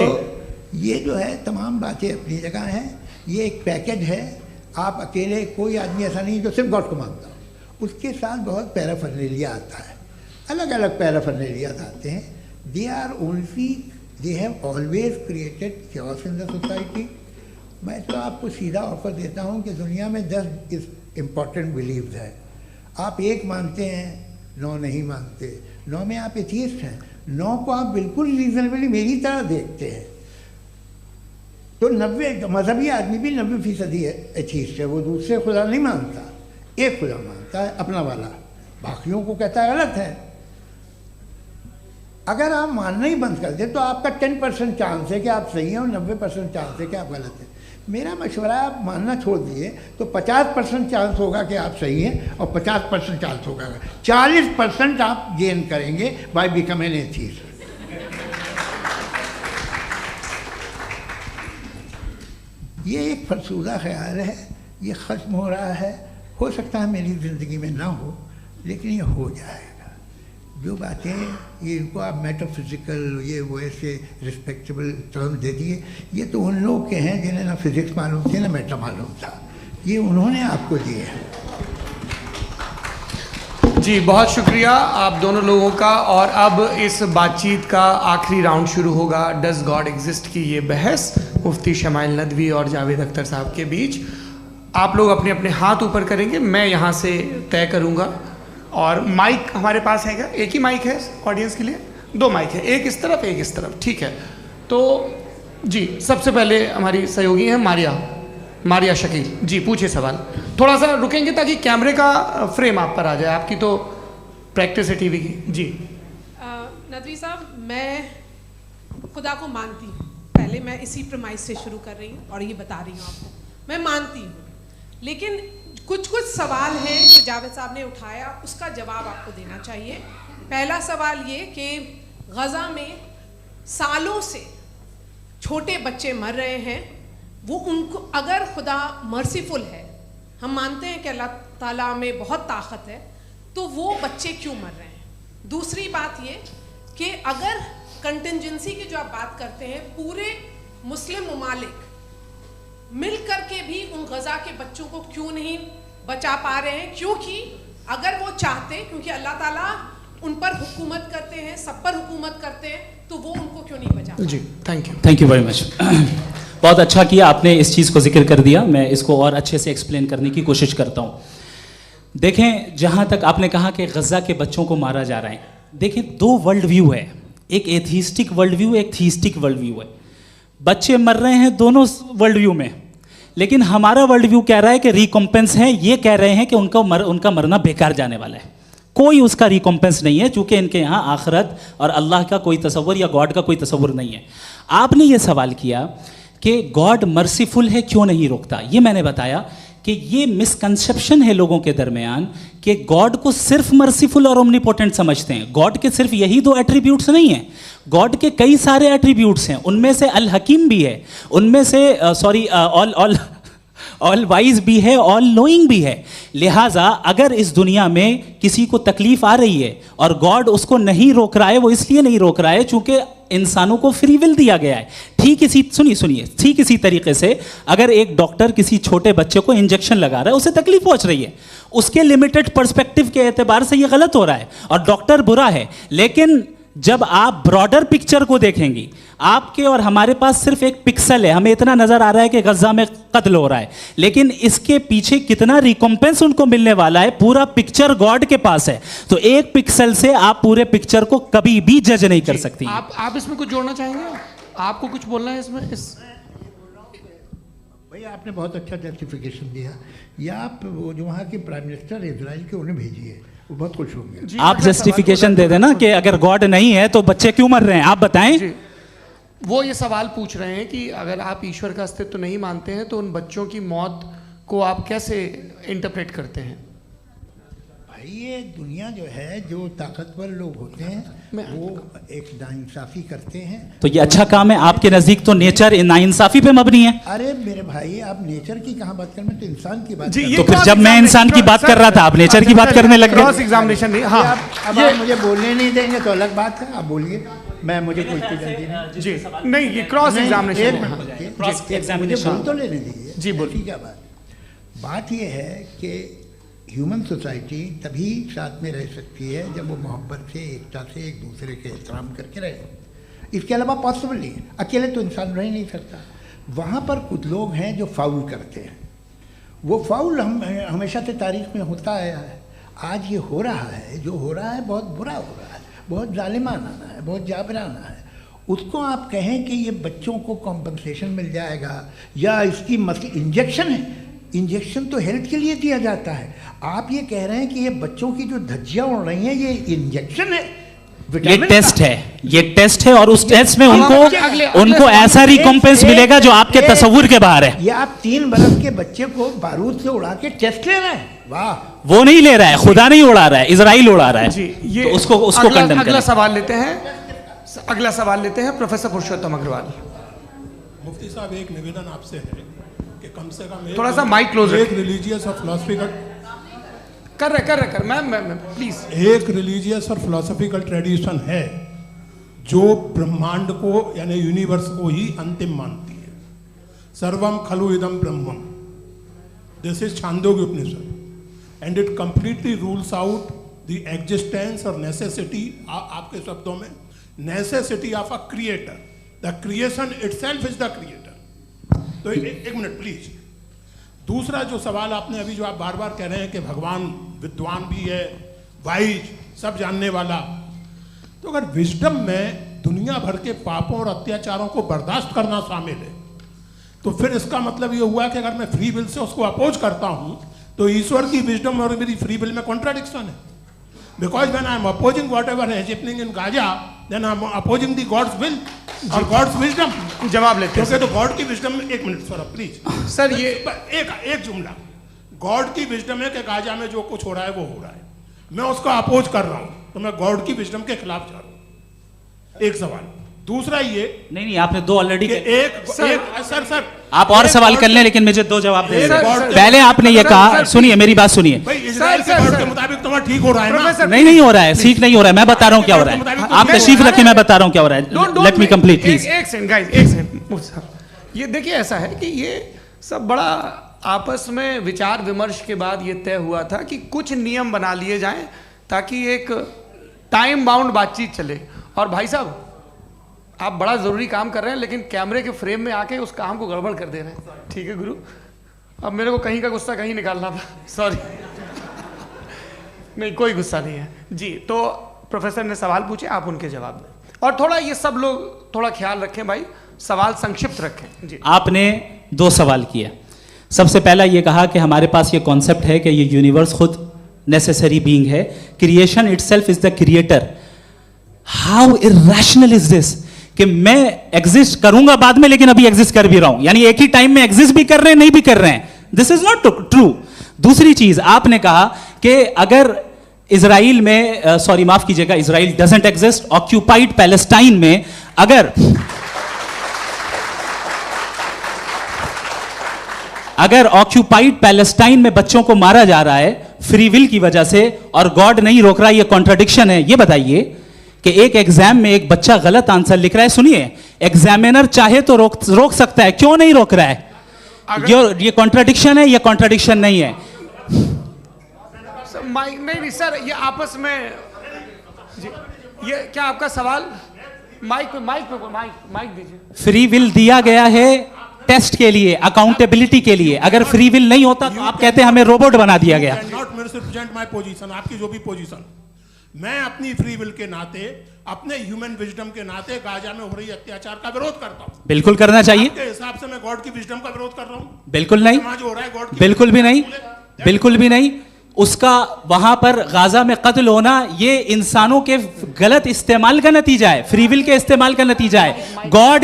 ये जो है तमाम बातें अपनी जगह हैं। ये एक पैकेज है। आप अकेले, कोई आदमी ऐसा नहीं जो सिर्फ गॉड को मानता हो, उसके साथ बहुत पैराफर्नेलिया आता है, अलग अलग पैराफर्नेलियाज आते हैं। They have always created chaos in the society. मैं तो आपको सीधा ऑफर देता हूँ कि दुनिया में 10 इम्पॉर्टेंट बिलीव्स हैं। आप 1 मानते हैं, 9 नहीं मानते, 9 में आप एथियस्ट हैं, 9 को आप बिल्कुल रीजनेबली मेरी तरह देखते हैं। तो 90 मजहबी आदमी भी 90% एथियस्ट है, वो दूसरे खुदा नहीं मानता, एक खुदा मानता है अपना वाला, बाकियों को कहता है गलत है। अगर आप मानना ही बंद कर दें तो आपका 10% चांस है कि आप सही हैं और 90% चांस है कि आप गलत हैं। मेरा मशवरा है आप मानना छोड़ दिए तो 50% चांस होगा कि आप सही हैं और 50% चांस होगा, 40% आप गेन करेंगे बाय बिकमिंग एन एथियस्ट। ये एक फरसूदा ख्याल है, ये ख़त्म हो रहा है। हो सकता है मेरी ज़िंदगी में ना हो, लेकिन ये हो जाएगा। जो बातें ये इनको आप मेटाफिज़िकल ये वो ऐसे रिस्पेक्टेबल टर्म दे दिए, ये तो उन लोग के हैं जिन्हें ना फिज़िक्स मालूम थी ना मेटा मालूम था, ये उन्होंने आपको दिए हैं। जी बहुत शुक्रिया आप दोनों लोगों का। और अब इस बातचीत का आखिरी राउंड शुरू होगा, डज गॉड एग्जिस्ट की ये बहस मुफ्ती शमाइल नदवी और जावेद अख्तर साहब के बीच। आप लोग अपने अपने हाथ ऊपर करेंगे, मैं यहाँ से तय करूँगा। और माइक हमारे पास है क्या? एक ही माइक है ऑडियंस के लिए? 2 माइक है, एक इस तरफ एक इस तरफ, ठीक है। तो जी सबसे पहले हमारी सहयोगी हैं मारिया शकील जी, पूछिए सवाल। थोड़ा सा रुकेंगे ताकि कैमरे का फ्रेम आप पर आ जाए, आपकी तो प्रैक्टिस है टीवी की। जी नदवी साहब, मैं खुदा को मानती हूँ, पहले मैं इसी प्रमाइस से शुरू कर रही हूँ और ये बता रही हूँ आपको, मैं मानती हूँ। लेकिन कुछ सवाल हैं जो जावेद साहब ने उठाया, उसका जवाब आपको देना चाहिए। पहला सवाल ये कि गज़ा में सालों से छोटे बच्चे मर रहे हैं, वो उनको, अगर खुदा मर्सीफुल है, हम मानते हैं कि अल्लाह ताला में बहुत ताकत है, तो वो बच्चे क्यों मर रहे हैं? दूसरी बात ये कि अगर कंटिजेंसी की जो आप बात करते हैं, पूरे मुस्लिम ममालिक मिल कर के भी उन गज़ा के बच्चों को क्यों नहीं बचा पा रहे हैं? क्योंकि अगर वो चाहते, क्योंकि अल्लाह ताला उन पर हुकूमत करते हैं, सब पर हुकूमत करते हैं, तो वो उनको क्यों नहीं बचा? जी थैंक यू वेरी मच। बहुत अच्छा किया आपने इस चीज़ को जिक्र कर दिया, मैं इसको और अच्छे से एक्सप्लेन करने की कोशिश करता हूँ। देखें, जहाँ तक आपने कहा कि गज़ा के बच्चों को मारा जा रहा है, देखें 2 वर्ल्ड व्यू है, एक एथिस्टिक वर्ल्ड व्यू, एक थीस्टिक वर्ल्ड व्यू है। बच्चे मर रहे हैं दोनों वर्ल्ड व्यू में, लेकिन हमारा वर्ल्ड व्यू कह रहा है कि रिकॉम्पेंस है, ये कह रहे हैं कि उनका मरना बेकार जाने वाला है, कोई उसका रिकॉम्पेंस नहीं है, चूंकि इनके यहाँ आखिरत और अल्लाह का कोई तसव्वुर या गॉड का कोई तसव्वुर नहीं है। आपने ये सवाल किया कि गॉड मर्सीफुल है, क्यों नहीं रोकता? ये मैंने बताया कि ये मिसकंसेप्शन है लोगों के दरमियान कि गॉड को सिर्फ मर्सीफुल और ओमनीपोटेंट समझते हैं। गॉड के सिर्फ यही 2 एट्रीब्यूट्स नहीं हैं, गॉड के कई सारे एट्रीब्यूट्स हैं, उनमें से अल हकीम भी है, उनमें से ऑल वाइज भी है, ऑल नोइंग भी है। लिहाजा अगर इस दुनिया में किसी को तकलीफ आ रही है और गॉड उसको नहीं रोक रहा है, वो इसलिए नहीं रोक रहा है चूंकि इंसानों को फ्री विल दिया गया है। ठीक इसी तरीके से अगर एक डॉक्टर किसी छोटे बच्चे को इंजेक्शन लगा रहा है, उसे तकलीफ पहुंच रही है, उसके लिमिटेड पर्सपेक्टिव के एतबार से ये गलत हो रहा है और डॉक्टर बुरा है, लेकिन जब आप ब्रॉडर पिक्चर को देखेंगी, आपके और हमारे पास सिर्फ एक पिक्सल है, हमें इतना नजर आ रहा है कि गजा में कत्ल हो रहा है, लेकिन इसके पीछे कितना रिकॉम्पेंस उनको मिलने वाला है, पूरा पिक्चर गॉड के पास है। तो एक पिक्सल से आप पूरे पिक्चर को कभी भी जज नहीं कर सकती। आप इसमें कुछ जोड़ना चाहेंगे? आपको कुछ बोलना है इसमें? भैया आपने बहुत अच्छा जस्टिफिकेशन दिया। या आप वो जो वहाँ के प्राइम मिनिस्टर इजराइल के उन्हें भेजिए, वो बहुत खुश होंगे। आप जस्टिफिकेशन दे देना कि अगर गॉड नहीं है तो बच्चे क्यों मर रहे हैं, आप बताएं। वो ये सवाल पूछ रहे हैं कि अगर आप ईश्वर का अस्तित्व नहीं मानते हैं तो उन बच्चों की मौत को आप कैसे इंटरप्रेट करते हैं? भाई ये दुनिया जो है, जो ताकतवर लोग होते हैं वो एक नाइंसाफी करते हैं। तो ये अच्छा काम है आपके नजदीक, तो नेचर नाइंसाफी पे मबनी है। अरे मेरे भाई, आप नेचर की कहाँ बात कर रहे हैं, तो इंसान की बात। तो फिर जब मैं इंसान की बात कर रहा था आप नेचर की बात करने लग गए। क्रॉस एग्जामिनेशन नहीं। हाँ, अब आप मुझे बोलने नहीं देंगे तो अलग बात है, आप बोलिए, मैं मुझे कोई जल्दी नहीं। जी नहीं, ये क्रॉस एग्जामिनेशन। मुझे बोल तो लेने दीजिए। जी बोलिए। क्या बात ये है कि ह्यूमन सोसाइटी तभी साथ में रह सकती है जब वो मोहब्बत से, एकता से, एक दूसरे के एहतराम करके रहे। इसके अलावा पॉसिबल नहीं है, अकेले तो इंसान रह ही नहीं सकता। वहाँ पर कुछ लोग हैं जो फाउल करते हैं। वो फाउल हमेशा से तारीख में होता आया है। आज ये हो रहा है, जो हो रहा है बहुत बुरा हो रहा है, बहुत जालिमाना है, बहुत जाबराना है। उसको आप कहें कि ये बच्चों को कॉम्पनसेशन मिल जाएगा या इसकी इंजेक्शन है। इंजेक्शन तो हेल्थ के लिए दिया जाता है। आप ये कह रहे हैं कि ये बच्चों की जो धज्जियां उड़ रही हैं ये इंजेक्शन है, ये टेस्ट है, ये टेस्ट है और उस टेस्ट में उनको ऐसा रिकॉम्पेंस मिलेगा जो आपके तस्वुर के बाहर है। ये आप 3 बरस के बच्चे को बारूद से उड़ा के टेस्ट ले रहे हैं। वाह, वो नहीं ले रहा है, खुदा नहीं उड़ा रहा है, इजराइल उड़ा रहा है। जी, ये तो उसको कंडेम अगला सवाल लेते हैं प्रोफेसर पुरुषोत्तम अग्रवाल। मुफ्ती साहब, एक निवेदन आपसे है कि कम से कम थोड़ा सा माइक क्लोज एक रिलीजियस और फिलॉसफिकल कर मैं प्लीज। एक रिलीजियस और फिलोसॉफिकल ट्रेडिशन है जो ब्रह्मांड को यानी यूनिवर्स को ही अंतिम मानती है। सर्वम खलु इदम ब्रह्मम, this is Chandogya Upanishad, and it completely rules out the existence और नेसेसिटी, आपके शब्दों में necessity of a creator. The creation itself is the creator. तो एक मिनट प्लीज। दूसरा जो सवाल आपने अभी, जो आप बार बार कह रहे हैं कि भगवान विद्वान भी है, वाइज, सब जानने वाला, तो अगर विजडम में दुनिया भर के पापों और अत्याचारों को बर्दाश्त करना शामिल है, तो फिर इसका मतलब ये हुआ कि अगर मैं फ्री विल से उसको अपोज करता हूं तो ईश्वर की विजडम और मेरी फ्री विल में कॉन्ट्राडिक्शन है। Because when I am opposing whatever is happening in Gaza, then I am opposing the god's will और गॉड्स विजडम। जवाब लेते हैं क्योंकि तो गॉड की विजडम में, एक मिनट सर प्लीज सर, ये एक जुमला, गॉड की विजडम है कि गाजा में जो कुछ हो रहा है वो हो रहा है, मैं उसका अपोज कर रहा हूं, तो मैं गॉड की विजडम के खिलाफ जा रहा हूं। एक सवाल। दूसरा ये नहीं, आपने 2 ऑलरेडी। सर आप और सवाल कर लें, लेकिन मुझे 2 जवाब दे। पहले आपने ये कहा, सुनिए मेरी बात सुनिए। इजराइल के गॉड के मुताबिक तुम्हारा ठीक हो रहा है ना? नहीं हो रहा है, ठीक नहीं हो रहा है, मैं बता रहा हूँ क्या हो रहा है। आप तशरीफ रखें, मैं बता रहा हूँ क्या हो रहा है। Late me complete please. एक सेकंड गाइस, एक सेकंड। ये देखिए, ऐसा है कि ये सब बड़ा आपस में विचार विमर्श के बाद ये तय हुआ था कि कुछ नियम बना लिए जाएं ताकि एक टाइम बाउंड बातचीत चले। और भाई साहब, आप बड़ा ज़रूरी काम कर रहे हैं लेकिन कैमरे के फ्रेम में आके उस काम को गड़बड़ कर दे रहे हैं। ठीक है गुरु, अब मेरे को कहीं का गुस्सा कहीं निकालना था, सॉरी। नहीं, कोई गुस्सा नहीं है जी। तो प्रोफेसर ने सवाल पूछे, आप उनके जवाब दें। और थोड़ा ये सब लोग थोड़ा ख्याल रखें भाई, सवाल संक्षिप्त रखें जी। आपने 2 सवाल किया। सबसे पहला ये कहा कि हमारे पास ये कॉन्सेप्ट है कि ये यूनिवर्स खुद नेसेसरी बीइंग है, creation itself is the creator. How irrational is this कि मैं एग्जिस्ट करूंगा बाद में, लेकिन अभी एग्जिस्ट कर भी रहा हूं, यानी एक ही टाइम में एग्जिस्ट भी कर रहे हैं, नहीं भी कर रहे हैं। This is not true. दूसरी चीज, आपने कहा कि अगर इजराइल में, सॉरी माफ कीजिएगा, Israel doesn't exist, occupied Palestine में अगर ऑक्यूपाइड पैलेस्टाइन में बच्चों को मारा जा रहा है फ्री विल की वजह से और गॉड नहीं रोक रहा, ये कॉन्ट्रडिक्शन है। ये बताइए कि एक एग्जाम में एक बच्चा गलत आंसर लिख रहा है, सुनिए, एग्जामिनर चाहे तो रोक सकता है, क्यों नहीं रोक रहा है? ये कॉन्ट्रडिक्शन है या कॉन्ट्रडिक्शन नहीं है? नहीं सर, ये आपस में जी। ये क्या आपका सवाल? माइक दीजिए। फ्री विल दिया गया है टेस्ट के लिए, अकाउंटेबिलिटी के लिए। अगर फ्री विल नहीं होता तो आप कहते हैं हमें रोबोट बना दिया गया। नॉट मिसरिप्रेजेंट माय पोजीशन, आपकी जो भी पोजीशन, मैं अपनी फ्री विल के नाते, अपने ह्यूमन विजडम के नाते गाजा में हो रही अत्याचार का विरोध करता हूं। बिल्कुल करना चाहिए। आपके हिसाब से मैं गॉड की विजडम का विरोध कर रहा हूं? बिल्कुल नहीं, समाज हो रहा है गॉड की, बिल्कुल भी नहीं, बिल्कुल भी नहीं। उसका वहां पर गाजा में कत्ल होना ये इंसानों के गलत इस्तेमाल का नतीजा है, फ्री विल के इस्तेमाल का नतीजा है। गॉड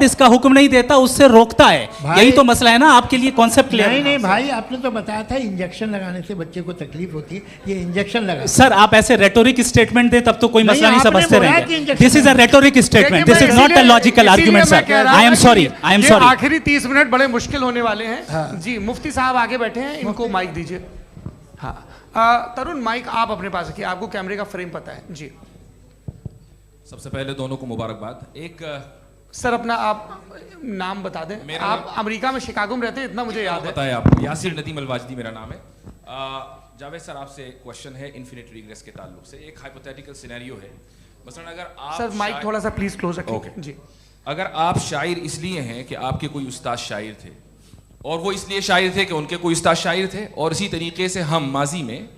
इसका हुक्म नहीं देता, उससे रोकता है। यही तो मसला है ना। आपके लिए कॉन्सेप्ट क्लियर? नहीं भाई, आपने तो बताया था इंजेक्शन लगाने से बच्चे को तकलीफ होती है, ये इंजेक्शन लगा। सर आप ऐसे रेटोरिक स्टेटमेंट दे तब तो कोई मसला नहीं समझते रहेंगे। This is a rhetoric statement, this is not a logical argument sir. I am sorry, I am sorry. आखिरी 30 मिनट बड़े मुश्किल होने वाले हैं। जी मुफ्ती साहब आगे बैठे हैं, इनको माइक दीजिए। हाँ तरुण, माइक आप अपने पास रखिए, आपको कैमरे का फ्रेम पता है। जी सबसे पहले दोनों को मुबारकबाद। एक सर अपना आप नाम बता दें। आप अमेरिका में शिकागो में रहते हैं, इतना मुझे याद है। बताया आपको, यासिर नदीम अलवाजदी मेरा नाम है। जावेद सर आपसे एक क्वेश्चन है इन्फिनिट रिग्रेस के ताल्लुक से। एक हाइपोथेटिकल सिनेरियो है, मसलन अगर आप सर माइक थोड़ा सा प्लीज क्लोज रखिए। जी अगर आप शायर इसलिए हैं कि आपके कोई उस्ताद शायर थे, और वो इसलिए शायर थे कि उनके कोई उस्ताद शायर थे, और इसी तरीके से हम माजी में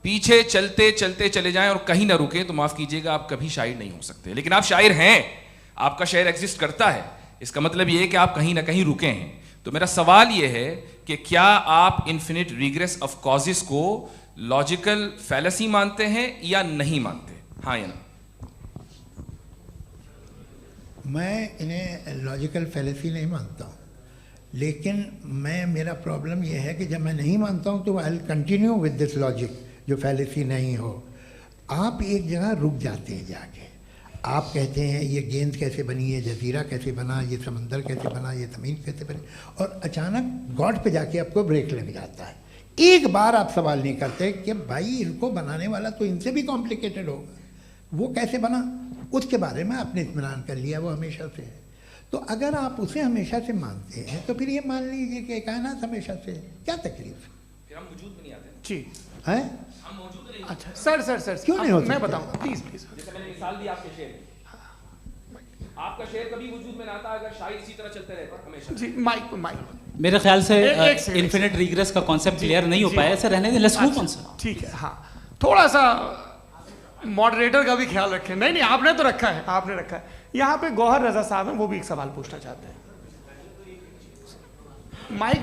पीछे चलते चलते चले जाएं और कहीं ना रुके, तो माफ कीजिएगा आप कभी शायर नहीं हो सकते। लेकिन आप शायर हैं, आपका शायर एग्जिस्ट करता है, इसका मतलब ये है कि आप कहीं ना कहीं रुके हैं। तो मेरा सवाल ये है कि क्या आप इन्फिनिट रिग्रेस ऑफ कॉजेस को लॉजिकल फैलेसी मानते हैं या नहीं मानते? हाँ या ना? मैं इन्हें लॉजिकल फैलेसी नहीं मानता हूँ, लेकिन मेरा प्रॉब्लम यह है कि जब मैं नहीं मानता हूँ तो I will continue with this logic जो फैलेसी नहीं हो। आप एक जगह रुक जाते हैं जाके, आप कहते हैं ये गेंद कैसे बनी, ये जजीरा कैसे बना, ये समंदर कैसे बना, ये ज़मीन कैसे बनी, और अचानक गॉड पे जाके आपको ब्रेक लग जाता है। एक बार आप सवाल नहीं करते कि भाई इनको बनाने वाला तो इनसे भी कॉम्प्लिकेटेड होगा, वो कैसे बना, उसके बारे में आपने इत्मीनान कर लिया, वो हमेशा से है। तो अगर आप उसे हमेशा से मानते हैं तो फिर ये मान लीजिए कि कायनात हमेशा से है, क्या तकलीफ? फिर हम वजूद में नहीं आते जी है। हम मौजूद नहीं। अच्छा सर क्यों नहीं होता? मैं बताऊंगा प्लीज। जैसे मैंने मिसाल दी आपके शेर की, आपका शेर कभी वजूद में ना आता अगर शायर इसी तरह चलते रहते हमेशा। जी माइक मेरे ख्याल से एक सेकंड। इन्फिनिट रिग्रेस का कॉन्सेप्ट क्लियर नहीं हो पाया। ऐसा रहने दें, लेट्स मूव ऑन सर। ठीक है। हाँ थोड़ा सा मॉडरेटर का भी ख्याल रखें। नहीं आपने तो रखा है, आपने रखा है। यहाँ पे गौहर रजा साहब हैं, वो भी एक सवाल पूछना चाहते हैं। माइक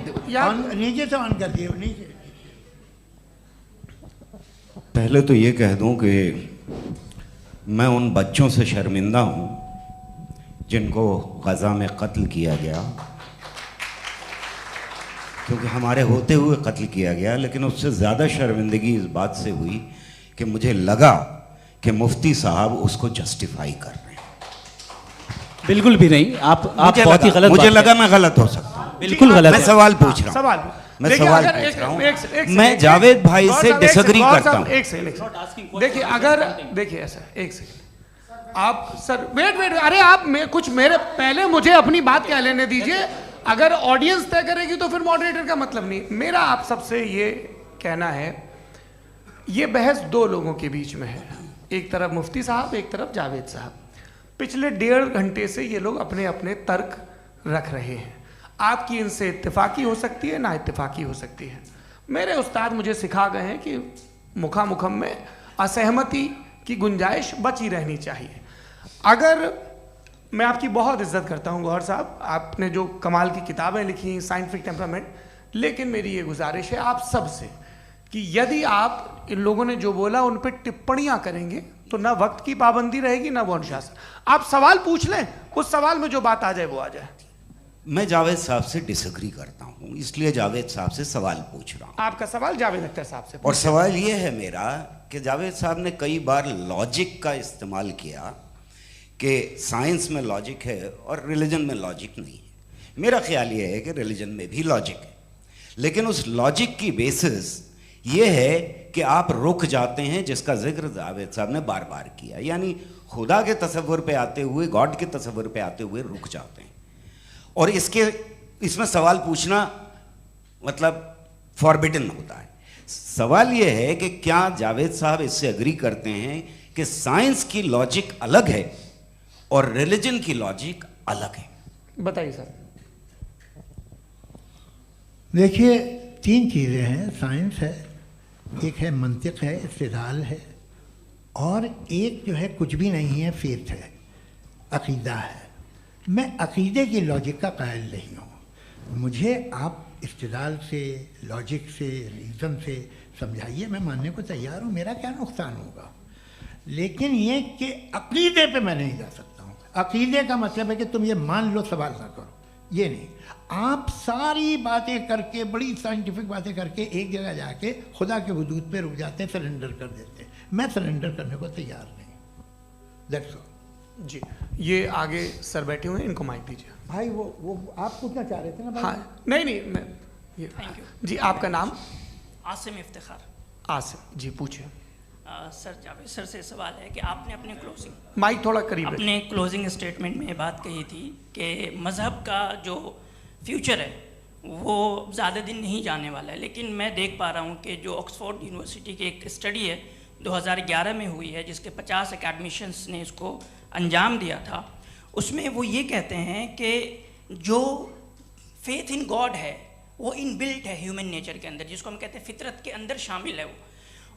नीचे से ऑन कर दिए नीचे। पहले तो ये कह दूं कि मैं उन बच्चों से शर्मिंदा हूं जिनको गज़ा में कत्ल किया गया, क्योंकि हमारे होते हुए कत्ल किया गया। लेकिन उससे ज़्यादा शर्मिंदगी इस बात से हुई कि मुझे लगा कि मुफ्ती साहब उसको जस्टिफाई कर रहे हैं। बिल्कुल भी नहीं। आप बहुत ही गलत। मुझे लगा मैं गलत हो सकता हूं। बिल्कुल गलत। मैं सवाल पूछ रहा हूं। मैं सवाल पूछ रहा हूं। मैं जावेद भाई से डिसएग्री करता हूं। एक सेकंड देखिए, अगर देखिए ऐसा एक सेकंड आप सर वेट अरे आप कुछ मेरे पहले मुझे अपनी बात कह लेने दीजिए। अगर ऑडियंस तय करेगी तो फिर मॉडरेटर का मतलब नहीं। मेरा आप सबसे ये कहना है, ये बहस दो लोगों के बीच में है, एक तरफ मुफ्ती साहब, एक तरफ जावेद साहब। पिछले 1.5 घंटे से ये लोग अपने अपने तर्क रख रहे हैं। आपकी इनसे इत्तेफाकी हो सकती है, ना इत्तेफाकी हो सकती है। मेरे उस्ताद मुझे सिखा गए हैं कि मुखामुखम में असहमति की गुंजाइश बची रहनी चाहिए। अगर मैं आपकी बहुत इज्जत करता हूं गौहर साहब, आपने जो कमाल की किताबें लिखी साइंटिफिक टेम्परामेंट, लेकिन मेरी ये गुजारिश है आप सबसे कि यदि आप इन लोगों ने जो बोला उन पर टिप्पणियां करेंगे तो ना वक्त की पाबंदी रहेगी ना वो अनुशासन। आप सवाल पूछ लें, उस सवाल में जो बात आ जाए वो आ जाए। मैं जावेद साहब से डिसएग्री करता हूं, इसलिए जावेद साहब से सवाल पूछ रहा हूं। आपका सवाल जावेद अख्तर साहब से। और सवाल ये है मेरा कि जावेद साहब ने कई बार लॉजिक का इस्तेमाल किया कि साइंस में लॉजिक है और रिलीजन में लॉजिक नहीं है। मेरा ख्याल ये है कि रिलीजन में भी लॉजिक है, लेकिन उस लॉजिक की बेसिस ये है कि आप रुक जाते हैं, जिसका जिक्र जावेद साहब ने बार बार किया, यानी खुदा के तसव्वुर पे आते हुए, गॉड के तसव्वुर पे आते हुए रुक जाते हैं। और इसमें सवाल पूछना मतलब फॉरबिडन होता है। सवाल यह है कि क्या जावेद साहब इससे एग्री करते हैं कि साइंस की लॉजिक अलग है और रिलीजन की लॉजिक अलग है। बताइए सर। देखिए, तीन चीज़ें हैं, साइंस है, एक है मंतिक है, इस्तिदलाल है, और एक जो है कुछ भी नहीं है, फेथ है, अकीदा है। मैं अकीदे की लॉजिक का कायल नहीं हूँ। मुझे आप इस्तिदलाल से, लॉजिक से, रीज़न से समझाइए, मैं मानने को तैयार हूँ, मेरा क्या नुकसान होगा। लेकिन ये कि अकीदे पे मैं नहीं जा सकता हूँ। अकीदे का मतलब है कि तुम ये मान लो, सवाल ना करो, ये नहीं। आप सारी बातें करके, बड़ी साइंटिफिक बातें करके एक जगह जाके खुदा के वजूद पे रुक जाते हैं, सरेंडर कर देते हैं। मैं सरेंडर करने को तैयार नहीं। That's all. जी, ये आगे सर बैठे हुए हैं, इनको माइक दीजिए। भाई वो आप पूछना चाह रहे थे ना भाई? हाँ, नहीं मैं ये थैंक यू जी। आपका नाम? आसिम इफ्तिखार। आसिम जी, पूछिए। सर, जावेद सर से सवाल है कि आपने अपने माइक थोड़ा करीब है। अपने क्लोजिंग स्टेटमेंट में बात कही थी कि मज़हब का जो फ्यूचर है वो ज़्यादा दिन नहीं जाने वाला है, लेकिन मैं देख पा रहा हूँ कि जो ऑक्सफोर्ड यूनिवर्सिटी की एक स्टडी है 2011 में हुई है, जिसके 50 एकेडमिशियंस ने इसको अंजाम दिया था, उसमें वो ये कहते हैं कि जो फेथ इन गॉड है वो इनबिल्ट है ह्यूमन नेचर के अंदर, जिसको हम कहते हैं फितरत के अंदर शामिल है वो।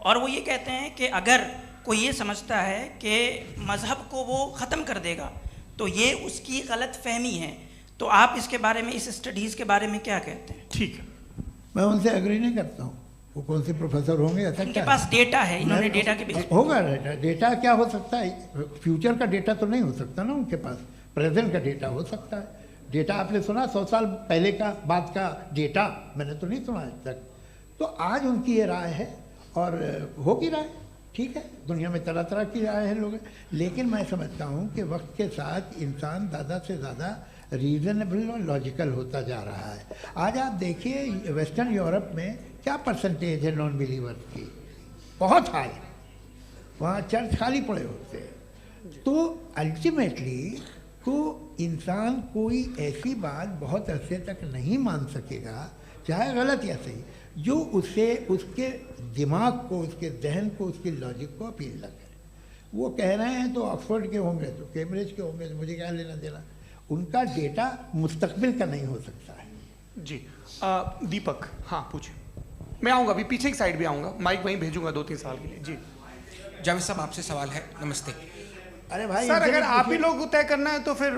और वो ये कहते हैं कि अगर कोई ये समझता है कि मज़हब को वो ख़त्म कर देगा तो ये उसकी गलत फहमी है। तो आप इसके बारे में, इस स्टडीज़ के बारे में क्या कहते हैं? ठीक है, मैं उनसे एग्री नहीं करता हूँ। वो कौन से प्रोफेसर होंगे? ऐसा उनके क्या पास डेटा है, इन्होंने डेटा के बेस होगा। डेटा क्या हो सकता है? फ्यूचर का डेटा तो नहीं हो सकता ना उनके पास, प्रेजेंट का डेटा हो सकता है। डेटा आपने सुना 100 साल पहले का बाद का डेटा? मैंने तो नहीं सुना आज तक। तो आज उनकी ये राय है और होगी राय, ठीक है। दुनिया में तरह तरह की राय है लोग, लेकिन मैं समझता हूँ कि वक्त के साथ इंसान ज़्यादा से ज़्यादा रीज़नेबल और लॉजिकल होता जा रहा है। आज आप देखिए वेस्टर्न यूरोप में क्या परसेंटेज है नॉन बिलीवर्स की, बहुत हाई। वहाँ चर्च खाली पड़े होते हैं। तो अल्टीमेटली को इंसान कोई ऐसी बात बहुत अरसे तक नहीं मान सकेगा, चाहे गलत या सही, जो उससे उसके दिमाग को, उसके जहन को, उसकी लॉजिक को अपील न करे। वो कह रहे हैं तो ऑक्सफोर्ड के होंगे तो कैम्ब्रिज के होंगे, तो मुझे क्या लेना देना। उनका डेटा मुस्तकबिल का नहीं हो सकता है। जी दीपक, हाँ पूछिए। मैं आऊँगा, अभी पीछे की साइड भी आऊँगा, माइक वहीं भेजूंगा 2-3 साल के लिए। जी जावेद साहब, आपसे सवाल है। नमस्ते। अरे भाई सर, अगर आप ही लोग तय करना है तो फिर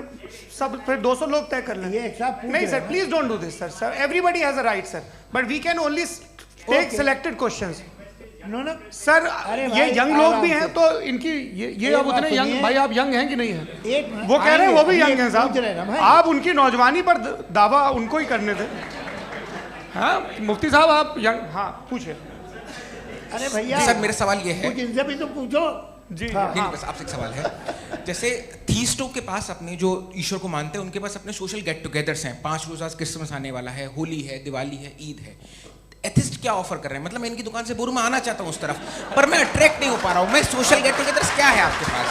200 लोग तय कर लें। ये एक साथ नहीं sir, please don't do this sir. Everybody has a right sir, but we can only take selected questions. No sir, ये यंग लोग भी हैं तो इनकी ये अब उतने यंग, भाई आप यंग हैं कि नहीं है? वो कह रहे हैं वो भी यंग हैं साहब, आप उनकी नौजवानी पर दावा उनको ही करने थे। हाँ मुफ्ती साहब आप यंग, हाँ पूछे। अरे भैया सर, मेरा सवाल ये है, कुछ इनसे भी तो पूछो। जी नहीं, बस आपसे एक सवाल है। जैसे थीस्टों के पास अपने जो ईश्वर को मानते हैं उनके पास अपने सोशल गेट टुगेदर्स हैं। 5 रोज़ आज क्रिसमस आने वाला है, होली है, दिवाली है, ईद है। एथिस्ट क्या ऑफर कर रहे हैं? मतलब मैं इनकी दुकान से बोलूं, मैं आना चाहता हूं उस तरफ, पर मैं अट्रैक्ट नहीं हो पा रहा हूं। मैं सोशल गेट टुगेदर्स क्या है आपके पास?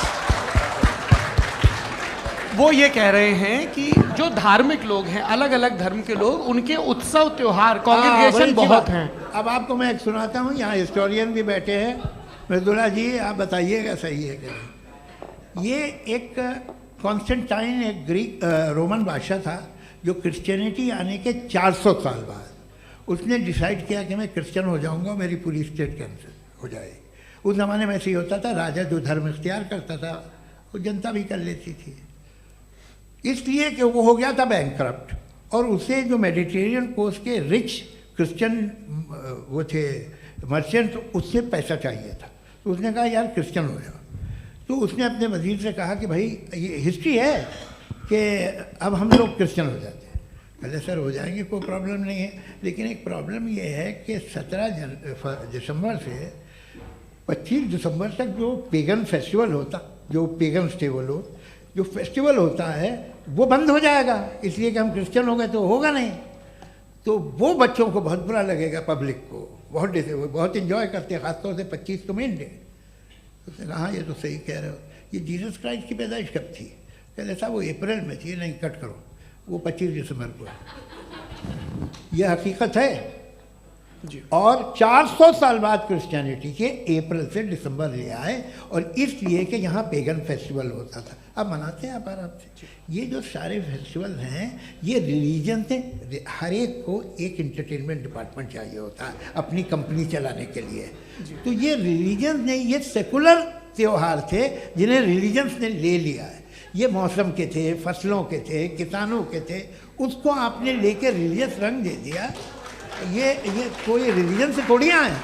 वो ये कह रहे हैं कि जो धार्मिक लोग हैं, अलग अलग धर्म के लोग, उनके उत्सव त्योहार, कांग्रेगेशन बहुत हैं। अब आपको मैं एक सुनाता हूँ, यहाँ हिस्टोरियन भी बैठे हैं। मृदुला जी, आप बताइएगा सही है कि नहीं। ये एक कॉन्स्टेंटाइन, एक ग्रीक रोमन बादशाह था जो क्रिश्चियनिटी आने के 400 साल बाद उसने डिसाइड किया कि मैं क्रिश्चियन हो जाऊंगा, मेरी पूरी स्टेट कैंसिल हो जाएगी। उस ज़माने में ऐसे ही होता था, राजा जो धर्म इख्तियार करता था वो जनता भी कर लेती थी। इसलिए कि वो हो गया था बैंकक्रप्ट, और उसे जो मेडिटेरियन कोस्ट के रिच क्रिश्चियन वो थे मर्चेंट, उससे पैसा चाहिए था। तो उसने कहा यार क्रिश्चियन हो जाओ। तो उसने अपने वजीर से कहा कि भाई ये हिस्ट्री है कि अब हम लोग क्रिश्चियन हो जाते हैं। पहले सर हो जाएंगे, कोई प्रॉब्लम नहीं है, लेकिन एक प्रॉब्लम ये है कि 17 दिसंबर से 25 दिसंबर तक जो पेगन फेस्टिवल होता, जो पेगन जो फेस्टिवल होता है वो बंद हो जाएगा, इसलिए कि हम क्रिश्चियन हो गए तो होगा नहीं। तो वो बच्चों को बहुत बुरा लगेगा, पब्लिक को बहुत इन्जॉय करते हैं, खासतौर से 25 को मेन डे। उसने कहा ये तो सही कह रहे हो, ये जीसस क्राइस्ट की पैदाइश कब थी? कहते साहब वो अप्रैल में थी। नहीं, कट करो, वो 25 दिसंबर को है। यह हकीकत है। और 400 साल बाद क्रिश्चियनिटी के अप्रैल से दिसंबर ले आए, और इसलिए कि यहाँ पेगन फेस्टिवल होता था। अब मनाते हैं आप आराम से। ये जो सारे फेस्टिवल हैं ये रिलीजन से, हर एक को एक इंटरटेनमेंट डिपार्टमेंट चाहिए होता है अपनी कंपनी चलाने के लिए। तो ये रिलीजन ने, ये सेकुलर त्यौहार थे जिन्हें रिलीजन्स ने ले लिया है। ये मौसम के थे, फसलों के थे, किसानों के थे, उसको आपने लेके रिलीजियस रंग दे दिया। ये कोई रिलीजन से थोड़ी आए हैं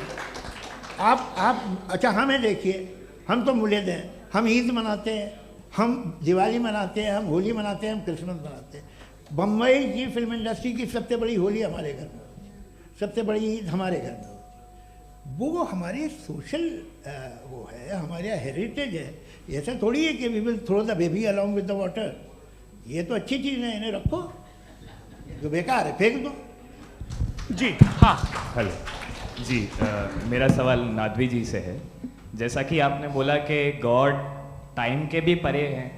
आप। अच्छा हमें देखिए, हम तो मुल्द हैं, हम ईद मनाते हैं, हम दिवाली मनाते हैं, हम होली मनाते हैं, हम क्रिसमस मनाते हैं। बम्बई की फिल्म इंडस्ट्री की सबसे बड़ी होली हमारे घर में होती है, सबसे बड़ी ईद हमारे घर में होती है। वो हमारे सोशल वो है, हमारा हेरिटेज है। ऐसा थोड़ी है कि we will throw the baby along with the water. ये तो अच्छी चीज़ है, इन्हें रखो, जो बेकार है फेंक दो। जी हाँ, हेलो जी, मेरा सवाल नादवी जी से है। जैसा कि आपने बोला कि गॉड टाइम के भी परे हैं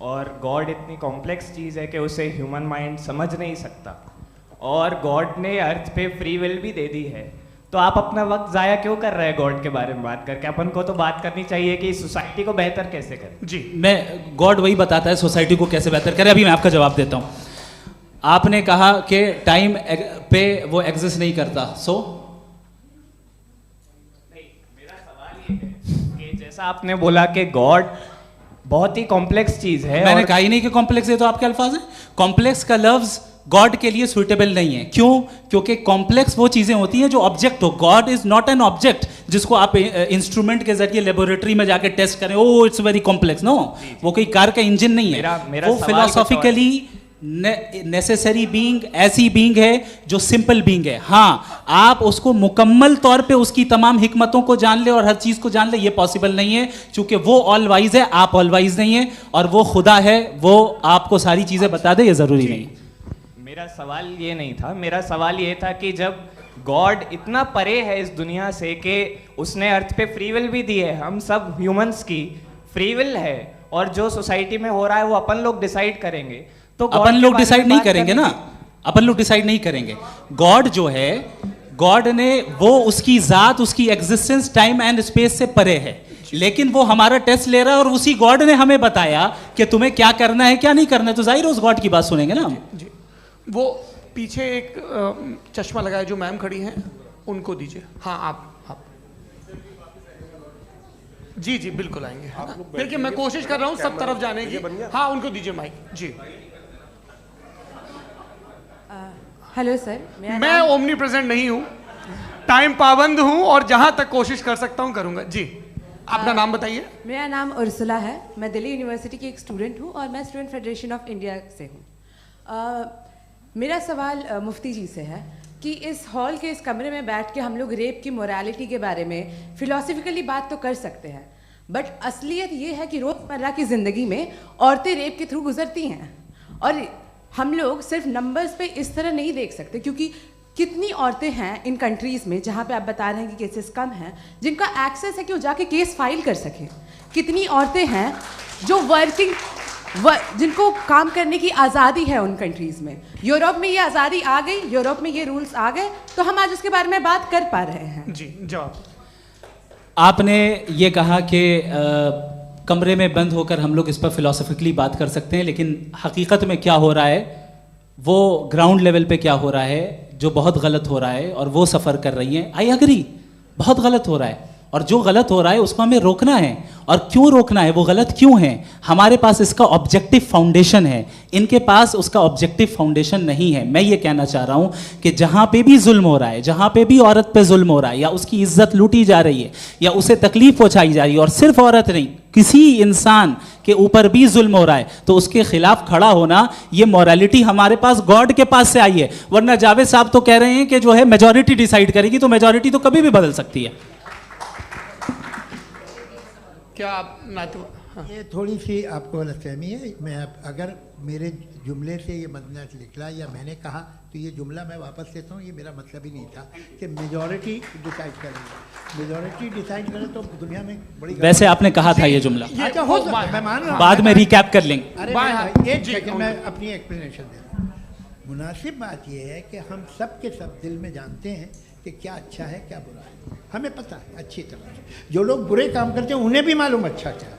और गॉड इतनी कॉम्प्लेक्स चीज़ है कि उसे ह्यूमन माइंड समझ नहीं सकता, और गॉड ने अर्थ पे फ्री विल भी दे दी है, तो आप अपना वक्त ज़ाया क्यों कर रहे हैं गॉड के बारे में बात करके? अपन को तो बात करनी चाहिए कि सोसाइटी को बेहतर कैसे करें। जी, मैं गॉड वही बताता है सोसाइटी को कैसे बेहतर करें। अभी मैं आपका जवाब देता हूँ। आपने कहा कि टाइम पे वो एग्जिस्ट नहीं करता, सो नहीं, मेरा सवाल ये है कि जैसा आपने बोला कि गॉड बहुत ही कॉम्प्लेक्स चीज है। मैंने कहा ही नहीं कि कॉम्प्लेक्स है, तो आपके अल्फाज हैं। कॉम्प्लेक्स का लफ्ज गॉड के लिए सुइटेबल नहीं है। क्यों? क्योंकि कॉम्प्लेक्स वो चीजें होती हैं जो ऑब्जेक्ट हो। God is not an object जिसको आप इंस्ट्रूमेंट के जरिए लेबोरेटरी में जाके टेस्ट करें, oh it's very complex. No, वो कोई कार का इंजन नहीं है। वो फिलोसॉफिकली नेसेसरी बीइंग ऐसी बीइंग है जो सिंपल बीइंग है। हाँ, आप उसको मुकम्मल तौर पे उसकी तमाम हिकमतों को जान ले और हर चीज को जान ले, ये पॉसिबल नहीं है, क्योंकि वो ऑल वाइज है, आप ऑल वाइज नहीं है, और वो खुदा है, वो आपको सारी चीजें बता दे, ये जरूरी नहीं। मेरा सवाल ये नहीं था, मेरा सवाल ये था कि जब गॉड इतना परे है इस दुनिया से कि उसने अर्थ पे फ्री विल भी दी है, हम सब ह्यूमंस की फ्री विल है, और जो सोसाइटी में हो रहा है वो अपन लोग डिसाइड करेंगे, तो अपन लोग डिसाइड नहीं करेंगे ना, अपन लोग डिसाइड नहीं करेंगे। गॉड जो है, गॉड ने वो उसकी जात, उसकी एग्जिस्टेंस टाइम एंड स्पेस से परे है, लेकिन वो हमारा टेस्ट ले रहा है और उसी गॉड ने हमें बताया कि तुम्हें क्या करना है क्या नहीं करना है, तो जाहिर है उस गॉड की बात सुनेंगे ना हम। जी, वो पीछे एक चश्मा लगाए जो मैम खड़ी हैं, उनको दीजिए। हाँ, आप जी जी बिल्कुल आएंगे। देखिए मैं कोशिश कर रहा हूँ सब तरफ जाने की। हाँ, उनको दीजिए माइक। जी, हेलो सर, मैं ओमनी प्रेजेंट नहीं हूँ, टाइम पाबंद हूँ, और जहाँ तक कोशिश कर सकता हूँ करूँगा। जी, अपना नाम बताइए। मेरा नाम उर्सुला है, मैं दिल्ली यूनिवर्सिटी की एक स्टूडेंट हूँ और मैं स्टूडेंट फेडरेशन ऑफ इंडिया से हूँ। मेरा सवाल मुफ्ती जी से है कि इस हॉल के इस कमरे में बैठ के हम लोग रेप की मोरालिटी के बारे में फिलोसफिकली बात तो कर सकते हैं, बट असलियत ये है कि रोज़मर्रा की ज़िंदगी में औरतें रेप के थ्रू गुजरती हैं, और हम लोग सिर्फ नंबर्स पे इस तरह नहीं देख सकते, क्योंकि कितनी औरतें हैं इन कंट्रीज़ में जहाँ पे आप बता रहे हैं कि केसेस कम हैं, जिनका एक्सेस है कि वो जाके केस फाइल कर सकें। कितनी औरतें हैं जो जिनको काम करने की आज़ादी है उन कंट्रीज़ में। यूरोप में ये आज़ादी आ गई, यूरोप में ये रूल्स आ गए, तो हम आज उसके बारे में बात कर पा रहे हैं। जी, जवाब। आपने ये कहा कि कमरे में बंद होकर हम लोग इस पर फिलोसफिकली बात कर सकते हैं, लेकिन हकीकत में क्या हो रहा है, वो ग्राउंड लेवल पे क्या हो रहा है जो बहुत गलत हो रहा है, और वो सफ़र कर रही हैं। आई एग्री, बहुत गलत हो रहा है, और जो गलत हो रहा है उसको हमें रोकना है। और क्यों रोकना है, वो गलत क्यों है, हमारे पास इसका ऑब्जेक्टिव फाउंडेशन है, इनके पास उसका ऑब्जेक्टिव फाउंडेशन नहीं है। मैं ये कहना चाह रहा हूँ कि जहाँ पे भी जुल्म हो रहा है, जहाँ पे भी औरत पे जुल्म हो रहा है, या उसकी इज्जत लूटी जा रही है, या उसे तकलीफ पहुँचाई जा रही है, और सिर्फ औरत नहीं, किसी इंसान के ऊपर भी जुल्म हो रहा है, तो उसके खिलाफ खड़ा होना, ये मॉरलिटी हमारे पास गॉड के पास से आई है। वरना जावेद साहब तो कह रहे हैं कि जो है मेजॉरिटी डिसाइड करेगी, तो मेजॉरिटी तो कभी भी बदल सकती है। क्या आप हाँ। ये थोड़ी सी आपको गलतफहमी है। मैं अगर मेरे जुमले से ये मदना निकला या मैंने कहा, तो ये जुमला मैं वापस लेता हूँ। ये मेरा मतलब ही नहीं था कि मेजॉरिटी डिसाइड करेगी। मेजॉरिटी डिसाइड करे तो दुनिया में बड़ी, वैसे आपने कहा था ये जुमला। अच्छा, हो सकता है, मैं मान रहा हूँ, बाद में रिकैप कर लेंगे। अरे एक सेकंड, मैं अपनी एक्सप्लेनेशन देता हूँ। मुनासिब बात यह है कि हम सब के सब दिल में जानते हैं कि कि क्या अच्छा है क्या बुरा है, हमें पता है अच्छी तरह से। जो लोग बुरे काम करते हैं उन्हें भी मालूम अच्छा क्या है।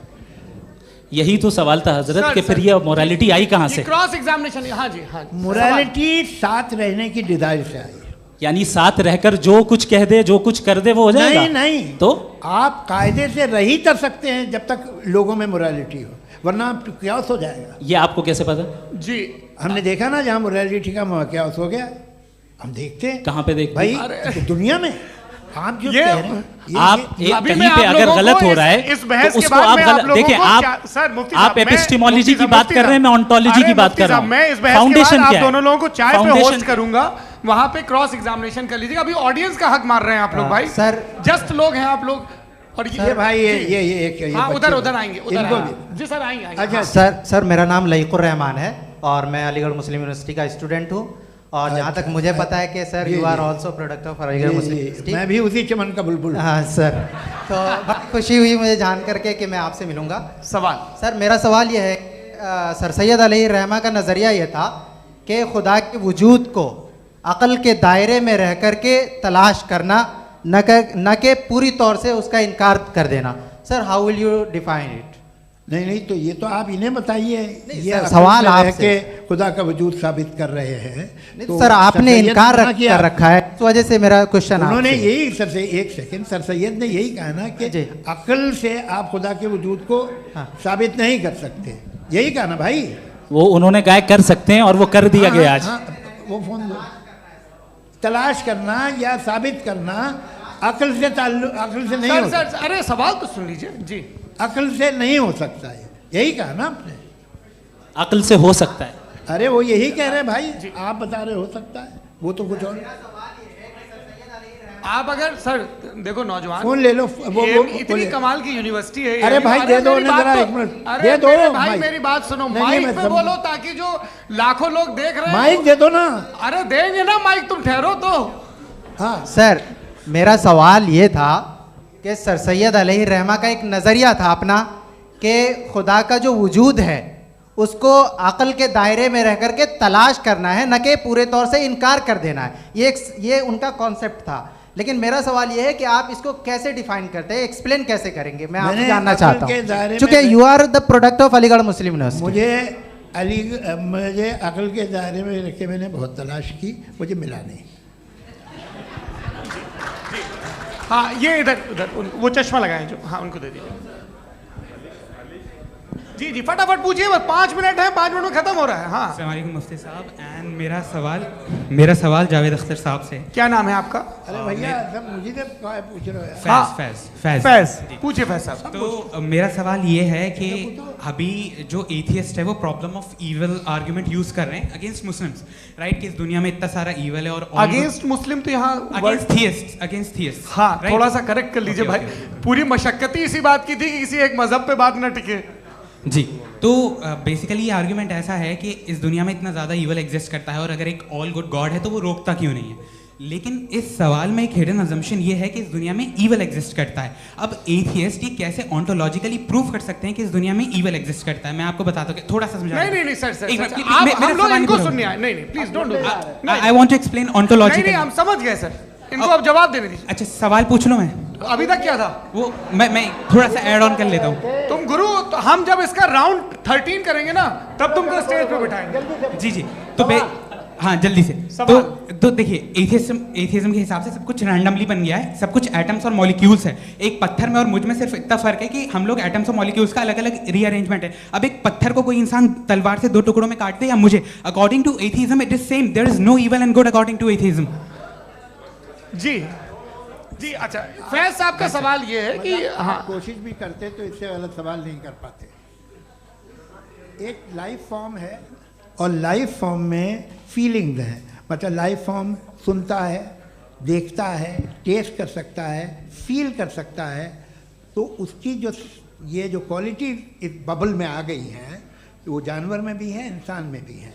यही तो सवाल था हजरत कि फिर ये मोरालिटी आई कहाँ से? क्रॉस एग्जामिनेशन, हाँ जी हाँ। मोरालिटी साथ रहने की डिजायर से आई, यानी साथ रहकर जो कुछ कह दे जो कुछ कर दे वो हो जाएगा? नहीं नहीं, तो आप कायदे से रह ही कर सकते हैं जब तक लोगों में मोरालिटी हो, वरना क्यास हो जाएगा। ये आपको कैसे पता? जी हमने देखा ना जहाँ मोरालिटी का क्यास हो गया, हम देखते हैं। कहाँ पे देखते भाई हैं? दुनिया में आप जो कह रहे हैं, आप कहीं पे अगर गलत हो रहा है इस बहस तो के उसको बाद आप मैं गलत देखिए। आप एपिस्टेमोलॉजी की बात कर रहे हैं, मैं ऑन्टोलॉजी की बात कर रहा हूँ। मैं इस बहस फाउंडेशन के बाद क्या आप दोनों लोगों को चाय पे फाउंडेशन होस्ट करूंगा, वहां पे क्रॉस एग्जामिनेशन कर लीजिएगा। अभी ऑडियंस का हक मार रहे हैं आप लोग भाई, सर जस्ट लोग हैं आप लोग। और ये भाई ये हाँ उधर उधर आएंगे, उधर इनको आएंगे जी सर, आएंगे आएंगे। अच्छा सर मेरा नाम लईकुर रहमान है और मैं अलीगढ़ मुस्लिम यूनिवर्सिटी का स्टूडेंट हूँ। और जहाँ तक मुझे पता है कि sir you are also product of Aligarh Muslim University. मैं भी उसी चमन का बुलबुल। हाँ सर, तो बहुत खुशी हुई मुझे जान करके कि मैं आपसे मिलूंगा। सवाल सर मेरा सवाल यह है, सर सैयद अलैहिर्रहमा का नज़रिया यह था कि खुदा के वजूद को अक़ल के दायरे में रह कर के तलाश करना, न कि पूरी तौर से उसका इनकार कर देना। Sir how will you define it? नहीं तो ये तो आप इन्हें बताइए। ये सवाल आपसे कि खुदा का वजूद साबित कर रहे हैं तो सर आपने इनकार कर रखा है, इस वजह से मेरा क्वेश्चन उन्होंने यही सर से एक सेकंड, सर सैयद ने यही कहा ना कि अक्ल से आप खुदा के वजूद को साबित नहीं कर सकते, यही कहा ना भाई। वो उन्होंने कहा कर सकते हैं और वो कर दिया गया आज। वो फोन दो। तलाश करना या साबित करना अक्ल से अक्ल से नहीं हो सकता। अरे सवाल तो सुन लीजिए जी। अक्ल से नहीं हो सकता है, यही कहा ना आपने। अक्ल से हो सकता है? अरे वो यही कह रहे हैं भाई, आप बता रहे हो सकता है, वो तो कुछ और। आप अगर सर देखो नौजवान फोन ले लो, वो इतनी कमाल की यूनिवर्सिटी है। अरे भाई दे दो जरा, एक मिनट दे दो भाई, मेरी बात सुनो, माइक पे बोलो ताकि जो लाखों लोग देख रहे हैं। माइक दे दो ना। अरे देंगे ना माइक, तुम ठहरो तो। हाँ सर मेरा सवाल ये था कि सर सैयद अलैहिर्रहमा का एक नज़रिया था अपना कि खुदा का जो वजूद है उसको अक़ल के दायरे में रह कर के तलाश करना है, न कि पूरे तौर से इनकार कर देना है। ये उनका कॉन्सेप्ट था। लेकिन मेरा सवाल ये है कि आप इसको कैसे डिफाइन करते हैं, एक्सप्लेन कैसे करेंगे, मैं आपसे जानना चाहता हूँ। चूँकि you are the product of Aligarh Muslim University. मुझे अक़ल के दायरे में रख के मैंने बहुत तलाश की, मुझे मिला नहीं। हाँ ये इधर उधर वो चश्मा लगाए जो, हाँ उनको दे दीजिए। जी जी फटाफट पूछिए, बस 5 मिनट है, 5 मिनट में खत्म हो रहा है। हाँ अस्सलाम वालेकुम मुफ्ती साहब। एंड मेरा सवाल जावेद अख्तर साहब से। क्या नाम है आपका? अरे भैया सब मुझे पूछ रहे हो। फैज पूछिए फैज साहब। तो मेरा सवाल ये है कि अभी जो एथियस्ट है वो problem of evil argument use कर रहे हैं अगेंस्ट मुस्लिम्स, राइट? कि इस दुनिया में इतना सारा इविल है और अगेंस्ट मुस्लिम तो यहाँ अगेंस्ट थियस्ट। हाँ थोड़ा सा करेक्ट कर लीजिए भाई। पूरी मशक्कत ही इसी बात की थी कि किसी एक मजहब पे बात न टिके। जी तो बेसिकली ये आर्ग्यूमेंट ऐसा है कि इस दुनिया में इतना ज़्यादा ईवल एग्जिस्ट करता है और अगर एक ऑल गुड गॉड है तो वो रोकता क्यों नहीं है? लेकिन इस सवाल में एक हिडन अजम्पशन ये है कि इस दुनिया में ईवल एग्जिस्ट करता है। अब एथियस्ट ये कैसे ऑन्टोलॉजिकली प्रूव कर सकते हैं कि इस दुनिया में ईवल एग्जिस्ट करता है? मैं आपको बताता हूँ, थोड़ा सा समझा। नहीं सर हम लोग इनको सुनने आए। नहीं please don't do. I want to explain ontology. नहीं हम समझ गए सर, इनको अब जवाब देने दीजिए। अच्छा सवाल पूछ लो। मैं अभी तक क्या था वो मैं थोड़ा सा ऐड ऑन कर लेता हूँ। तुम गुरु, तो हम जब इसका राउंड 13 करेंगे ना तब तुमको स्टेज पे बिठाएंगे। जी तो हाँ जल्दी से। तो देखिए एथियज्म के हिसाब से सब कुछ रैंडमली बन गया है, सब कुछ एटम्स और मॉलिक्यूल्स है। एक पत्थर में और मुझ में सिर्फ इतना फर्क है कि हम लोग एटम्स और मॉलिक्यूल्स का अलग अलग रीअरेंजमेंट है। अब एक पत्थर को कोई इंसान तलवार से 2 टुकड़ों में काट दे या मुझे, according to atheism it is same. There is no evil and good according to atheism. जी अच्छा फैज साहब का सवाल ये है कि हाँ कोशिश भी करते तो इससे गलत सवाल नहीं कर पाते। एक लाइफ फॉर्म है और लाइफ फॉर्म में फीलिंग्स हैं, मतलब लाइफ फॉर्म सुनता है, देखता है, टेस्ट कर सकता है, फील कर सकता है। तो उसकी जो क्वालिटी इस बबल में आ गई हैं वो जानवर में भी है, इंसान में भी है।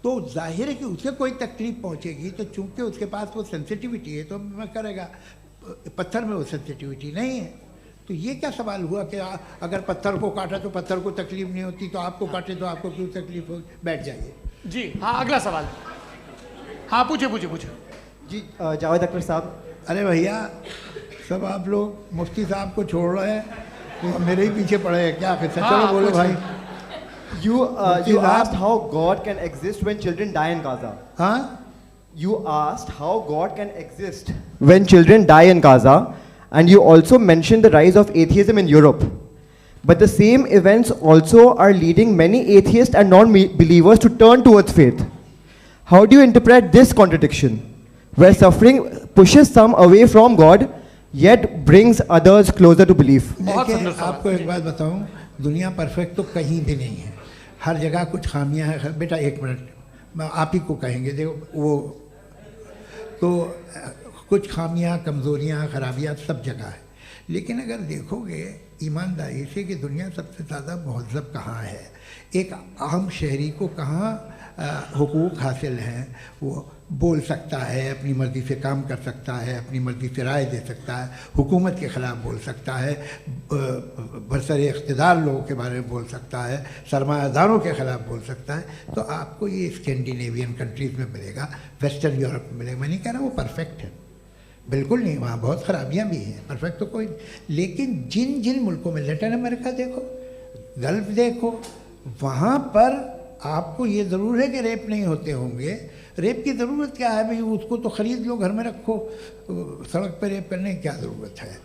तो जाहिर है कि उसे कोई तकलीफ पहुंचेगी, तो चूंकि उसके पास वो सेंसिटिविटी है तो मैं करेगा। पत्थर में वो सेंसिटिविटी नहीं है। तो ये क्या सवाल हुआ कि अगर पत्थर को काटा तो पत्थर को तकलीफ नहीं होती, तो आपको काटे तो आपको क्यों तकलीफ होगी? बैठ जाइए। जी हाँ अगला सवाल। हाँ पूछे जी जावेद अख्तर साहब। अरे भैया सब आप लोग मुफ्ती साहब को छोड़ रहे हैं, तो मेरे ही पीछे पड़े हैं क्या? चलो बोलो भाई। You asked how God can exist when children die in Gaza. हाँ? You asked how God can exist when children die in Gaza, and you also mentioned the rise of atheism in Europe. But the same events also are leading many atheists and non-believers to turn towards faith. How do you interpret this contradiction, where suffering pushes some away from God, yet brings others closer to belief? देखिए, आपको एक बात बताऊं, दुनिया perfect तो कहीं भी नहीं है, हर जगह कुछ खामियां हैं। बेटा एक मिनट, आप ही को कहेंगे, देखो वो तो कुछ खामियां, कमज़ोरियां, खराबियां सब जगह है। लेकिन अगर देखोगे ईमानदारी से कि दुनिया सबसे ज़्यादा महज़ब कहाँ है, एक आम शहरी को कहाँ हुकूक हासिल हैं, वो बोल सकता है, अपनी मर्ज़ी से काम कर सकता है, अपनी मर्ज़ी से राय दे सकता है, हुकूमत के ख़िलाफ़ बोल सकता है, बरसर इक़्तिदार लोगों के बारे में बोल सकता है, सरमायादारों के ख़िलाफ़ बोल सकता है। तो आपको ये स्कैंडिनेवियन कंट्रीज़ में मिलेगा, वेस्टर्न यूरोप में मिलेगा। मैं नहीं कह रहा वो परफेक्ट है, बिल्कुल नहीं, वहाँ बहुत ख़राबियाँ भी हैं, परफेक्ट तो कोई। लेकिन जिन जिन मुल्कों में, लैटिन अमेरिका देखो, गल्फ़ देखो, वहाँ पर आपको ये ज़रूर है कि रेप नहीं होते होंगे। रेप की ज़रूरत क्या है भाई? उसको तो ख़रीद लो, घर में रखो, सड़क पर रेप करने की क्या ज़रूरत है?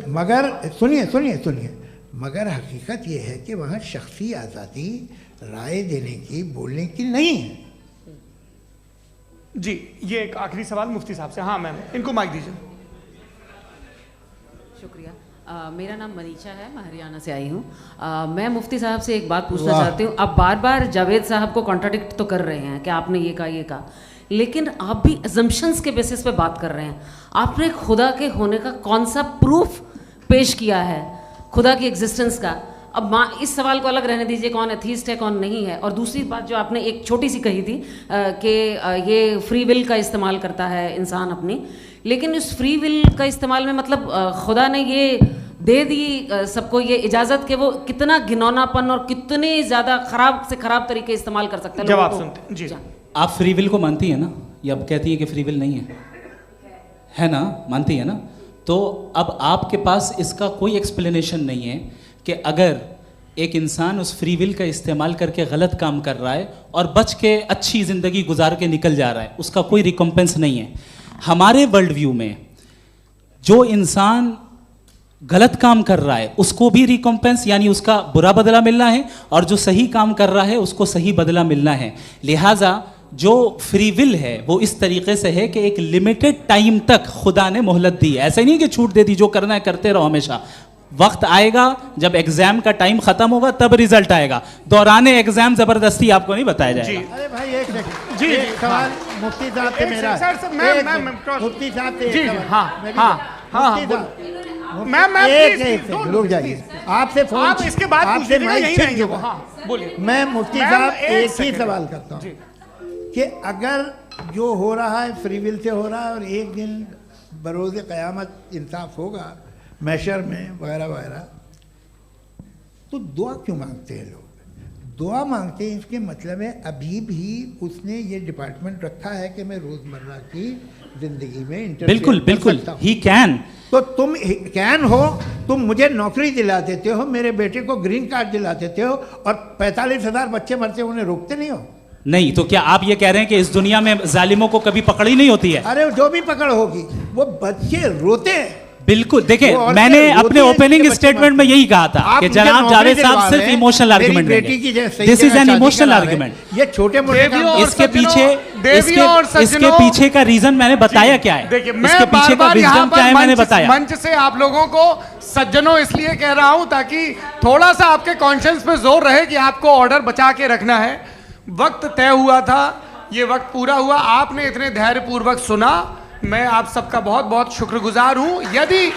मगर सुनिए सुनिए सुनिए, मगर हकीकत ये है कि वहाँ शख्सी आज़ादी राय देने की, बोलने की नहीं है। जी, ये एक आखिरी सवाल मुफ्ती साहब से। हाँ मैम, इनको माइक दीजिए। शुक्रिया। मेरा नाम मनीषा है, मैं हरियाणा से आई हूँ। मैं मुफ्ती साहब से एक बात पूछना चाहती हूँ। आप बार बार जावेद साहब को कॉन्ट्राडिक्ट तो कर रहे हैं कि आपने ये कहा, लेकिन आप भी अजम्पशंस के बेसिस पे बात कर रहे हैं। आपने खुदा के होने का कौन सा प्रूफ पेश किया है, खुदा की एग्जिस्टेंस का? अब इस सवाल को अलग रहने दीजिए, कौन एथीस्ट है कौन नहीं है। और दूसरी बात जो आपने एक छोटी सी कही थी कि ये फ्री विल का इस्तेमाल करता है इंसान अपनी, लेकिन उस फ्री विल का इस्तेमाल में मतलब खुदा ने ये दे दी सबको ये इजाज़त कि वो कितना घिनौनापन और कितने ज़्यादा ख़राब से ख़राब तरीके इस्तेमाल कर सकता है। जवाब सुनते जी। आप फ्री विल को मानती हैं ना, या अब कहती हैं कि फ्री विल नहीं है ना? मानती है ना? तो अब आपके पास इसका कोई एक्सप्लेनेशन नहीं है कि अगर एक इंसान उस फ्री विल का इस्तेमाल करके गलत काम कर रहा है और बच के अच्छी ज़िंदगी गुजार के निकल जा रहा है, उसका कोई रिकम्पेंस नहीं है। हमारे वर्ल्ड व्यू में जो इंसान गलत काम कर रहा है उसको भी रिकम्पेंस यानी उसका बुरा बदला मिलना है, और जो सही काम कर रहा है उसको सही बदला मिलना है। लिहाजा जो फ्री विल है वो इस तरीके से है कि एक लिमिटेड टाइम तक खुदा ने मोहलत दी है। ऐसा नहीं कि छूट दे दी, जो करना है करते रहो हमेशा। वक्त आएगा जब एग्जाम का टाइम खत्म होगा तब रिजल्ट आएगा, दौराने एग्जाम जबरदस्ती आपको नहीं बताया जाएगा। अरे भाई एक सेकंड, जी सवाल मुफ्ती साहब से मेरा, मुफ्ती साहब से जी हाँ, लोग जाइए आपसे फोन, आप इसके बाद आपसे यही वो। हाँ बोलिए। मैं मुफ्ती साहब एक ही सवाल करता हूँ कि अगर जो हो रहा है फ्री विल से हो रहा है और एक दिन बरोज़ क़यामत इंसाफ होगा मैशर में वगैरह वगैरह, तो दुआ क्यों मांगते हैं लोग? दुआ मांगते हैं इसके मतलब है अभी भी उसने ये डिपार्टमेंट रखा है कि मैं रोज़मर्रा की ज़िंदगी में बिल्कुल बिल्कुल ही कैन। तो तुम कैन हो, तुम मुझे नौकरी दिला देते हो, मेरे बेटे को ग्रीन कार्ड दिला देते हो, और 45,000 बच्चे मरते उन्हें रोकते नहीं हो। नहीं तो क्या आप ये कह रहे हैं कि इस दुनिया में जालिमों को कभी पकड़ ही नहीं होती है? अरे जो भी पकड़ होगी वो बच्चे रोते हैं। बिल्कुल, देखिए मैंने अपने ओपनिंग स्टेटमेंट में यही कहा था कि जनाब जावेद साहब सिर्फ इमोशनल आर्गुमेंट देंगे। This is an emotional argument. ये छोटे मोटे इसके पीछे का रीजन मैंने बताया क्या है, इसके पीछे का रीजन क्या है मैंने बताया। मंच से आप लोगों को सज्जनों इसलिए कह रहा हूं ताकि थोड़ा सा आपके कॉन्शियंस पे जोर रहे कि आपको ऑर्डर बचा के रखना है। वक्त तय हुआ था, ये वक्त पूरा हुआ, आपने इतने धैर्यपूर्वक सुना, मैं आप सबका बहुत बहुत शुक्रगुजार हूं। यदि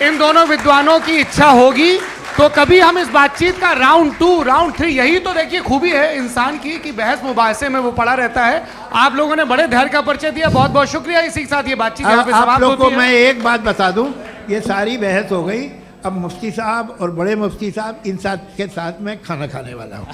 इन दोनों विद्वानों की इच्छा होगी तो कभी हम इस बातचीत का राउंड 2, राउंड 3, यही तो देखिए खूबी है इंसान की कि बहस मुबाहसे में वो पड़ा रहता है। आप लोगों ने बड़े धैर्य का परिचय दिया, बहुत बहुत शुक्रिया। इसी के साथ ये बातचीत यहाँ पे समाप्त होती है। मैं एक बात बता दूं, ये सारी बहस हो गई, अब मुफ्ती साहब और बड़े मुफ्ती साहब इन साथ के साथ मैं खाना खाने वाला हूँ।